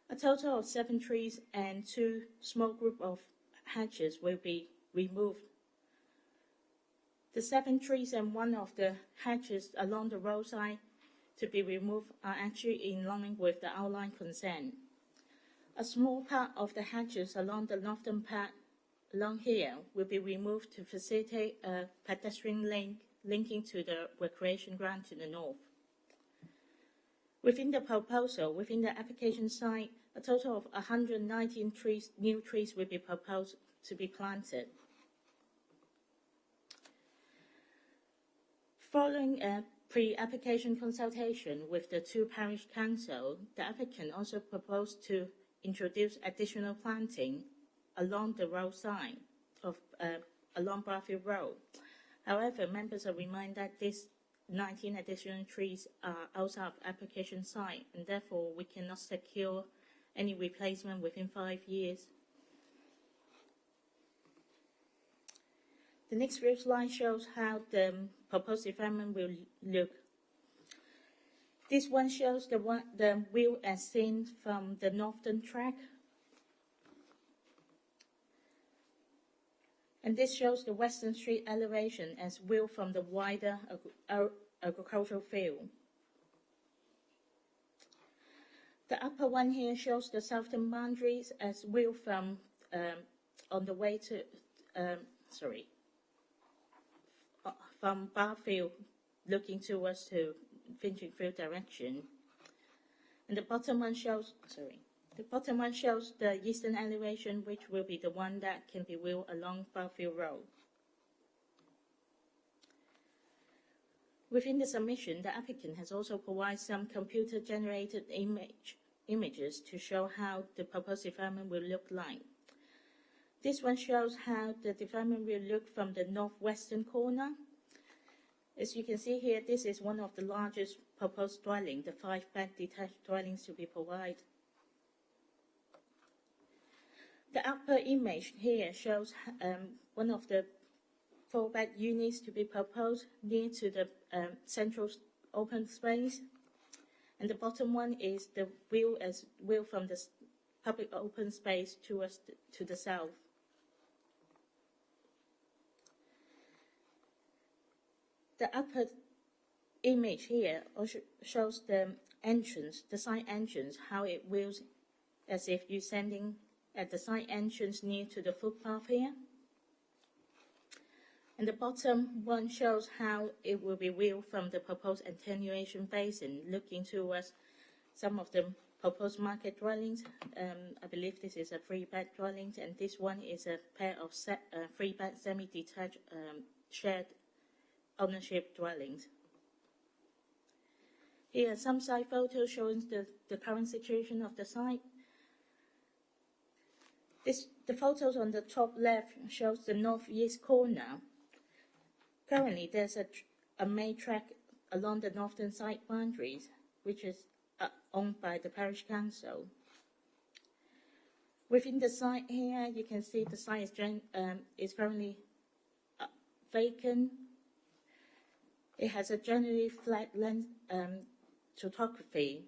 a total of 7 trees and 2 small group of hedges will be removed. The 7 trees and 1 of the hedges along the roadside to be removed are actually in line with the outline consent. A small part of the hedges along the northern part along here will be removed to facilitate a pedestrian link linking to the recreation ground to the north. Within the proposal, within the application site, a total of 119 trees, new trees will be proposed to be planted. Following a pre-application consultation with the 2 parish councils, the applicant also proposed to introduce additional planting along the roadside of along Barfield Road. However, members are reminded that these 19 additional trees are outside of application site, and therefore we cannot secure any replacement within 5 years. The next few slides shows how the proposed development will look. This one shows the view as seen from the northern track. And this shows the Western Street elevation as viewed from the wider agricultural field. The upper one here shows the southern boundaries as viewed from on the way to from Barfield, looking towards to Finchley direction. And the bottom one shows the eastern elevation, which will be the one that can be viewed along Barfield Road. Within the submission, the applicant has also provided some computer-generated images to show how the proposed development will look like. This one shows how the development will look from the northwestern corner. As you can see here, this is one of the largest proposed dwellings, the 5-bed detached dwellings to be provided. The upper image here shows one of the 4-bed units to be proposed near to the central open space. And the bottom one is the view from the public open space towards to the south. The upper image here also shows the entrance, the side entrance, how it views as if you're standing at the side entrance near to the footpath here. And the bottom one shows how it will be viewed from the proposed attenuation basin, looking towards some of the proposed market dwellings. I believe this is a 3-bed dwelling, and this one is a pair of 3-bed semi-detached shared ownership dwellings. Here are some site photos showing the current situation of the site. The photos on the top left shows the northeast corner. Currently, there's a main track along the northern site boundaries, which is owned by the parish council. Within the site here, you can see the site is currently vacant. It has a generally flat land topography.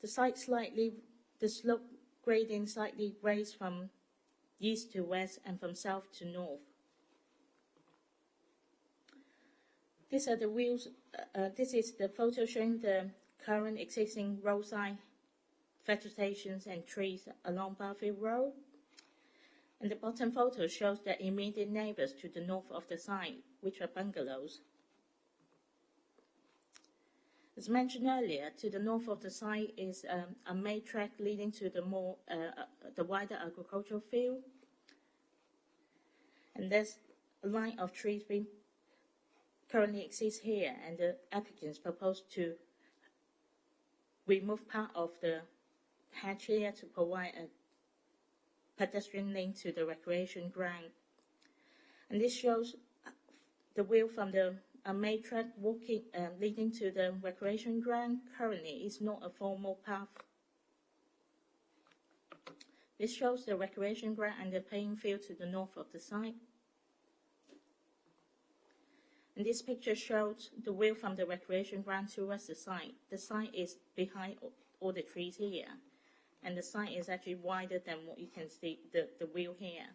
The slope gradient slightly raised from east to west and from south to north. These are the views. This is the photo showing the current existing roadside vegetations and trees along Barfield Road. And the bottom photo shows the immediate neighbours to the north of the site, which are bungalows. As mentioned earlier, to the north of the site is a main track leading to the wider agricultural field. And there's a line of trees being currently exists here, and the applicants propose to remove part of the hatch here to provide a pedestrian lane to the recreation ground. And this shows the view from the main track walking leading to the recreation ground. Currently is not a formal path. This shows the recreation ground and the playing field to the north of the site. And this picture shows the view from the recreation ground towards the site. The site is behind all the trees here, and the site is actually wider than what you can see, the view here.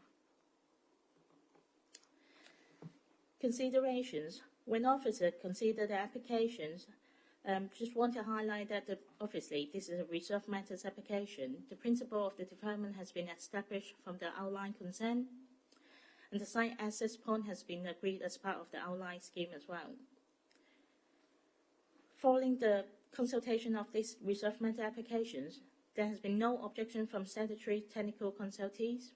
Considerations. When officers consider the applications, just want to highlight that obviously this is a reserved matters application. The principle of the development has been established from the outline consent, and the site access point has been agreed as part of the outline scheme as well. Following the consultation of these reserved matter applications, there has been no objection from statutory technical consultees.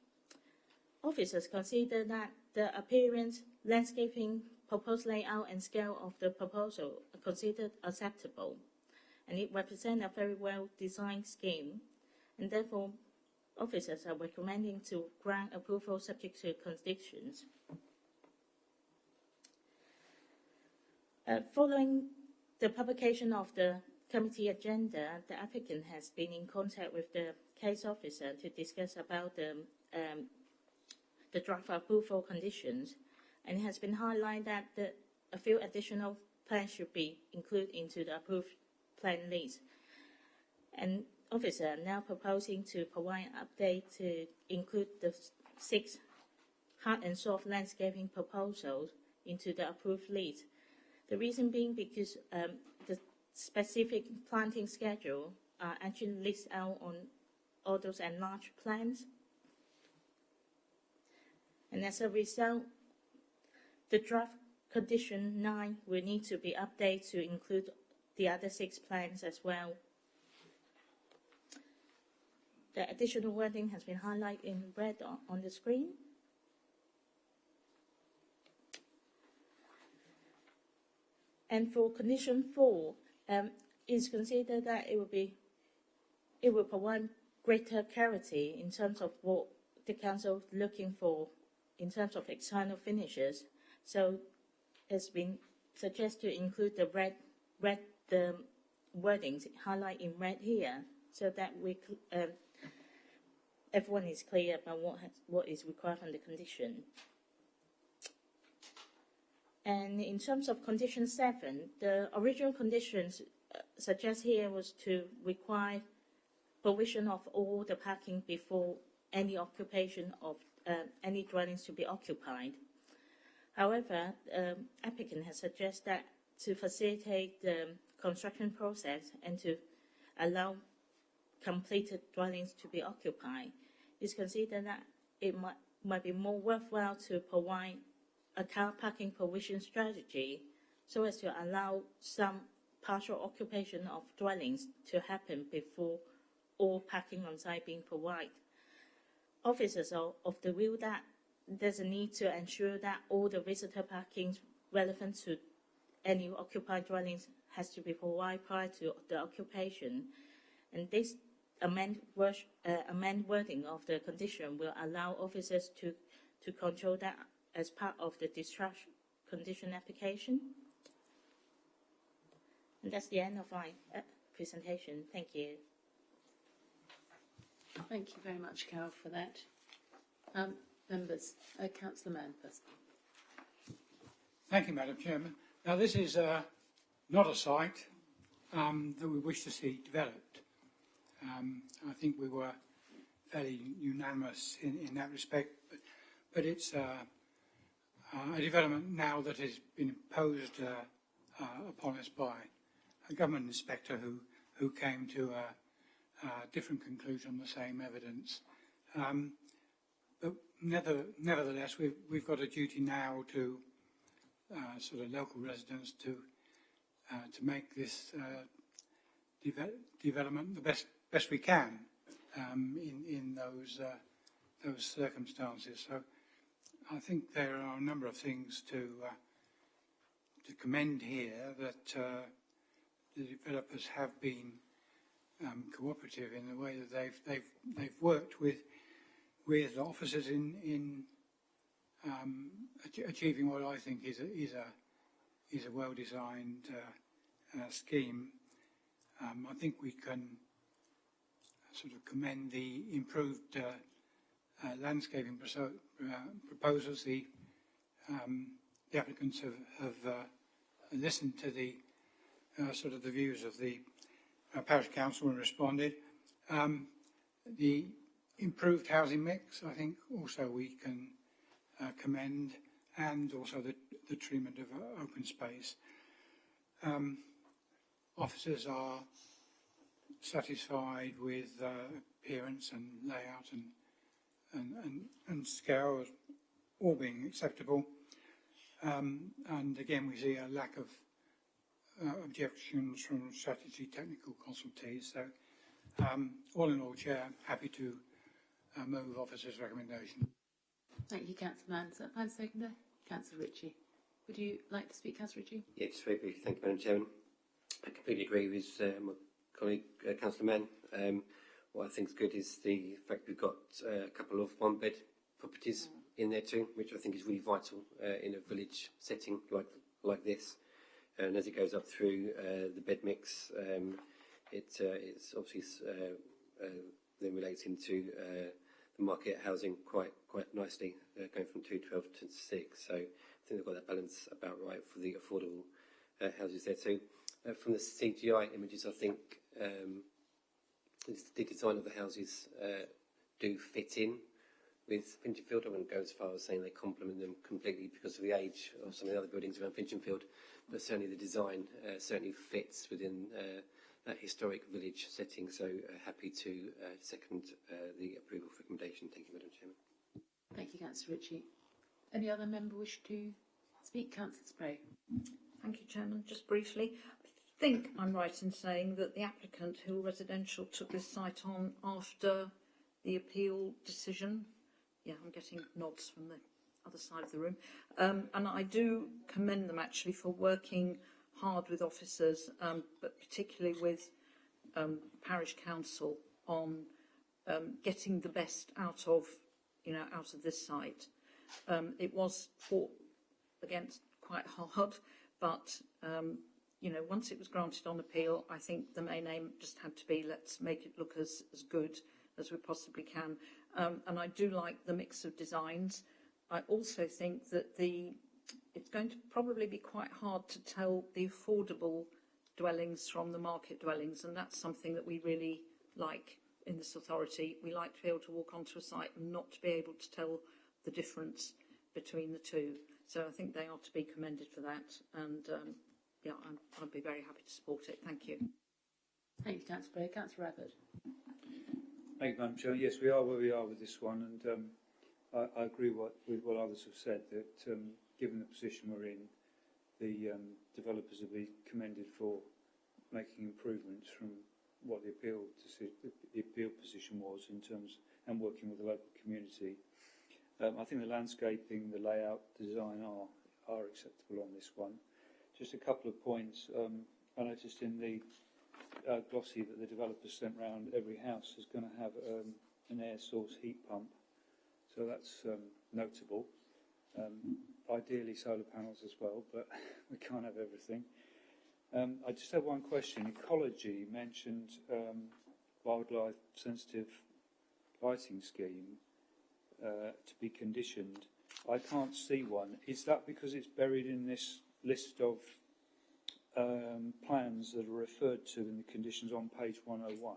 Officers consider that the appearance, landscaping, proposed layout and scale of the proposal are considered acceptable, and it represents a very well-designed scheme, and therefore officers are recommending to grant approval subject to conditions. Following the publication of the committee agenda, the applicant has been in contact with the case officer to discuss about the draft approval conditions, and it has been highlighted that a few additional plans should be included into the approved plan list. And officers are now proposing to provide an update to include the 6 hard and soft landscaping proposals into the approved list. The reason being because the specific planting schedule are actually listed out on all those enlarged plans. And as a result, the draft condition 9 will need to be updated to include the other 6 plans as well. The additional wording has been highlighted in red on the screen. And for condition 4, it's considered that it will provide greater clarity in terms of what the council is looking for in terms of external finishes. So it's been suggested to include the the wordings highlighted in red here, so that everyone is clear about what is required from the condition. And in terms of condition 7, the original conditions suggest here was to require provision of all the parking before any occupation of any dwellings to be occupied. However, applicant has suggested that to facilitate the construction process and to allow completed dwellings to be occupied, it's considered that it might be more worthwhile to provide a car parking provision strategy so as to allow some partial occupation of dwellings to happen before all parking on site being provided. Officers are of the view that there's a need to ensure that all the visitor parking relevant to any occupied dwellings has to be provided prior to the occupation. And this amend wording of the condition will allow officers to control that as part of the discharge condition application. And that's the end of my presentation. Thank you. Thank you very much, Carol, for that. Members, Councillor Mann first. Thank you, Madam Chairman. Now, this is not a site that we wish to see developed. I think we were fairly unanimous in that respect, but it's a development now that has been imposed upon us by a government inspector who came to a different conclusion on the same evidence. But nevertheless, we've got a duty now to sort of local residents to make this development the best we can in those circumstances. So I think there are a number of things to commend here, that the developers have been cooperative in the way that they've worked with officers in achieving what I think is a well-designed scheme. I think we can sort of commend the improved landscaping proposals. The applicants have listened to the sort of the views of the parish council and responded. The improved housing mix, I think, also we can commend, and also the treatment of open space. Officers are satisfied with appearance and layout and scale as all being acceptable. And again, we see a lack of objections from strategy technical consultees. So all in all, Chair, happy to move officers' recommendation. Thank you, Councillor Mann. Is that fine, seconder? Councillor Ritchie. Would you like to speak, Councillor Ritchie? Yeah, just very briefly. Thank you, Madam Chairman. I completely agree with my colleague, Councillor Mann. What I think is good is the fact we've got a couple of one-bed properties in there too, which I think is really vital in a village setting like this. And as it goes up through the bed mix, it's obviously then relates into the market housing quite nicely, going from 212 to 6. So I think they've got that balance about right for the affordable houses there too. From the CGI images, I think the design of the houses do fit in with Finchenfield. I wouldn't go as far as saying they complement them completely because of the age of some of the other buildings around Finchenfield, but certainly the design certainly fits within that historic village setting. So happy to second the approval recommendation. Thank you, Madam Chairman. Thank you, Councillor Ritchie. Any other member wish to speak? Councillor Spray. Thank you, Chairman. Just briefly, I think I'm right in saying that the applicant, Hill Residential, took this site on after the appeal decision. Yeah, I'm getting nods from the other side of the room. And I do commend them actually for working hard with officers, but particularly with parish council on getting the best out of this site. It was fought against quite hard, but once it was granted on appeal, I think the main aim just had to be let's make it look as good as we possibly can. And I do like the mix of designs. I also think that it's going to probably be quite hard to tell the affordable dwellings from the market dwellings, and that's something that we really like in this authority. We like to be able to walk onto a site and not to be able to tell the difference between the two. So I think they are to be commended for that, and I'd be very happy to support it. Thank you. Thank you, Councillor Spray. Councillor Abbott. Thank you, Madam Chair. Yes, we are where we are with this one, and I agree with what others have said, that given the position we're in, the developers will be commended for making improvements from what the appeal position was in terms and working with the local community. I think the landscaping, the layout, design are acceptable on this one. Just a couple of points. I noticed in the glossy that the developer sent round, every house is going to have an air source heat pump, so that's notable. Ideally solar panels as well, but we can't have everything. I just have one question. Ecology mentioned wildlife sensitive lighting scheme to be conditioned. I can't see one. Is that because it's buried in this list of plans that are referred to in the conditions on page 101?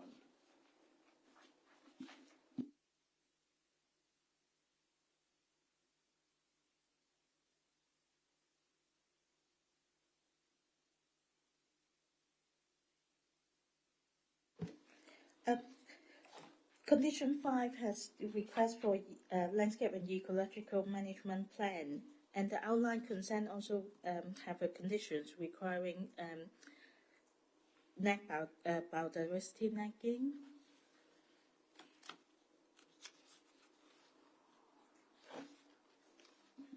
Condition 5 has the request for landscape and ecological management plan, and the outline consent also have a conditions requiring net biodiversity netting.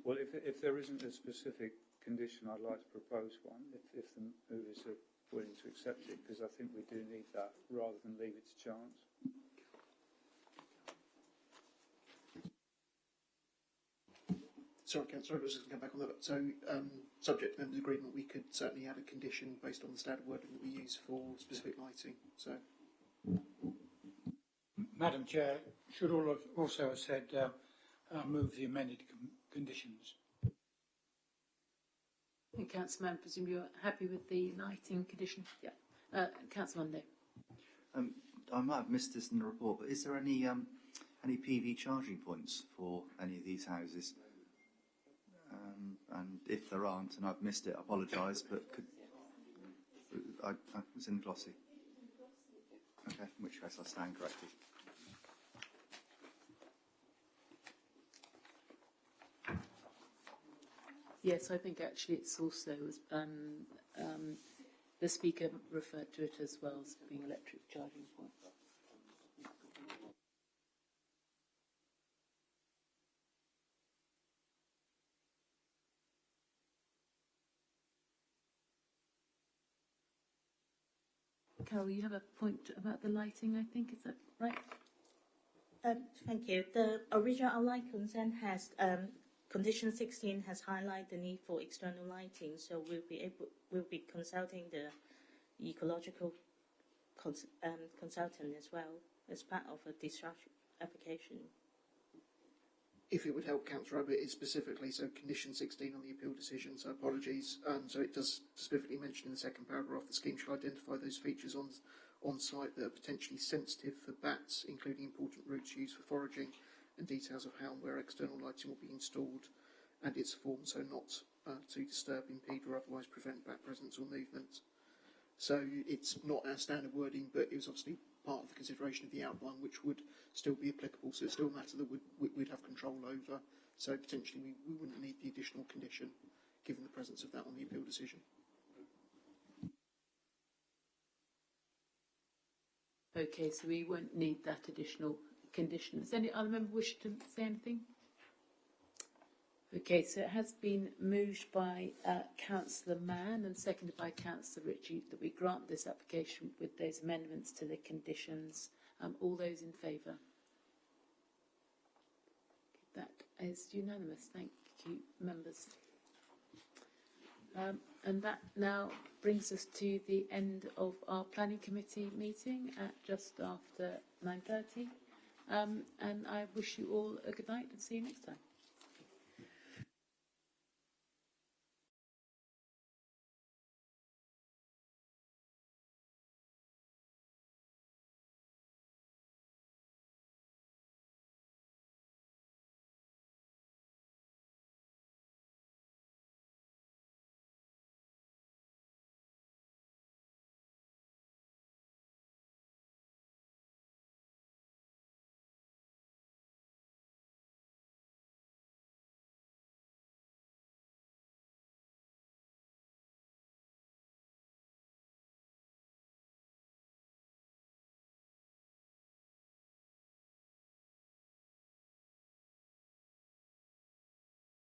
Well, if there isn't a specific condition, I'd like to propose one, if the movers are willing to accept it, because I think we do need that rather than leave it to chance. Sorry, Councillor, I was just going to come back on that. So, subject to members' agreement, we could certainly add a condition based on the standard wording that we use for specific lighting. So, Madam Chair, should all also have said move the amended conditions. And Councillor Mann, I presume you're happy with the lighting condition? Yeah. Councillor Monday. I might have missed this in the report, but is there any PV charging points for any of these houses? And if there aren't, and I've missed it, I apologise, but I was in the glossy. Okay, in which case I stand corrected. Yes, I think actually it's also, the speaker referred to it as well as being electric charging points. Carol, you have a point about the lighting, I think, is that right? Thank you. The original outline consent has condition 16 has highlighted the need for external lighting, so we'll be consulting the ecological consultant as well as part of a discharge application. if it would help, Councillor Abbott, is specifically, so condition 16 on the appeal decision, so apologies. So it does specifically mention in the second paragraph the scheme shall identify those features on site that are potentially sensitive for bats, including important routes used for foraging, and details of how and where external lighting will be installed and its form, so not to disturb, impede or otherwise prevent bat presence or movement. So it's not our standard wording, but it was obviously part of the consideration of the outline, which would still be applicable. So it's still a matter that we'd have control over. So potentially we wouldn't need the additional condition, given the presence of that on the appeal decision. Okay, so we won't need that additional condition. Does any other member wish to say anything? Okay, so it has been moved by Councillor Mann and seconded by Councillor Ritchie that we grant this application with those amendments to the conditions. All those in favour? That is unanimous. Thank you, members. And that now brings us to the end of our planning committee meeting at just after 9:30. And I wish you all a good night and see you next time.